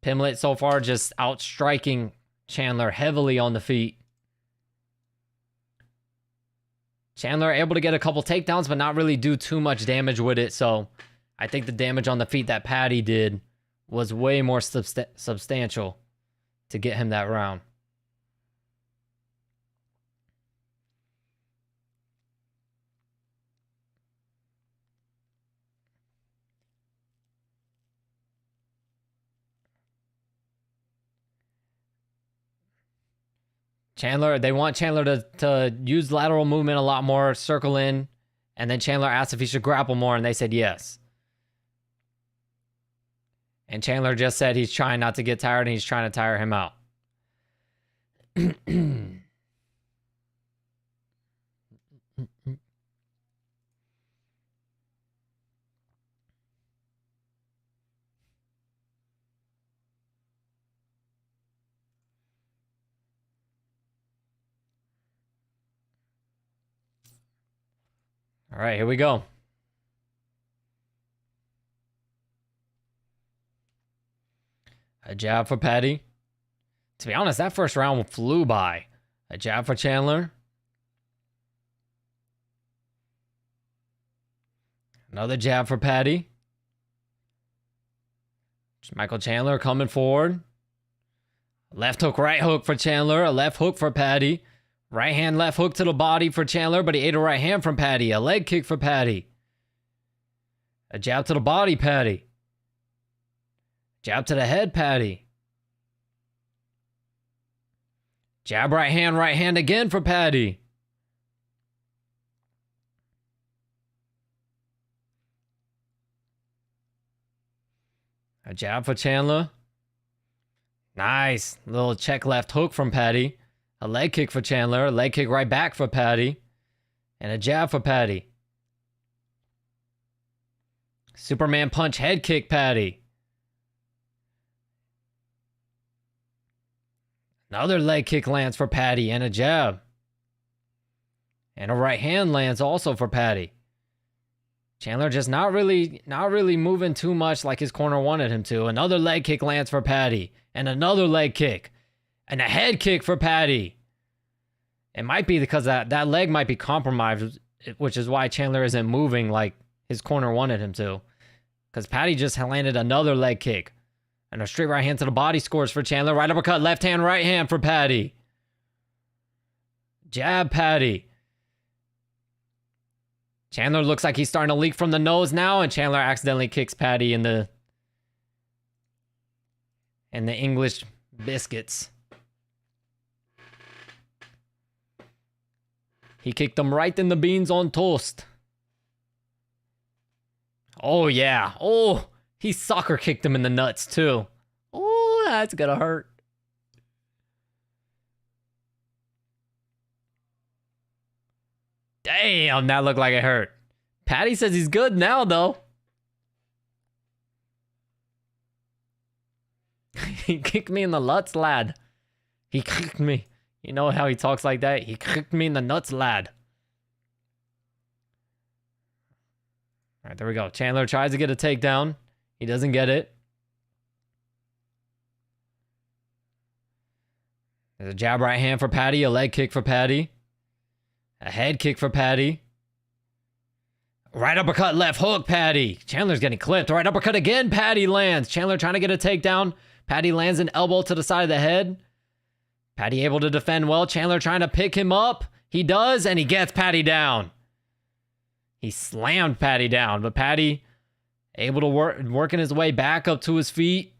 Pimblett so far just outstriking Chandler heavily on the feet. Chandler able to get a couple takedowns, but not really do too much damage with it. So I think the damage on the feet that Patty did was way more substantial to get him that round. Chandler, they want Chandler to use lateral movement a lot more, circle in, and then Chandler asked if he should grapple more, and they said yes. And Chandler just said he's trying not to get tired, and he's trying to tire him out. All right, here we go. A jab for Patty. To be honest, that first round flew by. A jab for Chandler. Another jab for Patty. Michael Chandler coming forward. Left hook, right hook for Chandler. A left hook for Patty. Right hand, left hook to the body for Chandler, but he ate a right hand from Patty. A leg kick for Patty. A jab to the body, Patty. Jab to the head, Patty. Jab right hand again for Patty. A jab for Chandler. Nice. Little check left hook from Patty. A leg kick for Chandler. A leg kick right back for Patty. And a jab for Patty. Superman punch head kick, Patty. Another leg kick lands for Patty and a jab. And a right hand lands also for Patty. Chandler just not really moving too much like his corner wanted him to. Another leg kick lands for Patty. And another leg kick. And a head kick for Patty. It might be because that leg might be compromised, which is why Chandler isn't moving like his corner wanted him to. Because Patty just landed another leg kick. And a straight right hand to the body scores for Chandler. Right uppercut, left hand, right hand for Patty. Jab, Patty. Chandler looks like he's starting to leak from the nose now, and Chandler accidentally kicks Patty in the English biscuits. He kicked him right in the beans on toast. Oh, yeah. Oh, he soccer kicked him in the nuts, too. Oh, that's gonna hurt. Damn, that looked like it hurt. Patty says he's good now, though. He kicked me in the nuts, lad. He kicked me. You know how he talks like that? He kicked me in the nuts, lad. All right, there we go. Chandler tries to get a takedown. He doesn't get it. There's a jab right hand for Patty, a leg kick for Patty, a head kick for Patty. Right uppercut, left hook, Patty. Chandler's getting clipped. Right uppercut again, Patty lands. Chandler trying to get a takedown. Patty lands an elbow to the side of the head. Patty able to defend well. Chandler trying to pick him up. He does, and he gets Patty down. He slammed Patty down, but Patty able to working his way back up to his feet.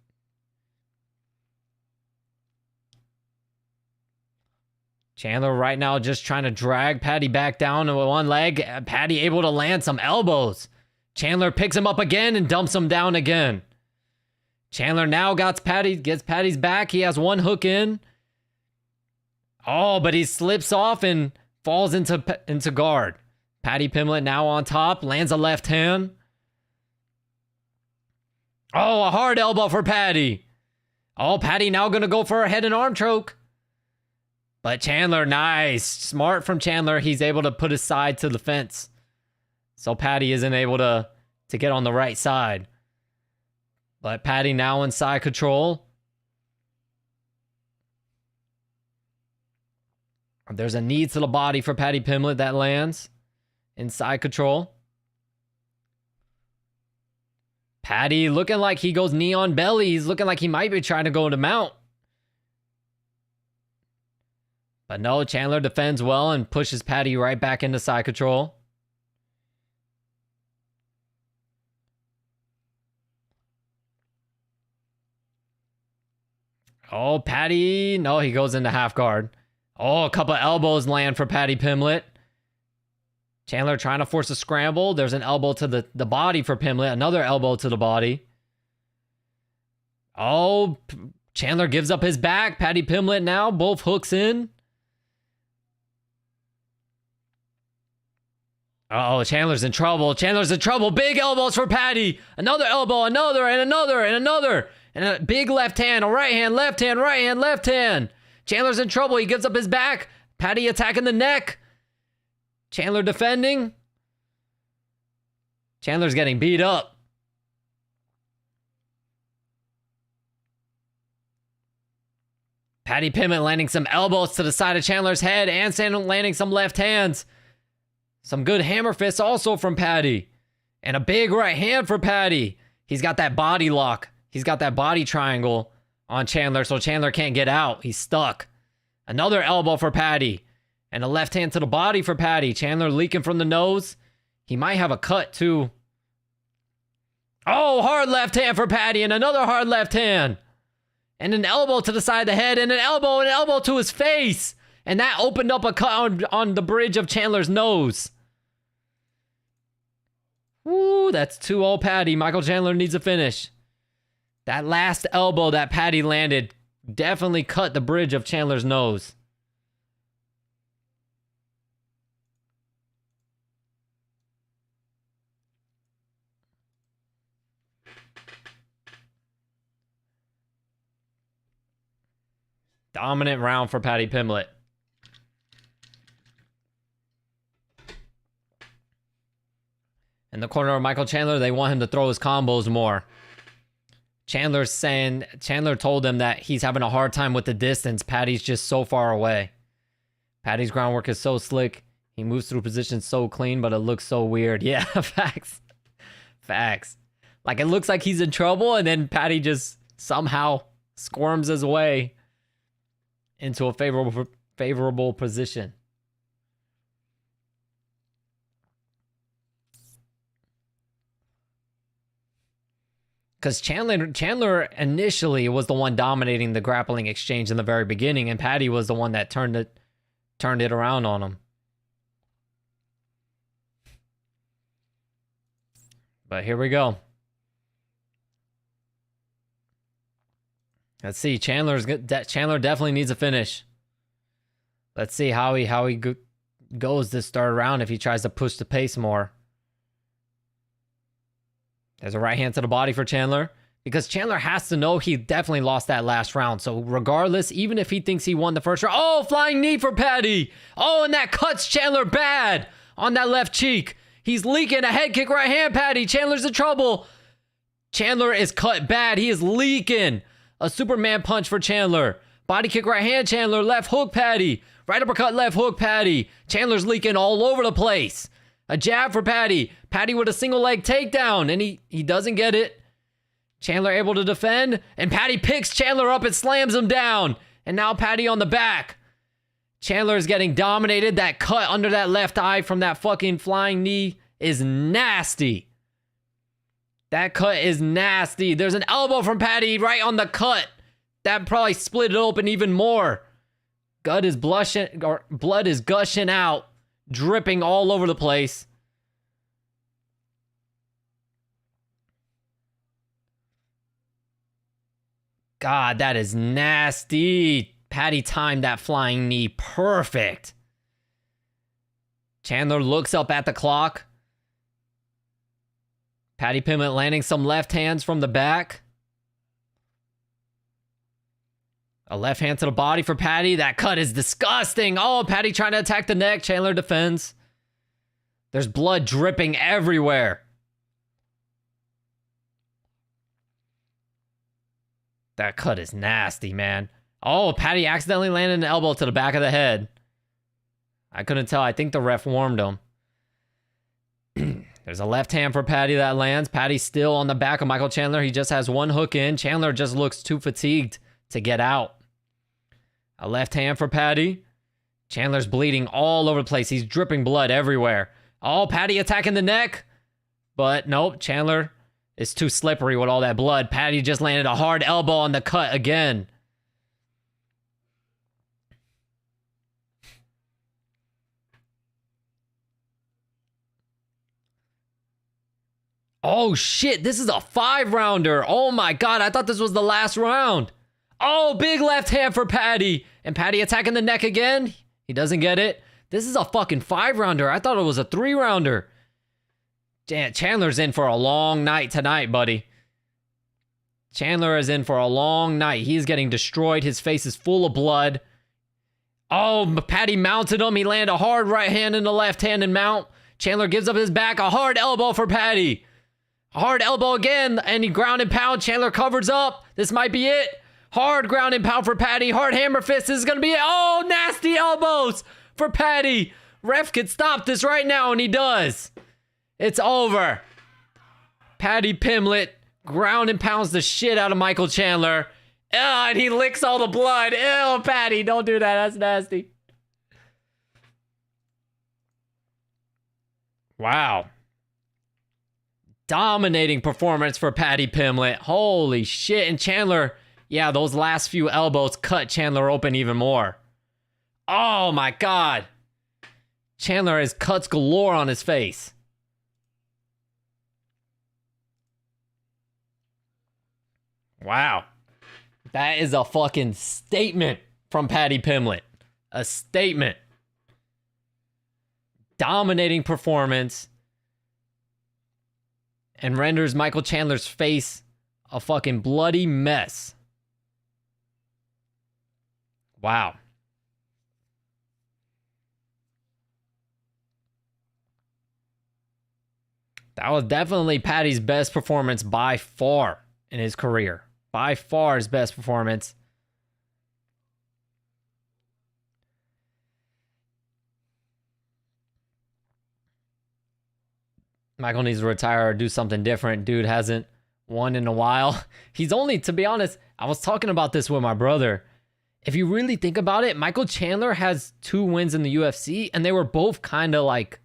Chandler right now just trying to drag Patty back down with one leg. Patty able to land some elbows. Chandler picks him up again and dumps him down again. Chandler now gets Patty's back. He has one hook in. Oh, but he slips off and falls into guard. Patty Pimblett now on top, lands a left hand. Oh, a hard elbow for Patty. Oh, Patty now going to go for a head and arm choke. But Chandler, nice. Smart from Chandler. He's able to put his side to the fence. So Patty isn't able to get on the right side. But Patty now in side control. There's a knee to the body for Patty Pimblett that lands. In side control. Patty looking like he goes knee on belly. He's looking like he might be trying to go to mount. But no, Chandler defends well and pushes Patty right back into side control. Oh, Patty. No, he goes into half guard. Oh, a couple elbows land for Patty Pimblett. Chandler trying to force a scramble. There's an elbow to the body for Pimblett. Another elbow to the body. Oh, Chandler gives up his back. Patty Pimblett now. Both hooks in. Oh, Chandler's in trouble. Chandler's in trouble. Big elbows for Patty. Another elbow, another, and another, and another. And a big left hand, a right hand, left hand, right hand, left hand. Chandler's in trouble. He gives up his back. Patty attacking the neck. Chandler defending. Chandler's getting beat up. Patty Pimblett landing some elbows to the side of Chandler's head and landing some left hands. Some good hammer fists also from Patty. And a big right hand for Patty. He's got that body lock. He's got that body triangle on Chandler, so Chandler can't get out. He's stuck. Another elbow for Patty. And a left hand to the body for Patty. Chandler leaking from the nose. He might have a cut too. Oh, hard left hand for Patty and another hard left hand. And an elbow to the side of the head and an elbow to his face. And that opened up a cut on the bridge of Chandler's nose. Woo, that's 2-0 Patty. Michael Chandler needs a finish. That last elbow that Patty landed definitely cut the bridge of Chandler's nose. Dominant round for Patty Pimblett. In the corner of Michael Chandler, they want him to throw his combos more. Chandler told him that he's having a hard time with the distance. Patty's just so far away. Patty's groundwork is so slick. He moves through positions so clean, but it looks so weird. Yeah, facts. Facts. Like, it looks like he's in trouble, and then Patty just somehow squirms his way into a favorable position. Because Chandler initially was the one dominating the grappling exchange in the very beginning, and Patty was the one that turned it around on him. But here we go. Let's see. Chandler definitely needs a finish. Let's see how he goes this third round if he tries to push the pace more. There's a right hand to the body for Chandler. Because Chandler has to know he definitely lost that last round. So regardless, even if he thinks he won the first round. Oh, flying knee for Patty. Oh, and that cuts Chandler bad on that left cheek. He's leaking a head kick right hand, Patty. Chandler's in trouble. Chandler is cut bad. He is leaking. A Superman punch for Chandler. Body kick right hand, Chandler. Left hook, Patty. Right uppercut, left hook, Patty. Chandler's leaking all over the place. A jab for Patty. Patty with a single leg takedown, and he doesn't get it. Chandler able to defend, and Patty picks Chandler up and slams him down. And now Patty on the back. Chandler is getting dominated. That cut under that left eye from that fucking flying knee is nasty. That cut is nasty. There's an elbow from Patty right on the cut. That probably split it open even more. Blood is gushing out, dripping all over the place. God, that is nasty. Patty timed that flying knee perfect. Chandler looks up at the clock. Patty Pimblett landing some left hands from the back. A left hand to the body for Patty. That cut is disgusting. Oh, Patty trying to attack the neck. Chandler defends. There's blood dripping everywhere. That cut is nasty, man. Oh, Patty accidentally landed an elbow to the back of the head. I couldn't tell. I think the ref warmed him. There's a left hand for Patty that lands. Patty's still on the back of Michael Chandler. He just has one hook in. Chandler just looks too fatigued to get out. A left hand for Patty. Chandler's bleeding all over the place. He's dripping blood everywhere. Oh, Patty attacking the neck. But nope, Chandler is too slippery with all that blood. Patty just landed a hard elbow on the cut again. Oh shit, this is a 5-rounder. Oh my god, I thought this was the last round. Oh, big left hand for Patty. And Patty attacking the neck again. He doesn't get it. This is a fucking 5-rounder. I thought it was a 3-rounder. Chandler's in for a long night tonight, buddy. Chandler is in for a long night. He's getting destroyed. His face is full of blood. Oh, Patty mounted him. He landed a hard right hand in the left hand and mount. Chandler gives up his back. A hard elbow for Patty. A hard elbow again, and he ground and pound. Chandler covers up. This might be it. Hard ground and pound for Patty. Hard hammer fist. This is going to be it. Oh, nasty elbows for Patty. Ref could stop this right now, and he does. It's over. Patty Pimblett ground and pounds the shit out of Michael Chandler. And he licks all the blood. Ew, Patty, don't do that. That's nasty. Wow. Dominating performance for Patty Pimblett. Holy shit. And Chandler, yeah, those last few elbows cut Chandler open even more. Oh my god. Chandler has cuts galore on his face. Wow. That is a fucking statement from Patty Pimblett. A statement. Dominating performance. And renders Michael Chandler's face a fucking bloody mess. Wow. That was definitely Patty's best performance by far in his career. By far his best performance. Michael needs to retire or do something different. Dude hasn't won in a while. He's only, to be honest, I was talking about this with my brother. If you really think about it, Michael Chandler has 2 wins in the UFC, and they were both kind of like,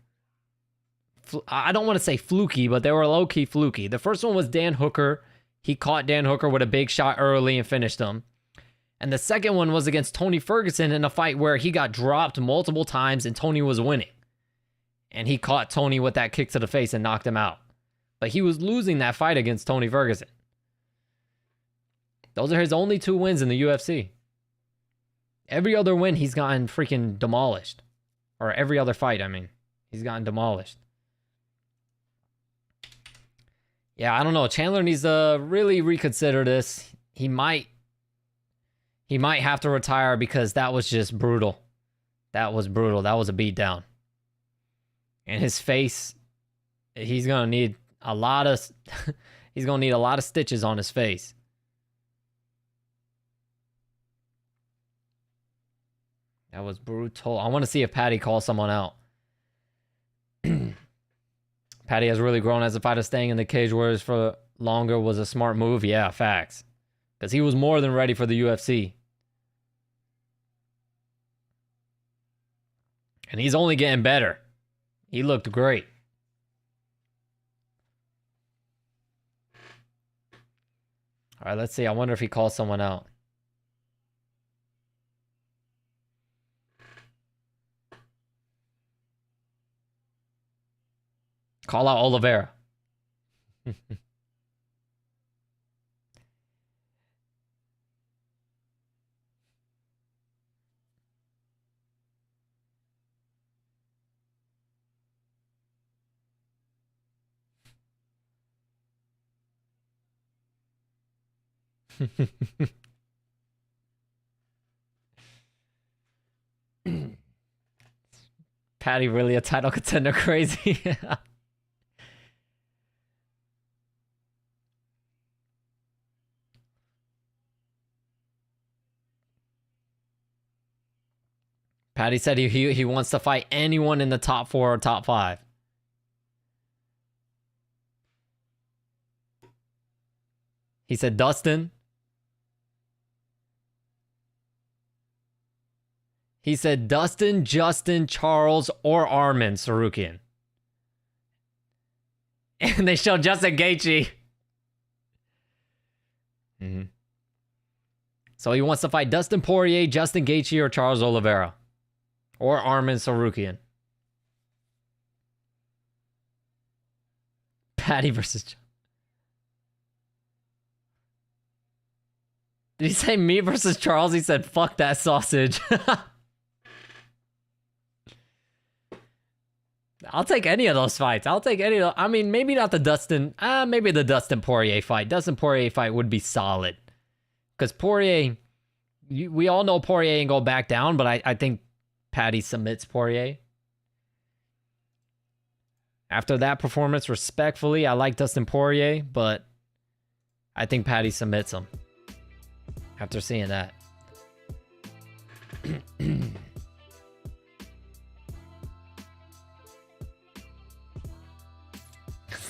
I don't want to say fluky, but they were low-key fluky. The first one was Dan Hooker. He caught Dan Hooker with a big shot early and finished him. And the second one was against Tony Ferguson in a fight where he got dropped multiple times and Tony was winning. And he caught Tony with that kick to the face and knocked him out. But he was losing that fight against Tony Ferguson. Those are his only 2 wins in the UFC. Every other win, he's gotten freaking demolished. Or every other fight, I mean. He's gotten demolished. Yeah, I don't know. Chandler needs to really reconsider this. He might have to retire because that was just brutal. That was brutal. That was a beatdown. And his face, he's gonna need a lot of stitches on his face. That was brutal. I want to see if Patty calls someone out. Patty has really grown as a fighter. Staying in the cage wars for longer was a smart move. Yeah, facts. Because he was more than ready for the UFC. And he's only getting better. He looked great. All right, let's see. I wonder if he calls someone out. Call out Oliveira. Patty really a title contender? Crazy. Patty said he wants to fight anyone in the top 4 or top 5. He said Dustin. He said Dustin, Justin, Charles, or Armin Sarukian. And they showed Justin Gaethje. So he wants to fight Dustin Poirier, Justin Gaethje, or Charles Oliveira. Or Armin Sarukian. Patty versus... Did he say me versus Charles? He said, fuck that sausage. I'll take any of those fights. I'll take any of those. I mean, maybe not the Dustin. Maybe the Dustin Poirier fight. Dustin Poirier fight would be solid. Because Poirier... we all know Poirier ain't go back down, but I think Patty submits Poirier. After that performance, respectfully, I like Dustin Poirier, but I think Patty submits him. After seeing that.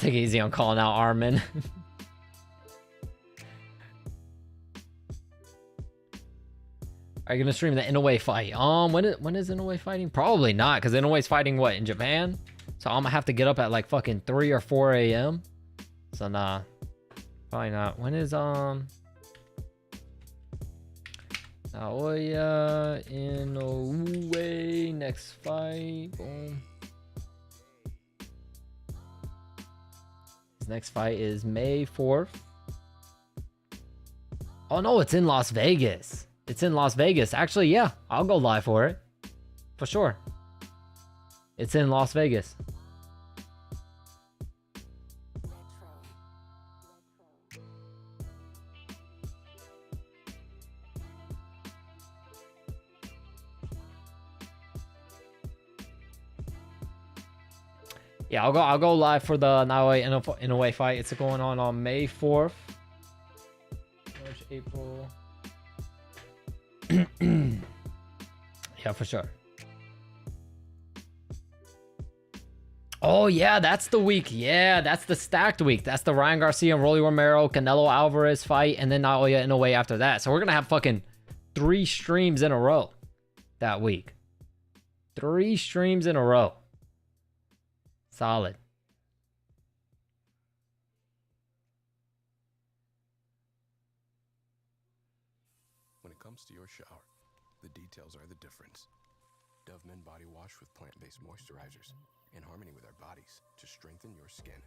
Take it easy on calling out Armin. Are you gonna stream the Inoue fight? When is Inoue fighting? Probably not, because Inoue's fighting what, in Japan? So I'm gonna have to get up at like fucking 3 or 4 a.m. So nah, probably not. When is Naoya Inoue next fight? Boom. His next fight is May 4th. Oh no, it's in Las Vegas. It's in Las Vegas. Actually, yeah, I'll go live for it. For sure. It's in Las Vegas. Yeah, I'll go live for the Naoya Inoue fight. It's going on May 4th. March, April. Yeah, for sure. Oh yeah, that's the week. Yeah, that's the stacked week. That's the Ryan Garcia and Rolly Romero, Canelo Alvarez fight, and then Naoya Inoue after that. So we're gonna have fucking 3 streams in a row that week. 3 streams in a row. Solid. When it comes to your shower, the details are the difference. Dove Men Body Wash with plant-based moisturizers in harmony with our bodies to strengthen your skin.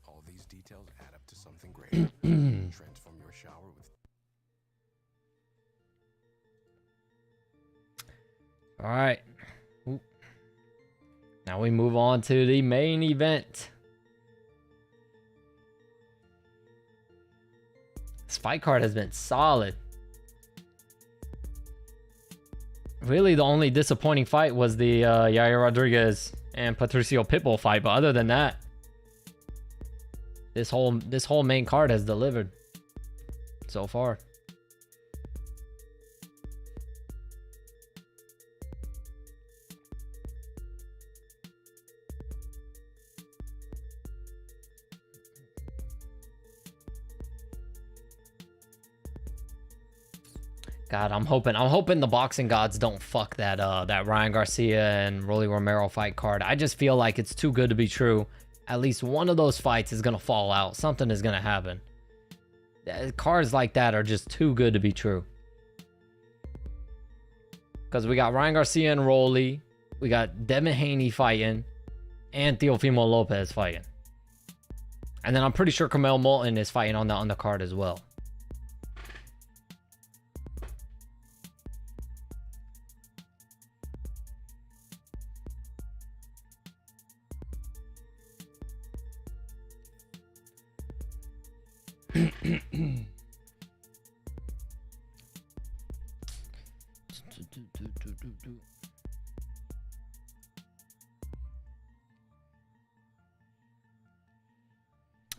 All these details add up to something great. Transform your shower with... All right. Ooh. Now we move on to the main event. This fight card has been solid. Really, the only disappointing fight was the Yair Rodriguez and Patricio Pitbull fight. But other than that, this whole main card has delivered so far. God, I'm hoping the boxing gods don't fuck that that Ryan Garcia and Rolly Romero fight card. I just feel like it's too good to be true. At least one of those fights is gonna fall out. Something is gonna happen. Cards like that are just too good to be true. Because we got Ryan Garcia and Rolly, we got Devin Haney fighting, and Teofimo Lopez fighting. And then I'm pretty sure Kamel Moulton is fighting on the undercard as well.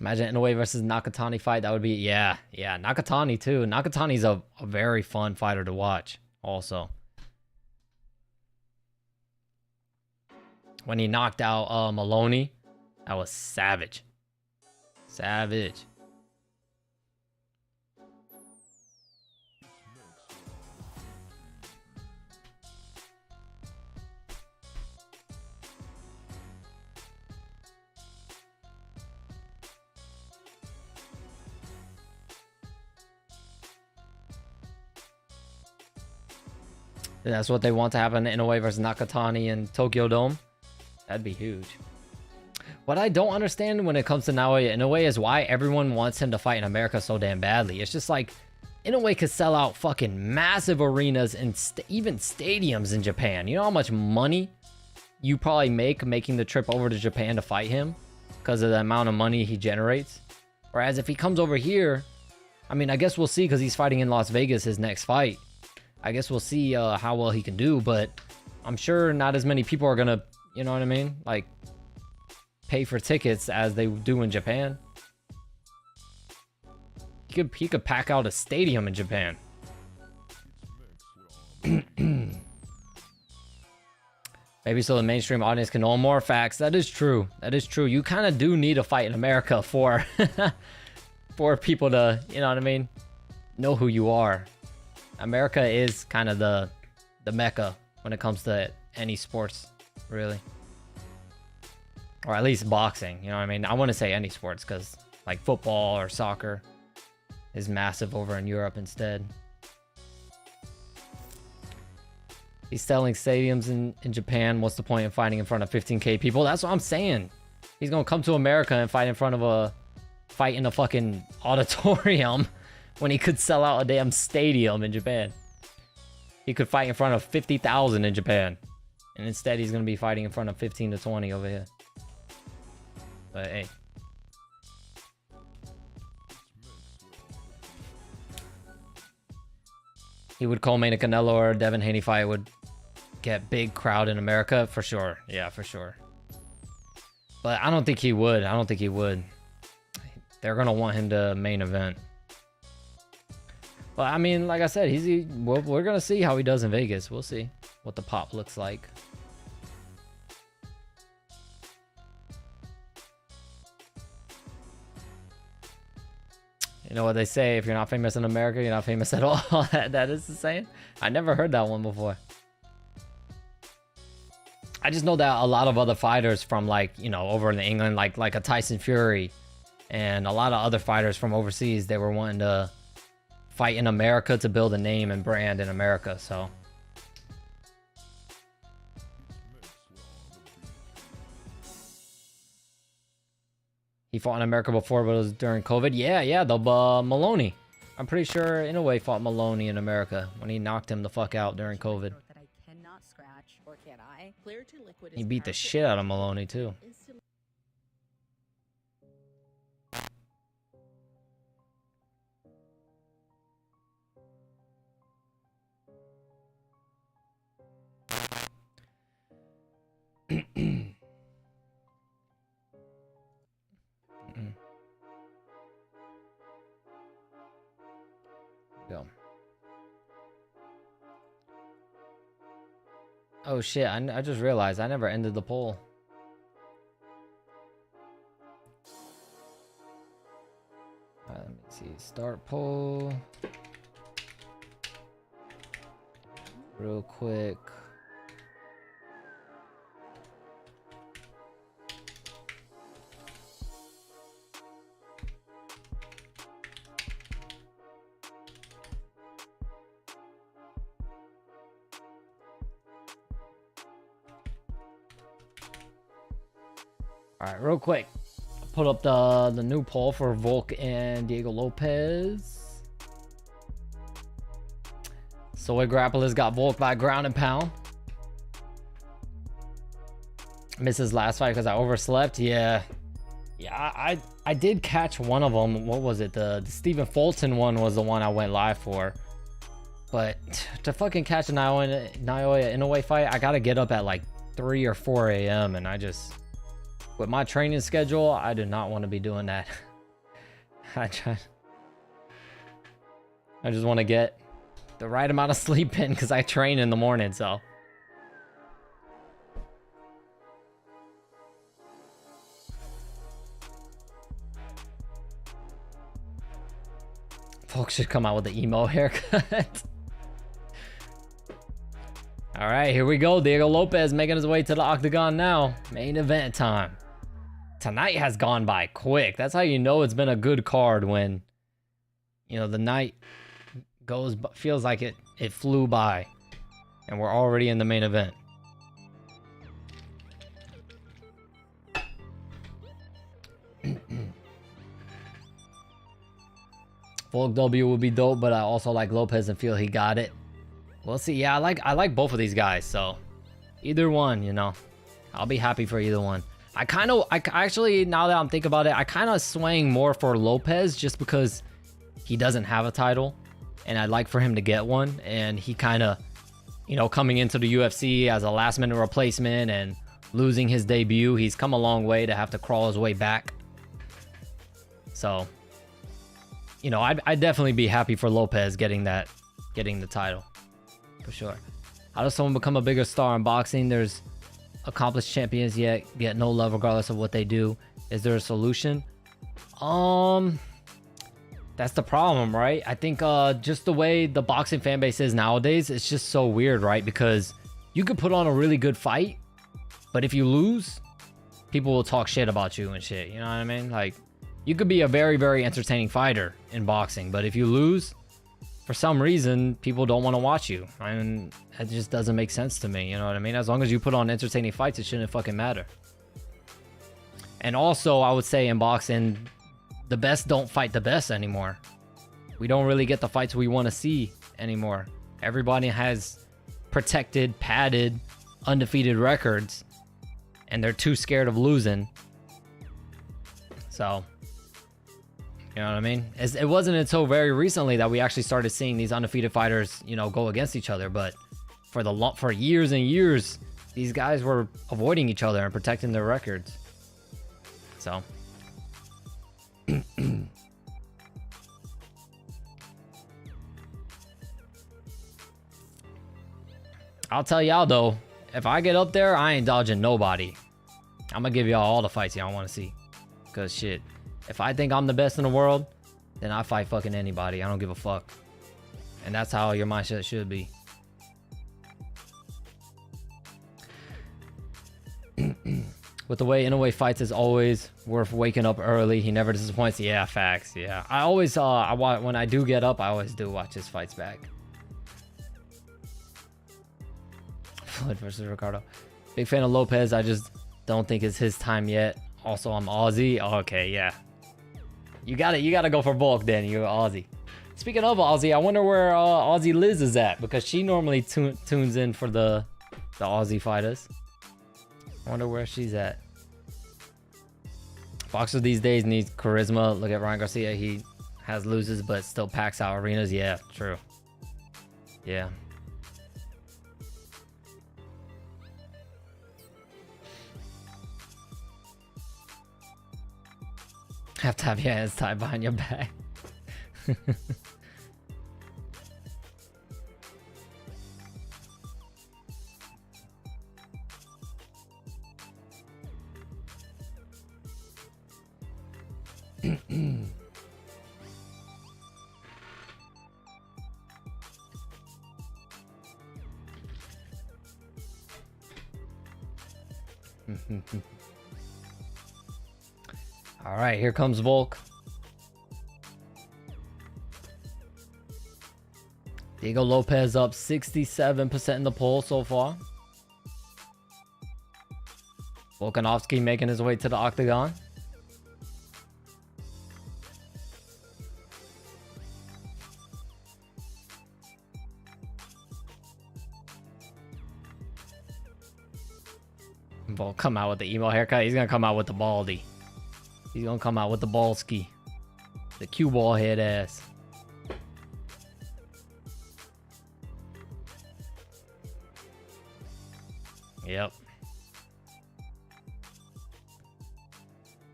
Imagine Inoue versus Nakatani fight. That would be, yeah. Nakatani too. Nakatani's a very fun fighter to watch also. When he knocked out Maloney, that was savage. Savage. That's what they want to happen in Inoue versus Nakatani in Tokyo Dome. That'd be huge. What I don't understand when it comes to Naoya Inoue is why everyone wants him to fight in America so damn badly. It's just like, Inoue could sell out fucking massive arenas and even stadiums in Japan. You know how much money you probably make making the trip over to Japan to fight him? Because of the amount of money he generates. Whereas if he comes over here, I mean, I guess we'll see because he's fighting in Las Vegas his next fight. I guess we'll see how well he can do, but I'm sure not as many people are gonna, you know what I mean? Like, pay for tickets as they do in Japan. He could pack out a stadium in Japan. Maybe so the mainstream audience can know more facts. That is true. That is true. You kind of do need a fight in America for for people to, you know what I mean, know who you are. America is kind of the mecca when it comes to any sports, really. Or at least boxing, you know what I mean? I want to say any sports because like football or soccer is massive over in Europe instead. He's selling stadiums in Japan. What's the point in fighting in front of 15K people? That's what I'm saying. He's going to come to America and fight in front of a fucking auditorium when he could sell out a damn stadium in Japan. He could fight in front of 50,000 in Japan. And instead he's going to be fighting in front of 15 to 20 over here. But hey. He would co-main a Canelo or Devin Haney fight, would get big crowd in America for sure. Yeah, for sure. But I don't think he would. I don't think he would. They're going to want him to main event. But I mean, like I said, we're going to see how he does in Vegas. We'll see what the pop looks like. You know what they say, if you're not famous in America, you're not famous at all. That is the saying. I never heard that one before. I just know that a lot of other fighters from, like, you know, over in England, like a Tyson Fury and a lot of other fighters from overseas, they were wanting to fight in America to build a name and brand in America, so. He fought in America before, but it was during COVID. Yeah, the Maloney. I'm pretty sure Inoue fought Maloney in America when he knocked him the fuck out during COVID. That I cannot scratch, or can I? Clear to liquid He beat the shit out of Maloney too. Go. Oh shit, I just realized I never ended the poll. Alright, let me see. Start poll. real quick. All right, real quick. Put up the new poll for Volk and Diego Lopez. Soy Grapplers got Volk by ground and pound. Missed his last fight because I overslept. Yeah, I did catch one of them. What was it? The Stephen Fulton one was the one I went live for. But to fucking catch a Naoya Inoue fight, I gotta get up at like 3 or 4 a.m. and I just, with my training schedule, I do not want to be doing that. I just want to get the right amount of sleep in because I train in the morning, so. Folks should come out with the emo haircut. All right, here we go. Diego Lopez making his way to the octagon now. Main event time. Tonight has gone by quick. That's how you know it's been a good card when, you know, the night goes, feels like it flew by and we're already in the main event. Volk W would be dope, but I also like Lopez and feel he got it. We'll see. Yeah, I like both of these guys, so either one, you know, I'll be happy for either one. I actually, now that I'm thinking about it, I kind of swaying more for Lopez just because he doesn't have a title and I'd like for him to get one. And he kind of, you know, coming into the UFC as a last minute replacement and losing his debut, he's come a long way to have to crawl his way back. So, you know, I'd definitely be happy for Lopez getting the title for sure. How does someone become a bigger star in boxing? There's accomplished champions yet get no love regardless of what they do. Is there a solution? That's the problem, right? I think just the way the boxing fan base is nowadays, it's just so weird, right? Because you could put on a really good fight, but if you lose, people will talk shit about you and shit. You know what I mean? Like, you could be a very, very entertaining fighter in boxing, but if you lose, for some reason, people don't want to watch you. I mean, it just doesn't make sense to me. You know what I mean? As long as you put on entertaining fights, it shouldn't fucking matter. And also, I would say in boxing, the best don't fight the best anymore. We don't really get the fights we want to see anymore. Everybody has protected, padded, undefeated records, and they're too scared of losing. So, you know what I mean? It wasn't until very recently that we actually started seeing these undefeated fighters, you know, go against each other. But for years and years, these guys were avoiding each other and protecting their records. So, I'll tell y'all though, if I get up there, I ain't dodging nobody. I'm gonna give y'all all the fights y'all want to see. Cause shit, if I think I'm the best in the world, then I fight fucking anybody. I don't give a fuck. And that's how your mindset should be. With the way Inoue fights is always worth waking up early. He never disappoints. Yeah, facts. Yeah, I always when I do get up, I always do watch his fights back. Floyd versus Ricardo. Big fan of Lopez. I just don't think it's his time yet. Also, I'm Aussie. Okay, yeah. You gotta go for Volk then. You're Aussie. Speaking of Aussie, I wonder where Aussie Liz is at, because she normally tunes in for the Aussie fighters. I wonder where she's at. Boxer these days needs charisma. Look at Ryan Garcia. He has loses, but still packs out arenas. Yeah, true. Yeah. Have to have your hands tied behind your back. All right, here comes Volk. Diego Lopez up 67% in the poll so far. Volkanovski making his way to the octagon. Volk come out with the emo haircut. He's gonna come out with the baldy. He's gonna come out with the ball ski. The cue ball head ass. Yep.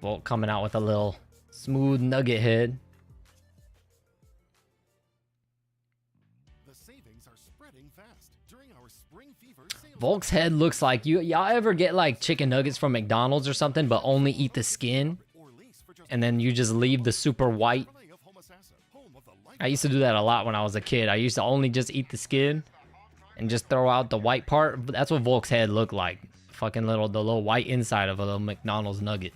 Volk coming out with a little smooth nugget head. The savings are spreading fast during our spring fever sale. Volk's head looks like y'all ever get like chicken nuggets from McDonald's or something, but only eat the skin, and then you just leave the super white. I used to do that a lot when I was a kid. I used to only just eat the skin and just throw out the white part. That's what Volk's head looked like. Fucking the little white inside of a little McDonald's nugget.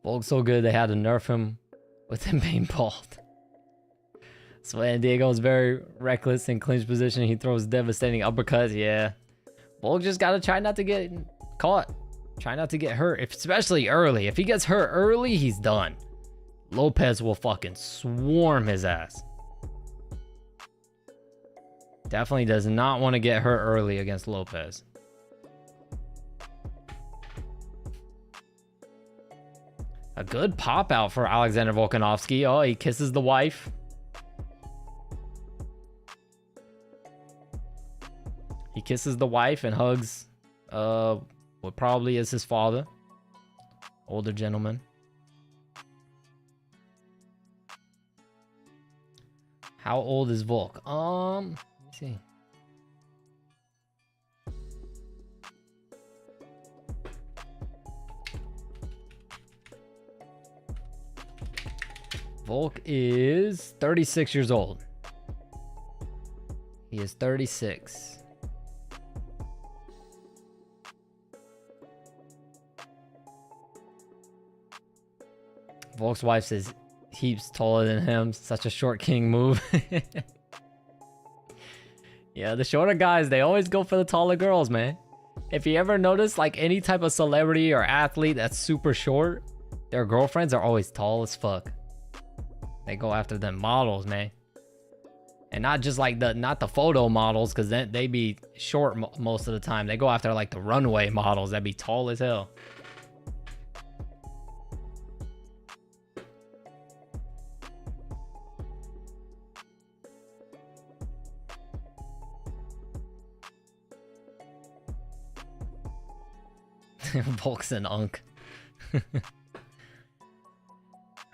Volk's so good they had to nerf him with him being bald. So when Diego is very reckless in clinch position, he throws devastating uppercuts. Yeah. Volk just gotta try not to get caught. Try not to get hurt, especially early. If he gets hurt early, he's done. Lopez will fucking swarm his ass. Definitely does not want to get hurt early against Lopez. A good pop out for Alexander Volkanovski. Oh, he kisses the wife. He kisses the wife and hugs what probably is his father. Older gentleman. How old is Volk? Let me see. Volk is 36 years old. He is 36. Volk's wife says heaps taller than him. Such a short king move. Yeah, the shorter guys, they always go for the taller girls, man. If you ever notice, like any type of celebrity or athlete that's super short, their girlfriends are always tall as fuck. They go after them models, man. And not just like not the photo models, because then they be short most of the time. They go after like the runway models that be tall as hell. Volk's an unk.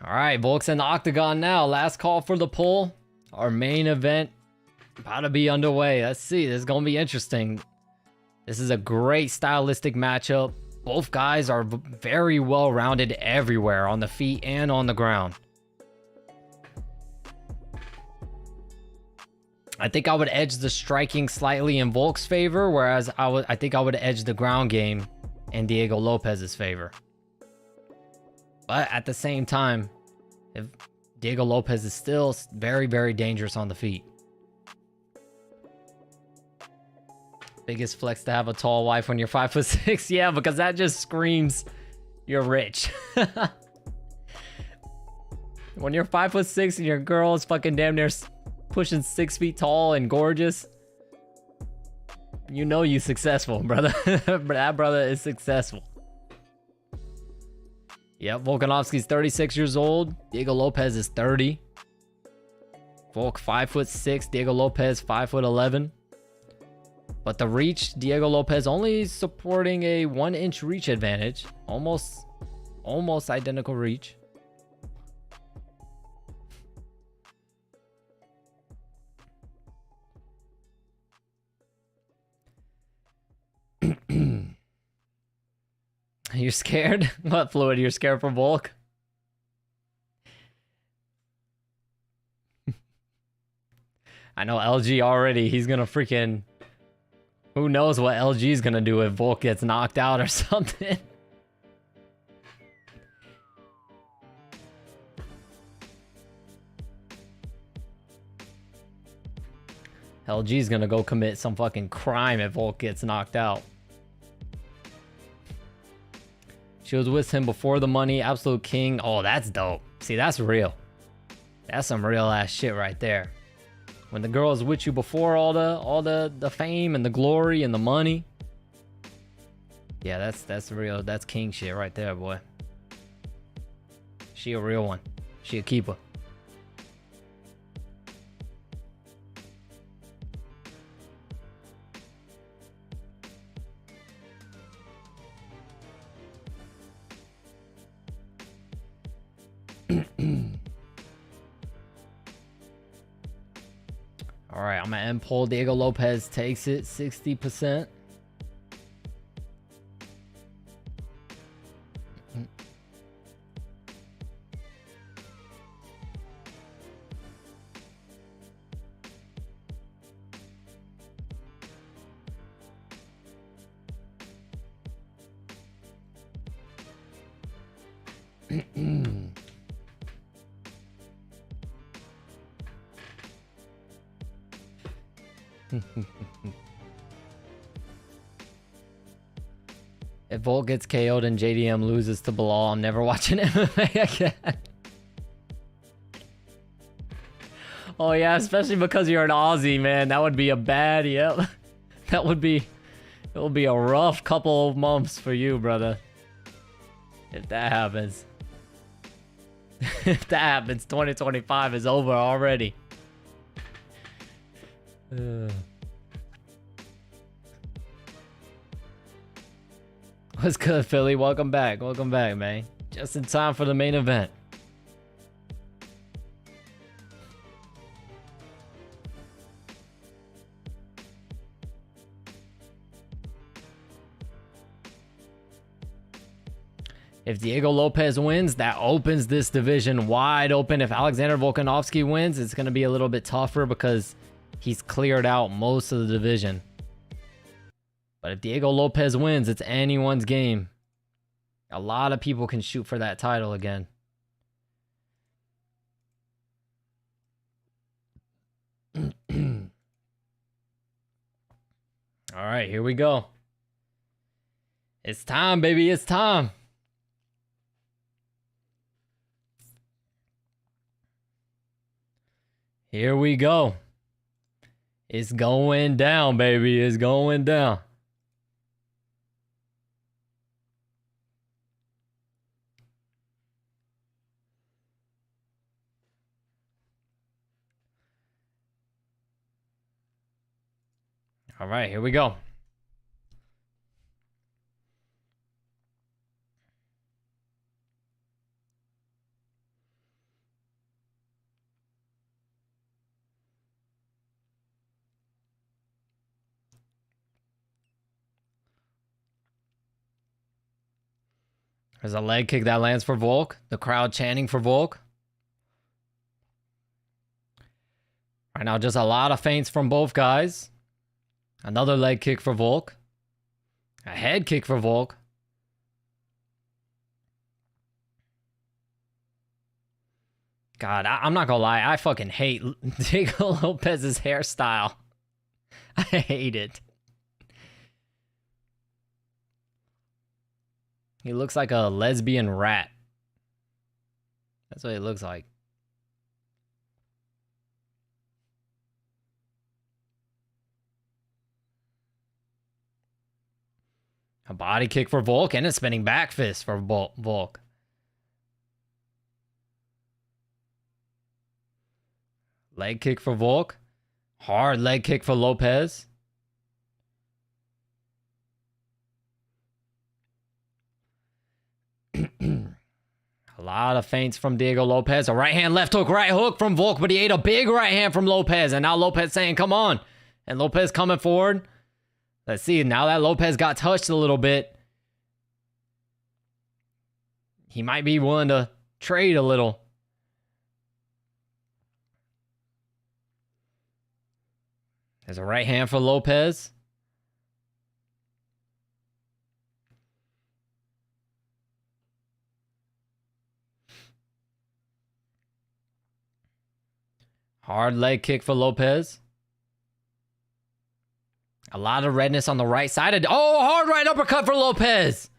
All right, Volk's in the octagon now. Last call for the poll. Our main event about to be underway. Let's see. This is going to be interesting. This is a great stylistic matchup. Both guys are very well-rounded everywhere, on the feet and on the ground. I think I would edge the striking slightly in Volk's favor, whereas I think I would edge the ground game in Diego Lopez's favor. But at the same time, if Diego Lopez is still very, very dangerous on the feet. Biggest flex to have a tall wife when you're 5'6". Yeah, because that just screams you're rich. When you're 5'6" and your girl is fucking damn near pushing 6 feet tall and gorgeous, you know you successful, brother. That brother is successful. Yep, Volkanovski's 36 years old. Diego Lopez is 30. Volk 5'6", Diego Lopez 5'11". But the reach, Diego Lopez only supporting a 1-inch reach advantage. Almost identical reach. You're scared? What, Fluid? You're scared for Volk? I know LG already. He's gonna freaking... Who knows what LG's gonna do if Volk gets knocked out or something. LG's gonna go commit some fucking crime if Volk gets knocked out. She was with him before the money. Absolute king. Oh, that's dope. See, that's real. That's some real ass shit right there. When the girl is with you before all the fame and the glory and the money. Yeah, that's real. That's king shit right there, boy. She a real one. She a keeper. All right, I'm gonna end poll. Diego Lopez takes it 60%. If Volk gets KO'd and JDM loses to Bilal, I'm never watching MMA again. Oh yeah, especially because you're an Aussie, man. That would be a bad, yep. That would be, it would be a rough couple of months for you, brother. If that happens. If that happens, 2025 is over already. What's good, Philly? Welcome back. Welcome back, man. Just in time for the main event. If Diego Lopez wins, that opens this division wide open. If Alexander Volkanovski wins, it's going to be a little bit tougher because he's cleared out most of the division. But if Diego Lopez wins, it's anyone's game. A lot of people can shoot for that title again. All right, here we go. It's time, baby. It's time. Here we go. It's going down, baby. It's going down. All right, here we go. There's a leg kick that lands for Volk. The crowd chanting for Volk. Right now, just a lot of feints from both guys. Another leg kick for Volk. A head kick for Volk. God, I'm not gonna lie. I fucking hate Diego Lopez's hairstyle. I hate it. He looks like a lesbian rat. That's what he looks like. A body kick for Volk and a spinning back fist for Volk. Leg kick for Volk. Hard leg kick for Lopez. A lot of feints from Diego Lopez. A right hand, left hook, right hook from Volk, but he ate a big right hand from Lopez. And now Lopez saying, come on. And Lopez coming forward. Let's see. Now that Lopez got touched a little bit, he might be willing to trade a little. There's a right hand for Lopez. Hard leg kick for Lopez. A lot of redness on the right side. Oh, hard right uppercut for Lopez.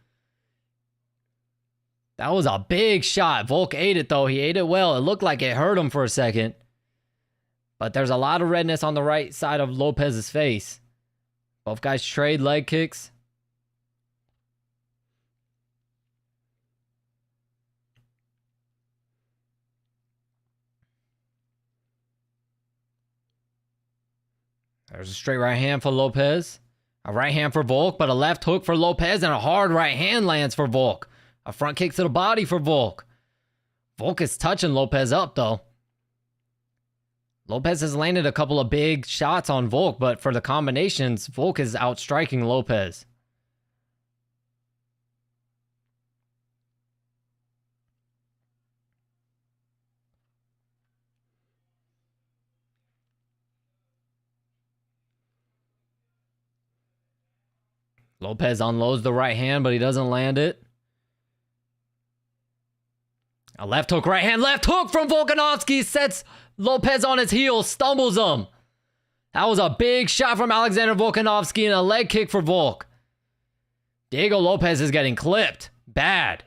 That was a big shot. Volk ate it, though. He ate it well. It looked like it hurt him for a second. But there's a lot of redness on the right side of Lopez's face. Both guys trade leg kicks. There's a straight right hand for Lopez. A right hand for Volk, but a left hook for Lopez, and a hard right hand lands for Volk. A front kick to the body for Volk. Volk is touching Lopez up, though. Lopez has landed a couple of big shots on Volk, but for the combinations, Volk is outstriking Lopez. Lopez unloads the right hand, but he doesn't land it. A left hook, right hand, left hook from Volkanovski sets Lopez on his heels, stumbles him. That was a big shot from Alexander Volkanovski and a leg kick for Volk. Diego Lopez is getting clipped. Bad.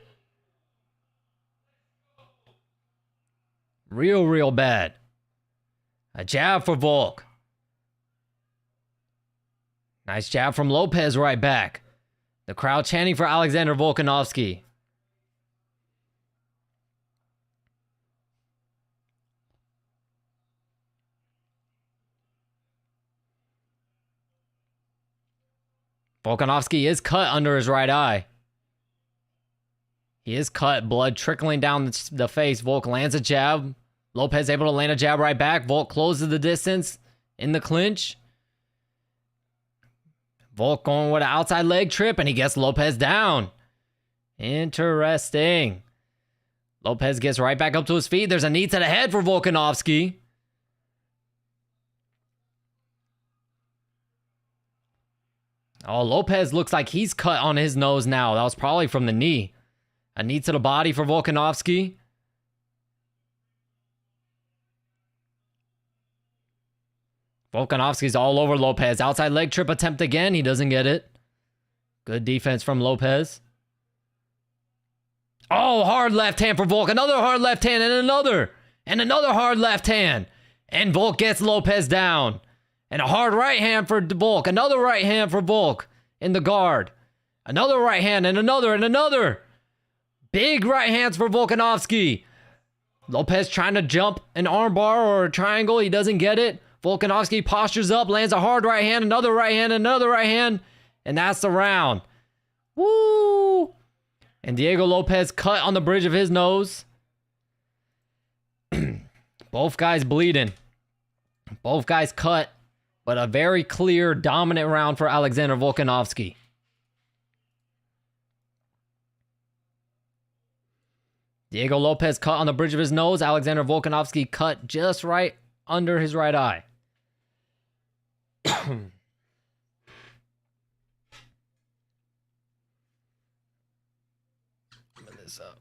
Real bad. A jab for Volk. Nice jab from Lopez right back. The crowd chanting for Alexander Volkanovski. Volkanovski is cut under his right eye. He is cut, blood trickling down the face. Volk lands a jab. Lopez able to land a jab right back. Volk closes the distance in the clinch. Volk going with an outside leg trip, and he gets Lopez down. Interesting. Lopez gets right back up to his feet. There's a knee to the head for Volkanovski. Oh, Lopez looks like he's cut on his nose now. That was probably from the knee. A knee to the body for Volkanovski. Volkanovski's all over Lopez. Outside leg trip attempt again. He doesn't get it. Good defense from Lopez. Oh, hard left hand for Volk. Another hard left hand and another. And another hard left hand. And Volk gets Lopez down. And a hard right hand for Volk. Another right hand for Volk in the guard. Another right hand and another and another. Big right hands for Volkanovski. Lopez trying to jump an armbar or a triangle. He doesn't get it. Volkanovski postures up, lands a hard right hand, another right hand, another right hand. And that's the round. Woo! And Diego Lopez cut on the bridge of his nose. Both guys bleeding. Both guys cut. But a very clear, dominant round for Alexander Volkanovski. Diego Lopez cut on the bridge of his nose. Alexander Volkanovski cut just right under his right eye. Open this up.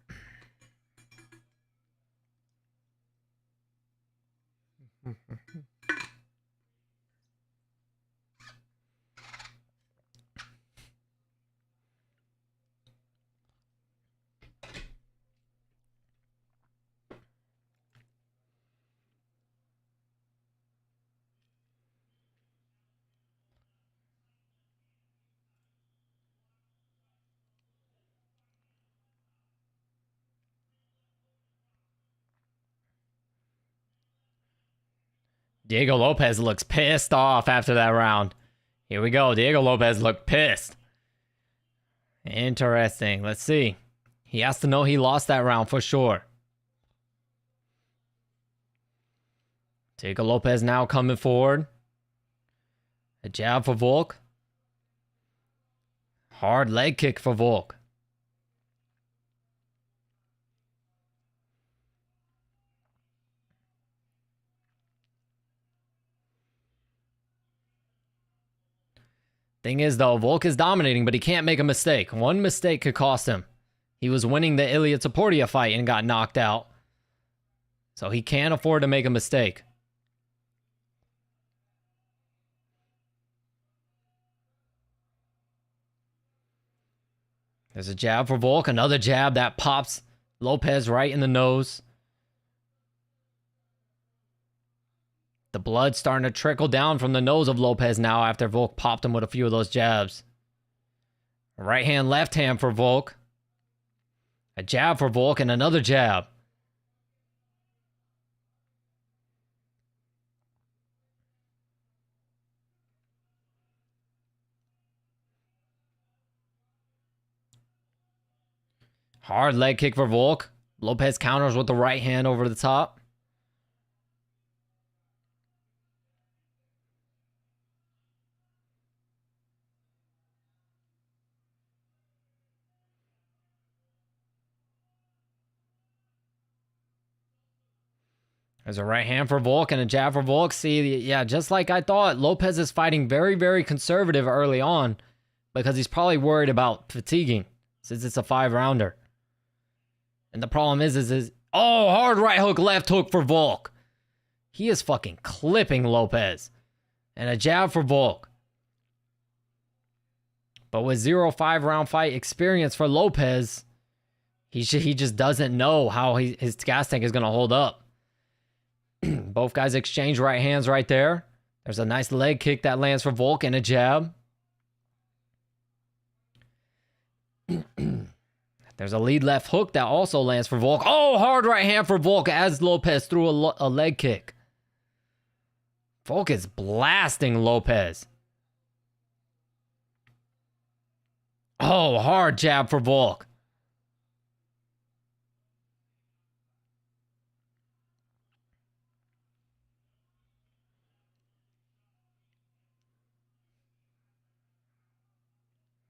Diego Lopez looks pissed off after that round. Here we go. Diego Lopez looked pissed. Interesting. Let's see. He has to know he lost that round for sure. Diego Lopez now coming forward. A jab for Volk. Hard leg kick for Volk. Thing is, though, Volk is dominating, but he can't make a mistake. One mistake could cost him. He was winning the Ilya Taportia fight and got knocked out. So he can't afford to make a mistake. There's a jab for Volk. Another jab that pops Lopez right in the nose. The blood's starting to trickle down from the nose of Lopez now after Volk popped him with a few of those jabs. Right hand, left hand for Volk. A jab for Volk and another jab. Hard leg kick for Volk. Lopez counters with the right hand over the top. There's a right hand for Volk and a jab for Volk. See, yeah, just like I thought, Lopez is fighting very, very conservative early on because he's probably worried about fatiguing since it's a 5-rounder. And the problem is oh, hard right hook, left hook for Volk. He is fucking clipping Lopez. And a jab for Volk. But with 0 5-round fight experience for Lopez, he just doesn't know how his gas tank is going to hold up. Both guys exchange right hands right there. There's a nice leg kick that lands for Volk and a jab. There's a lead left hook that also lands for Volk. Oh, hard right hand for Volk as Lopez threw a leg kick. Volk is blasting Lopez. Oh, hard jab for Volk.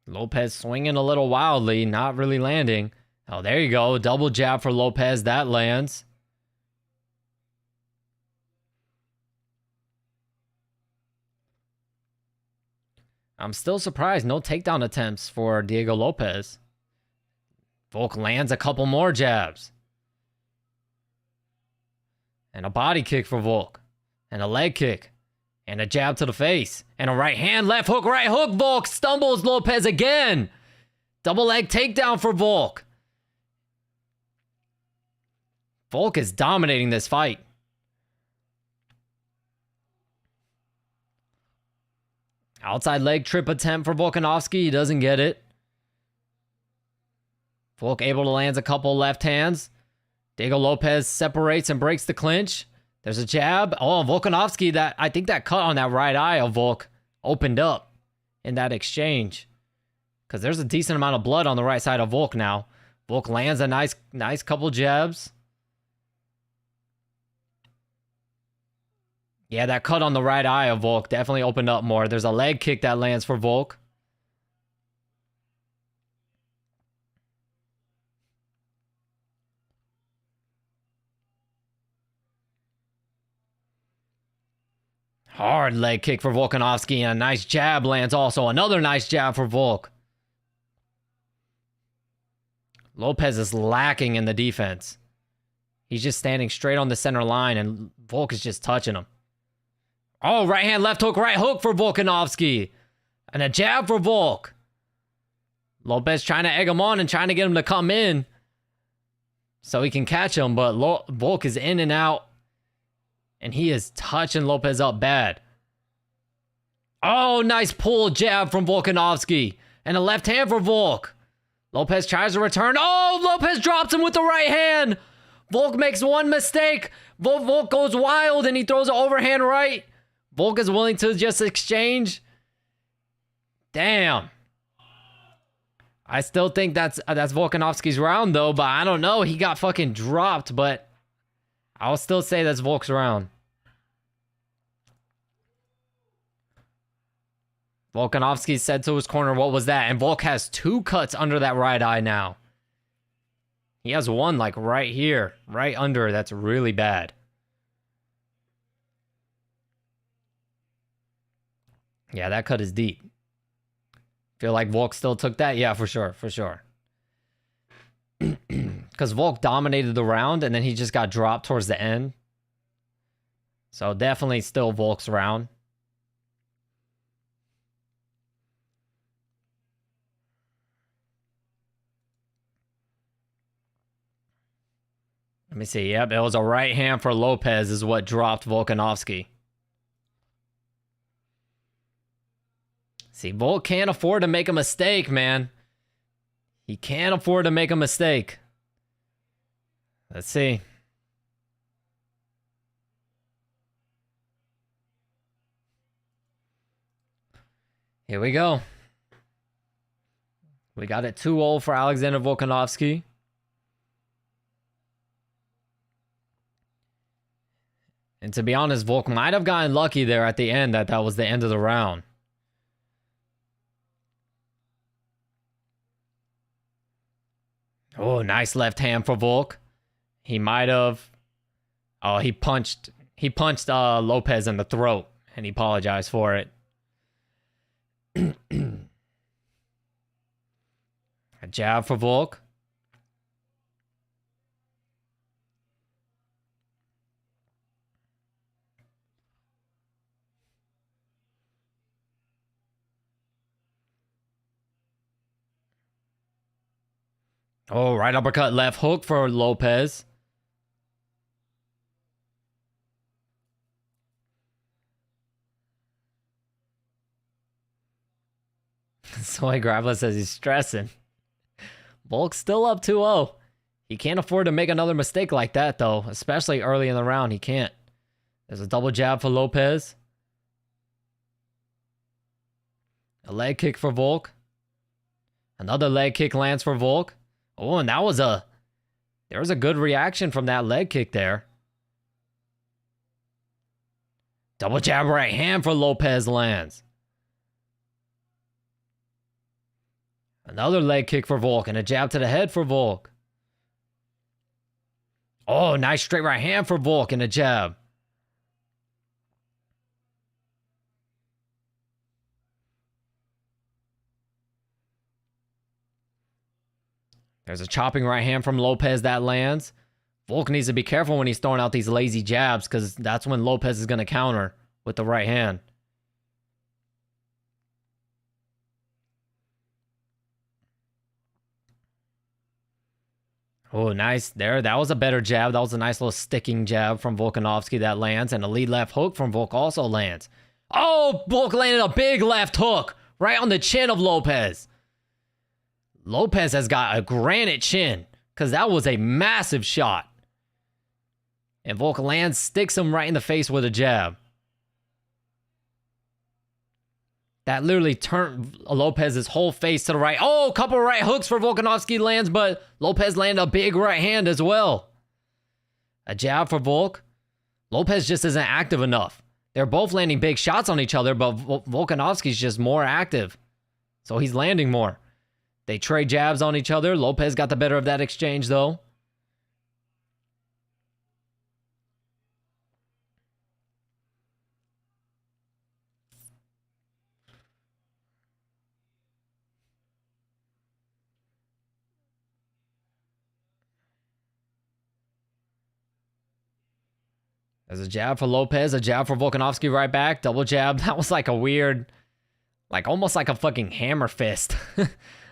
Lopez swinging a little wildly, not really landing. Oh, there you go. Double jab for Lopez. That lands. I'm still surprised. No takedown attempts for Diego Lopez. Volk lands a couple more jabs. And a body kick for Volk. And a leg kick. And a jab to the face. And a right hand, left hook, right hook. Volk stumbles Lopez again. Double leg takedown for Volk. Volk is dominating this fight. Outside leg trip attempt for Volkanovski. He doesn't get it. Volk able to land a couple left hands. Diego Lopez separates and breaks the clinch. There's a jab. Oh, Volkanovski, I think that cut on that right eye of Volk opened up in that exchange. Because there's a decent amount of blood on the right side of Volk now. Volk lands a nice couple jabs. Yeah, that cut on the right eye of Volk definitely opened up more. There's a leg kick that lands for Volk. Hard leg kick for Volkanovski, and a nice jab lands also. Another nice jab for Volk. Lopez is lacking in the defense. He's just standing straight on the center line, and Volk is just touching him. Oh, right hand, left hook, right hook for Volkanovski. And a jab for Volk. Lopez trying to egg him on and trying to get him to come in so he can catch him, but Volk is in and out. And he is touching Lopez up bad. Oh, nice pull jab from Volkanovski. And a left hand for Volk. Lopez tries to return. Oh, Lopez drops him with the right hand. Volk makes one mistake. Volk goes wild and he throws an overhand right. Volk is willing to just exchange. Damn. I still think that's Volkanovski's round though, but I don't know. He got fucking dropped, but I'll still say that's Volk's round. Volkanovski said to his corner, what was that? And Volk has 2 cuts under that right eye now. He has one like right here, right under. That's really bad. Yeah, that cut is deep. Feel like Volk still took that? Yeah, for sure, for sure. Because Volk dominated the round and then he just got dropped towards the end. So definitely still Volk's round. Let me see. Yep, it was a right hand for Lopez is what dropped Volkanovski. See, Volk can't afford to make a mistake, man. He can't afford to make a mistake. Let's see. Here we go. We got it 2-0 for Alexander Volkanovski. And to be honest, Volk might have gotten lucky there at the end that was the end of the round. Oh, nice left hand for Volk. He might have... Oh, he punched Lopez in the throat, and he apologized for it. A jab for Volk. Oh, right uppercut, left hook for Lopez. Soy Grappler says he's stressing. Volk's still up 2-0. He can't afford to make another mistake like that, though. Especially early in the round, he can't. There's a double jab for Lopez. A leg kick for Volk. Another leg kick lands for Volk. Oh, and there was a good reaction from that leg kick there. Double jab right hand for Lopez lands. Another leg kick for Volk and a jab to the head for Volk. Oh, nice straight right hand for Volk and a jab. There's a chopping right hand from Lopez that lands. Volk needs to be careful when he's throwing out these lazy jabs because that's when Lopez is going to counter with the right hand. Oh, nice there. That was a better jab. That was a nice little sticking jab from Volkanovski that lands. And a lead left hook from Volk also lands. Oh, Volk landed a big left hook right on the chin of Lopez. Lopez has got a granite chin because that was a massive shot. And Volk lands, sticks him right in the face with a jab. That literally turned Lopez's whole face to the right. Oh, a couple right hooks for Volkanovski lands, but Lopez landed a big right hand as well. A jab for Volk. Lopez just isn't active enough. They're both landing big shots on each other, but Volkanovski's just more active. So he's landing more. They trade jabs on each other. Lopez got the better of that exchange, though. There's a jab for Lopez, a jab for Volkanovski right back. Double jab. That was like a weird, like almost like a fucking hammer fist.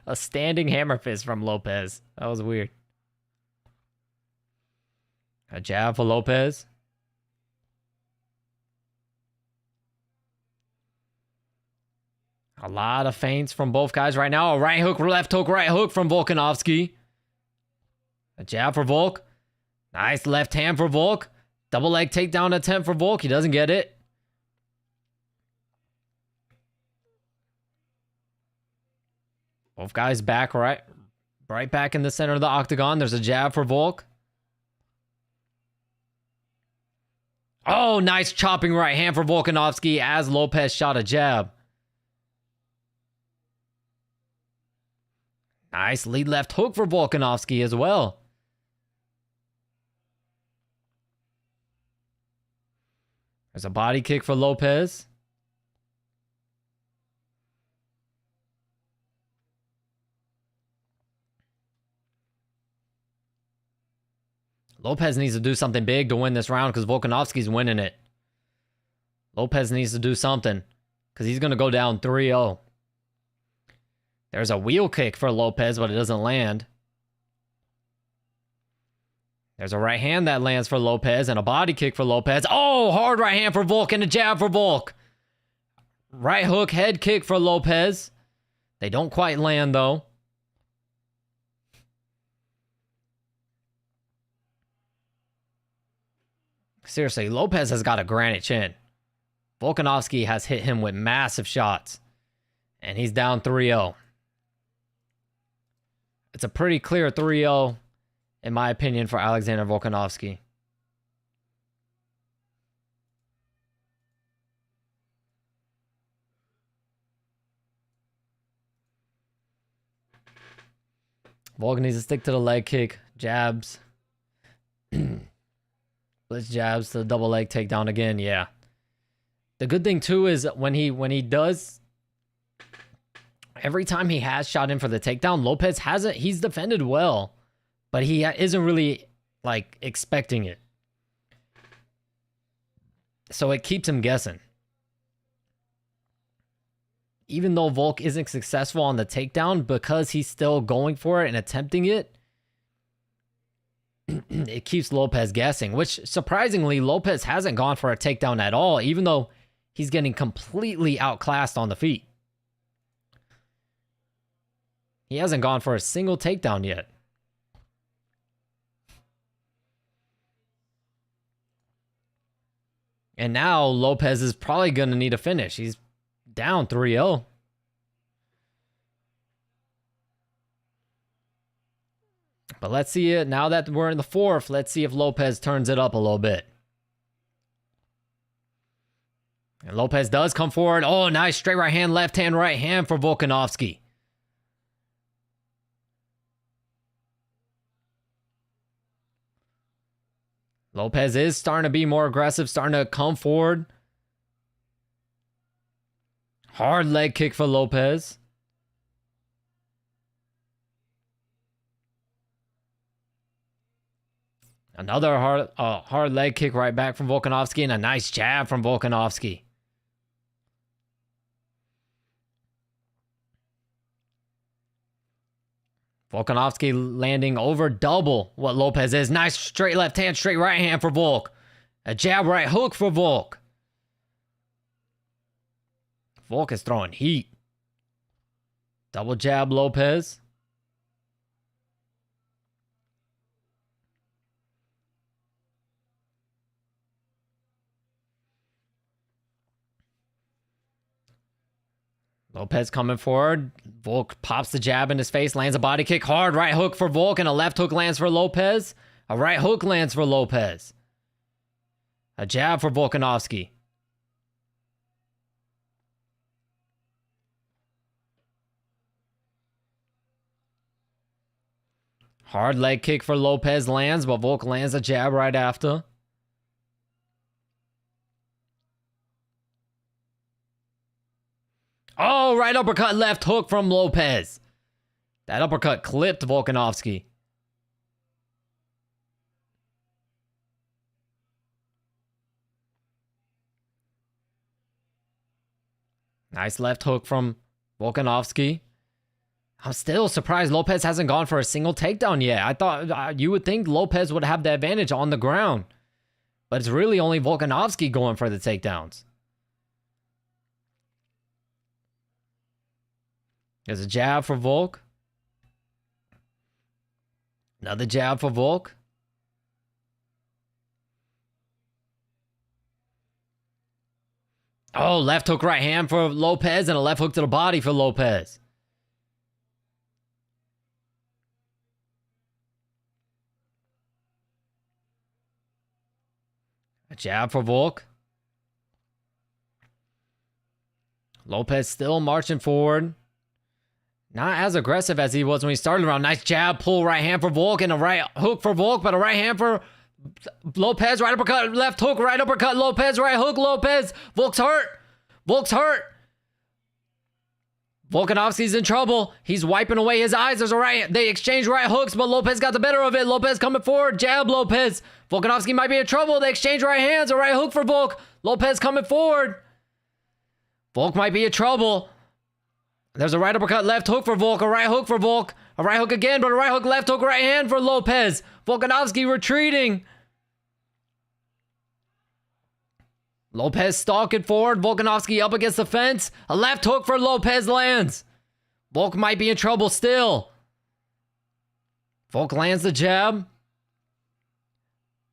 A standing hammer fist from Lopez. That was weird. A jab for Lopez. A lot of feints from both guys right now. A right hook, left hook, right hook from Volkanovski. A jab for Volk. Nice left hand for Volk. Double leg takedown attempt for Volk. He doesn't get it. Both guys back right back in the center of the octagon. There's a jab for Volk. Oh, nice chopping right hand for Volkanovski as Lopez shot a jab. Nice lead left hook for Volkanovski as well. There's a body kick for Lopez. Lopez needs to do something big to win this round because Volkanovski's winning it. Lopez needs to do something because he's going to go down 3-0. There's a wheel kick for Lopez, but it doesn't land. There's a right hand that lands for Lopez and a body kick for Lopez. Oh, hard right hand for Volk and a jab for Volk. Right hook, head kick for Lopez. They don't quite land, though. Seriously, Lopez has got a granite chin. Volkanovski has hit him with massive shots. And he's down 3-0. It's a pretty clear 3-0, in my opinion, for Alexander Volkanovski. Volk needs to stick to the leg kick. Jabs. Let's jabs to the double leg takedown again. Yeah. The good thing too is when he does, every time he has shot in for the takedown, Lopez hasn't. He's defended well, but he isn't really like expecting it. So it keeps him guessing. Even though Volk isn't successful on the takedown, because he's still going for it and attempting it, it keeps Lopez guessing, which surprisingly, Lopez hasn't gone for a takedown at all, even though he's getting completely outclassed on the feet. He hasn't gone for a single takedown yet. And now Lopez is probably going to need a finish. He's down 3-0. But let's see it. Now that we're in the fourth, let's see if Lopez turns it up a little bit. And Lopez does come forward. Oh, nice straight right hand for Volkanovski. Lopez is starting to be more aggressive, starting to come forward. Hard leg kick for Lopez. Another hard leg kick right back from Volkanovski and a nice jab from Volkanovski. Volkanovski landing over double what Lopez is. Nice straight left hand, straight right hand for Volk. A jab right hook for Volk. Volk is throwing heat. Double jab Lopez. Lopez coming forward. Volk pops the jab in his face, lands a body kick. Hard right hook for Volk, and a left hook lands for Lopez. A right hook lands for Lopez. A jab for Volkanovski. Hard leg kick for Lopez lands, but Volk lands a jab right after. Oh, right uppercut, left hook from Lopez. That uppercut clipped Volkanovski. Nice left hook from Volkanovski. I'm still surprised Lopez hasn't gone for a single takedown yet. I thought you would think Lopez would have the advantage on the ground. But it's really only Volkanovski going for the takedowns. There's a jab for Volk. Another jab for Volk. Oh, left hook right hand for Lopez and a left hook to the body for Lopez. A jab for Volk. Lopez still marching forward. Not as aggressive as he was when he started around. Nice jab, pull, right hand for Volk, and a right hook for Volk, but a right hand for Lopez. Right uppercut, left hook, right uppercut, Lopez, right hook, Lopez. Volk's hurt. Volk's hurt. Volkanovski's in trouble. He's wiping away his eyes. They exchange right hooks, but Lopez got the better of it. Lopez coming forward. Jab Lopez. Volkanovski might be in trouble. They exchange right hands. A right hook for Volk. Lopez coming forward. Volk might be in trouble. There's a right uppercut, left hook for Volk. A right hook for Volk. A right hook again, but a right hook, left hook, right hand for Lopez. Volkanovski retreating. Lopez stalking forward. Volkanovski up against the fence. A left hook for Lopez lands. Volk might be in trouble still. Volk lands the jab.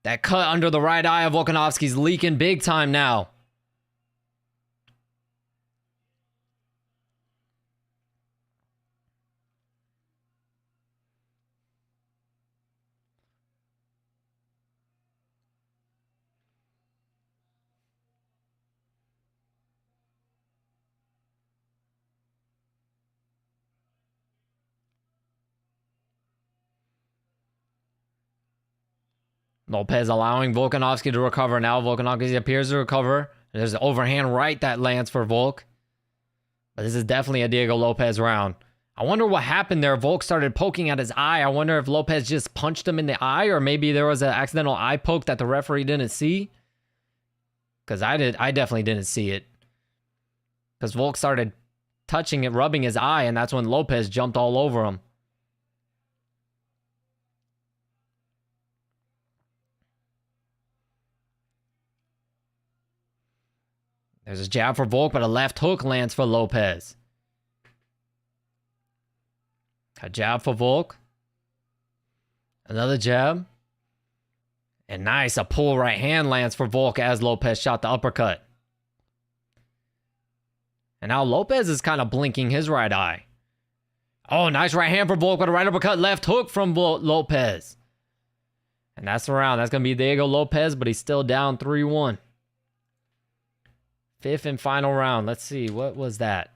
That cut under the right eye of Volkanovski's leaking big time now. Lopez allowing Volkanovski to recover now. Volkanovski appears to recover. There's an overhand right that lands for Volk. But this is definitely a Diego Lopez round. I wonder what happened there. Volk started poking at his eye. I wonder if Lopez just punched him in the eye, or maybe there was an accidental eye poke that the referee didn't see. Because I definitely didn't see it. Because Volk started touching it, rubbing his eye, and that's when Lopez jumped all over him. There's a jab for Volk, but a left hook lands for Lopez. A jab for Volk. Another jab. And nice, a pull right hand lands for Volk as Lopez shot the uppercut. And now Lopez is kind of blinking his right eye. Oh, nice right hand for Volk, but a right uppercut, left hook from Lopez. And that's the round. That's going to be Diego Lopez, but he's still down 3-1. Fifth and final round. Let's see. What was that?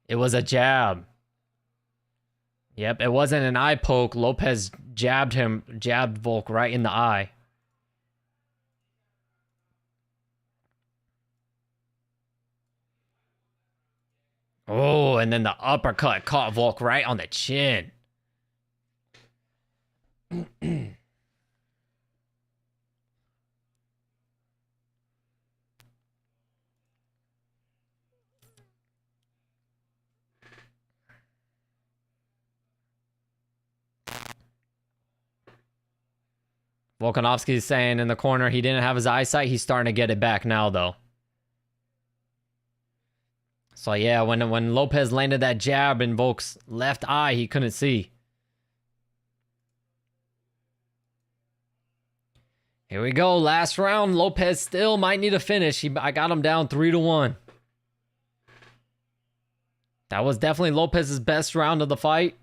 It was a jab. Yep, it wasn't an eye poke. Lopez jabbed Volk right in the eye. Oh, and then the uppercut caught Volk right on the chin. Volkanovski is saying in the corner he didn't have his eyesight. He's starting to get it back now, though. So, yeah, when Lopez landed that jab in Volk's left eye, he couldn't see. Here we go. Last round. Lopez still might need a finish. I got him down 3-1. That was definitely Lopez's best round of the fight.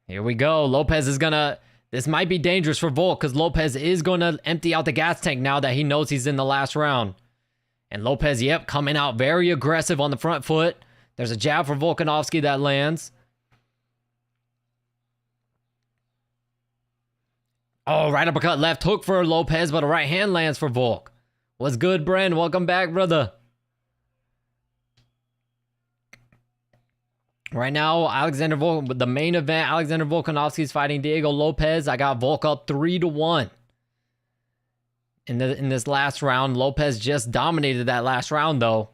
Here we go. Lopez is gonna... This might be dangerous for Volk because Lopez is going to empty out the gas tank now that he knows he's in the last round. And Lopez, yep, coming out very aggressive on the front foot. There's a jab for Volkanovski that lands. Oh, right uppercut, left hook for Lopez, but a right hand lands for Volk. What's good, Bren? Welcome back, brother. Right now, with the main event, Alexander Volkanovski is fighting Diego Lopez. I got Volk up 3-1. In this last round, Lopez just dominated that last round, though.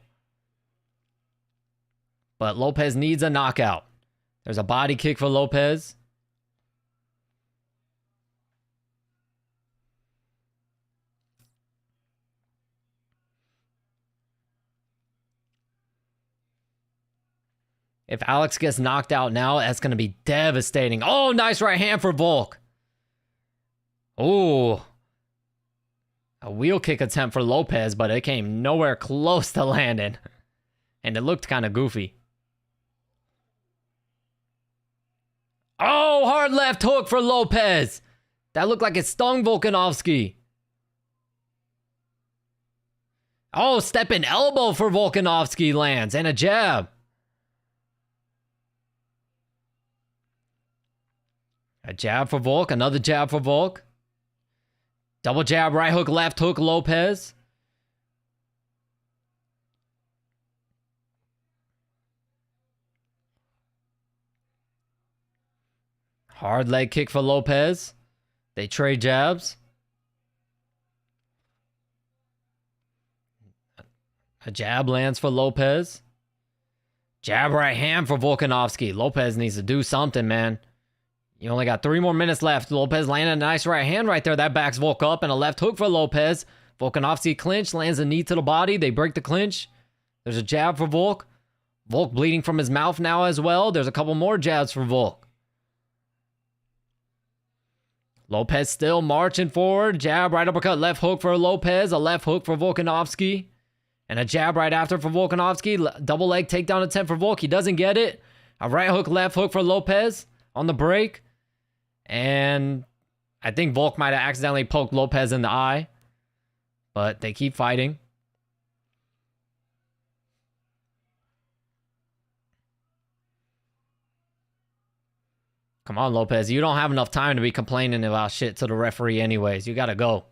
But Lopez needs a knockout. There's a body kick for Lopez. If Alex gets knocked out now, that's going to be devastating. Oh, nice right hand for Volk. Oh. A wheel kick attempt for Lopez, but it came nowhere close to landing. And it looked kind of goofy. Oh, hard left hook for Lopez. That looked like it stung Volkanovski. Oh, stepping elbow for Volkanovski lands and a jab. A jab for Volk, another jab for Volk. Double jab, right hook, left hook, Lopez. Hard leg kick for Lopez. They trade jabs. A jab lands for Lopez. Jab right hand for Volkanovski. Lopez needs to do something, man. You only got 3 more minutes left. Lopez landed a nice right hand right there. That backs Volk up, and a left hook for Lopez. Volkanovski clinch, lands a knee to the body. They break the clinch. There's a jab for Volk. Volk bleeding from his mouth now as well. There's a couple more jabs for Volk. Lopez still marching forward. Jab, right uppercut, left hook for Lopez. A left hook for Volkanovski. And a jab right after for Volkanovski. Double leg takedown attempt for Volk. He doesn't get it. A right hook, left hook for Lopez on the break. And I think Volk might have accidentally poked Lopez in the eye. But they keep fighting. Come on, Lopez. You don't have enough time to be complaining about shit to the referee anyways. You gotta go.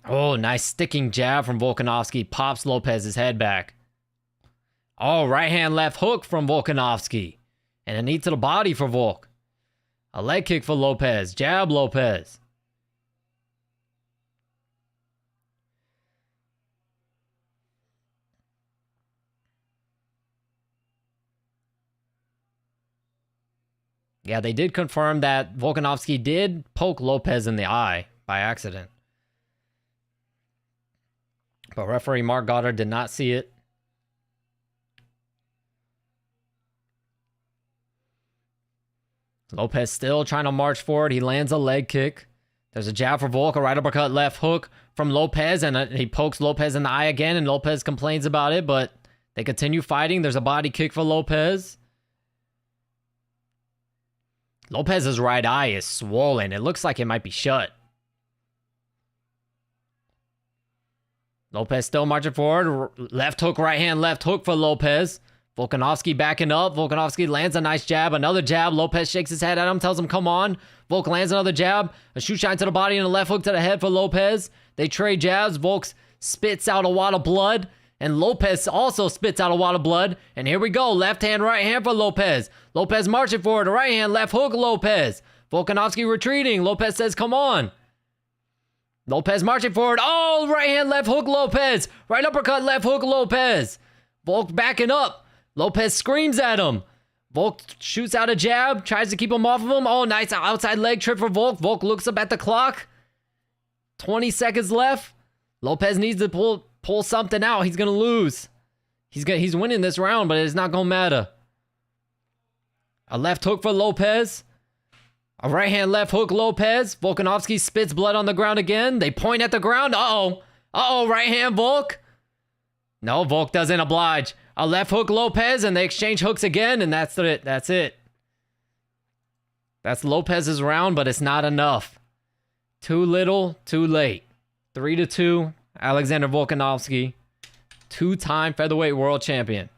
Oh, nice sticking jab from Volkanovski. Pops Lopez's head back. Oh, right hand, left hook from Volkanovski. And a knee to the body for Volk. A leg kick for Lopez. Jab Lopez. Yeah, they did confirm that Volkanovski did poke Lopez in the eye by accident. But referee Mark Goddard did not see it. Lopez still trying to march forward. He lands a leg kick. There's a jab for Volk, a right uppercut, left hook from Lopez, and he pokes Lopez in the eye again, and Lopez complains about it, but they continue fighting. There's a body kick for Lopez. Lopez's right eye is swollen. It looks like it might be shut. Lopez still marching forward. Left hook, right hand, left hook for Lopez. Volkanovski backing up. Volkanovski lands a nice jab. Another jab. Lopez shakes his head at him, tells him, come on. Volk lands another jab. A shoe shine to the body and a left hook to the head for Lopez. They trade jabs. Volk spits out a wad of blood. And Lopez also spits out a wad of blood. And here we go. Left hand, right hand for Lopez. Lopez marching forward. Right hand, left hook, Lopez. Volkanovski retreating. Lopez says, come on. Lopez marching forward. Oh, right hand, left hook, Lopez. Right uppercut, left hook, Lopez. Volk backing up. Lopez screams at him. Volk shoots out a jab, tries to keep him off of him. Oh, nice outside leg trip for Volk. Volk looks up at the clock. 20 seconds left. Lopez needs to pull something out. He's going to lose. He's winning this round, but it's not going to matter. A left hook for Lopez. A right hand, left hook, Lopez. Volkanovski spits blood on the ground again. They point at the ground. Uh-oh. Uh-oh, right hand, Volk. No, Volk doesn't oblige. A left hook, Lopez, and they exchange hooks again, and that's it. That's it. That's Lopez's round, but it's not enough. Too little, too late. 3-2, Alexander Volkanovski. 2-time featherweight world champion.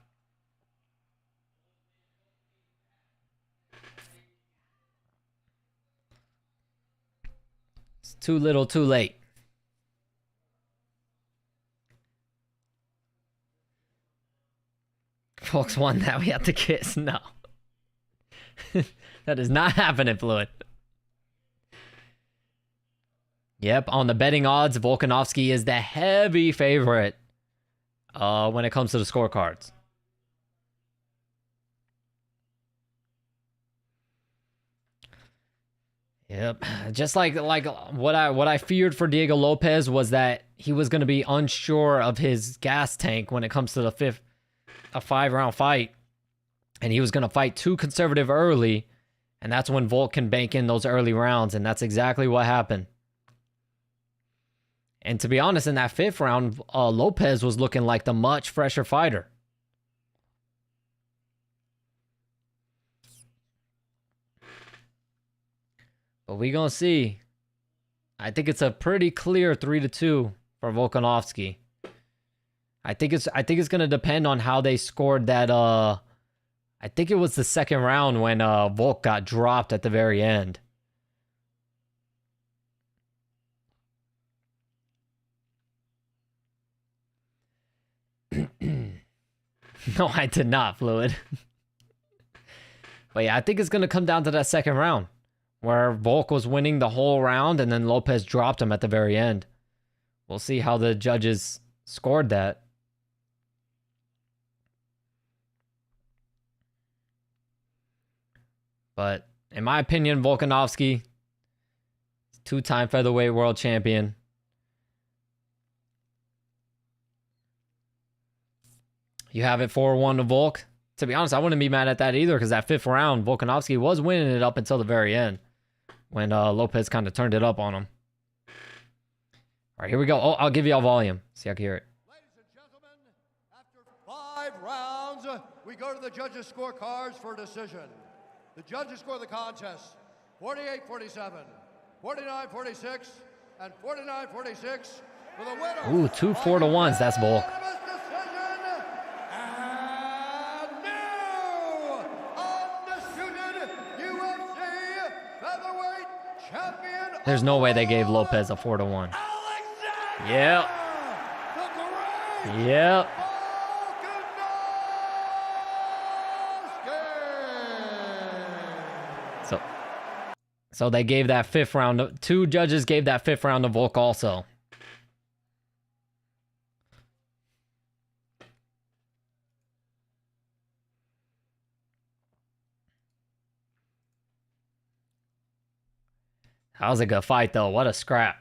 It's too little, too late. Folks won that. We have to kiss. No. That is not happening, Fluid. Yep, on the betting odds, Volkanovski is the heavy favorite when it comes to the scorecards. Yep, just like what I feared for Diego Lopez was that he was going to be unsure of his gas tank when it comes to a 5-round fight, and he was going to fight too conservative early, and that's when Volk can bank in those early rounds, and that's exactly what happened. And to be honest, in that 5th round, Lopez was looking like the much fresher fighter. But we gonna see. I think it's a pretty clear 3-2 for Volkanovski. I think it's gonna depend on how they scored that. I think it was the 2nd round when Volk got dropped at the very end. No, I did not, Fluid. But yeah, I think it's going to come down to that second round where Volk was winning the whole round and then Lopez dropped him at the very end. We'll see how the judges scored that. But in my opinion, Volkanovski, two-time featherweight world champion. You have it 4-1 to Volk. To be honest, I wouldn't be mad at that either because that fifth round, Volkanovski was winning it up until the very end when Lopez kind of turned it up on him. All right, here we go. Oh, I'll give you all volume. See, I can hear it. Ladies and gentlemen, after 5 rounds, we go to the judges' scorecards for a decision. The judges score the contest 48-47, 49-46, and 49-46 for the winner. Ooh, 2 4-1s. That's Volk. Unanimous decision, and new undisputed UFC featherweight champion. There's no way they gave Lopez a 4-1. Yep. Yep. So they gave that fifth round. 2 judges gave that fifth round to Volk also. That was a good fight, though. What a scrap.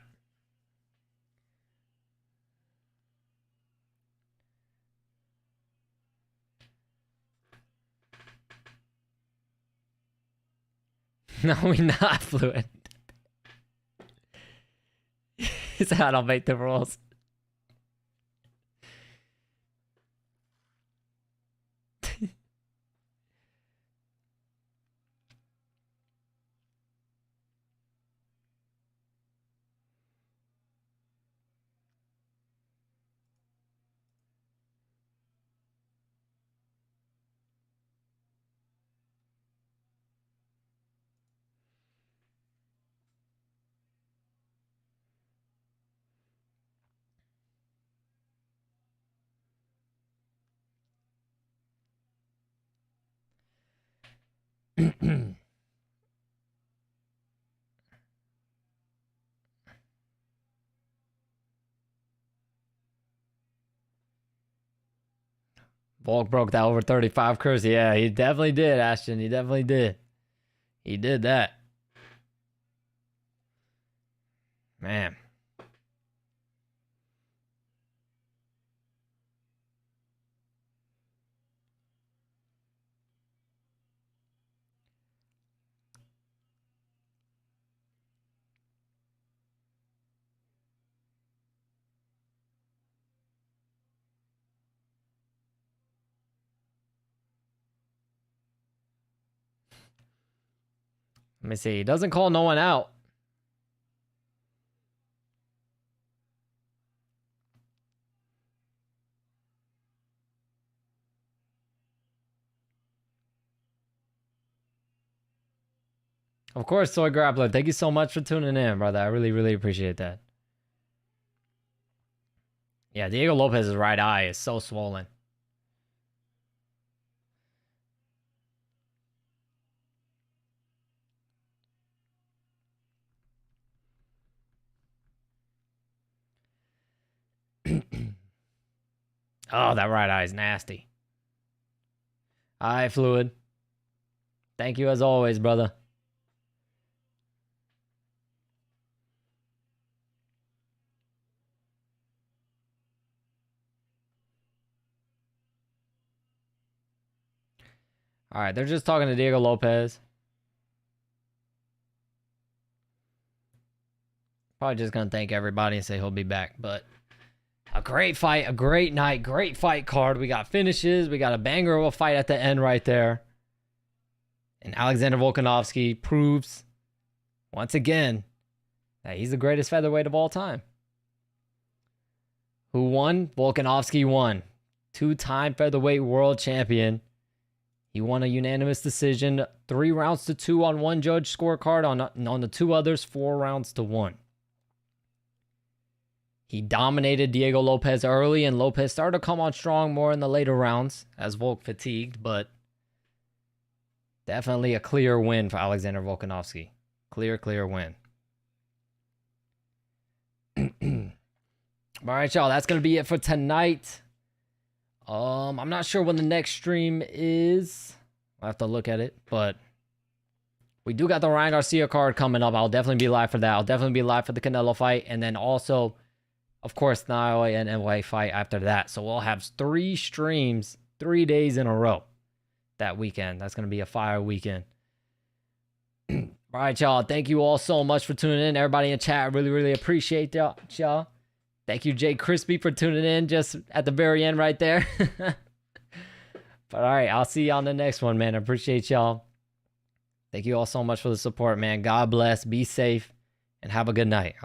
No, we're not fluent. He said, I don't make the rules. Volk broke that over 35 curse. Yeah, he definitely did, Ashton. He definitely did. He did that. Man. Let me see. He doesn't call no one out. Of course, Soy Grappler. Thank you so much for tuning in, brother. I really, really appreciate that. Yeah, Diego Lopez's right eye is so swollen. Oh, that right eye is nasty. Eye fluid. Thank you as always, brother. All right, they're just talking to Diego Lopez. Probably just going to thank everybody and say he'll be back, but a great fight, a great night, great fight card. We got finishes. We got a banger of a fight at the end right there. And Alexander Volkanovski proves, once again, that he's the greatest featherweight of all time. Who won? Volkanovski won. 2-time featherweight world champion. He won a unanimous decision, 3 rounds to 2 on one judge scorecard. On the 2 others, 4 rounds to 1. He dominated Diego Lopez early, and Lopez started to come on strong more in the later rounds as Volk fatigued, but definitely a clear win for Alexander Volkanovski. Clear win. All right, y'all. That's going to be it for tonight. I'm not sure when the next stream is. I'll have to look at it, but we do got the Ryan Garcia card coming up. I'll definitely be live for that. I'll definitely be live for the Canelo fight, and then also, of course, the Naoya and NY fight after that. So we'll have 3 streams, 3 days in a row that weekend. That's going to be a fire weekend. All right, y'all. Thank you all so much for tuning in. Everybody in chat, I really appreciate y'all. Thank you, Jay Crispy, for tuning in just at the very end right there. But all right, I'll see you on the next one, man. I appreciate y'all. Thank you all so much for the support, man. God bless. Be safe and have a good night.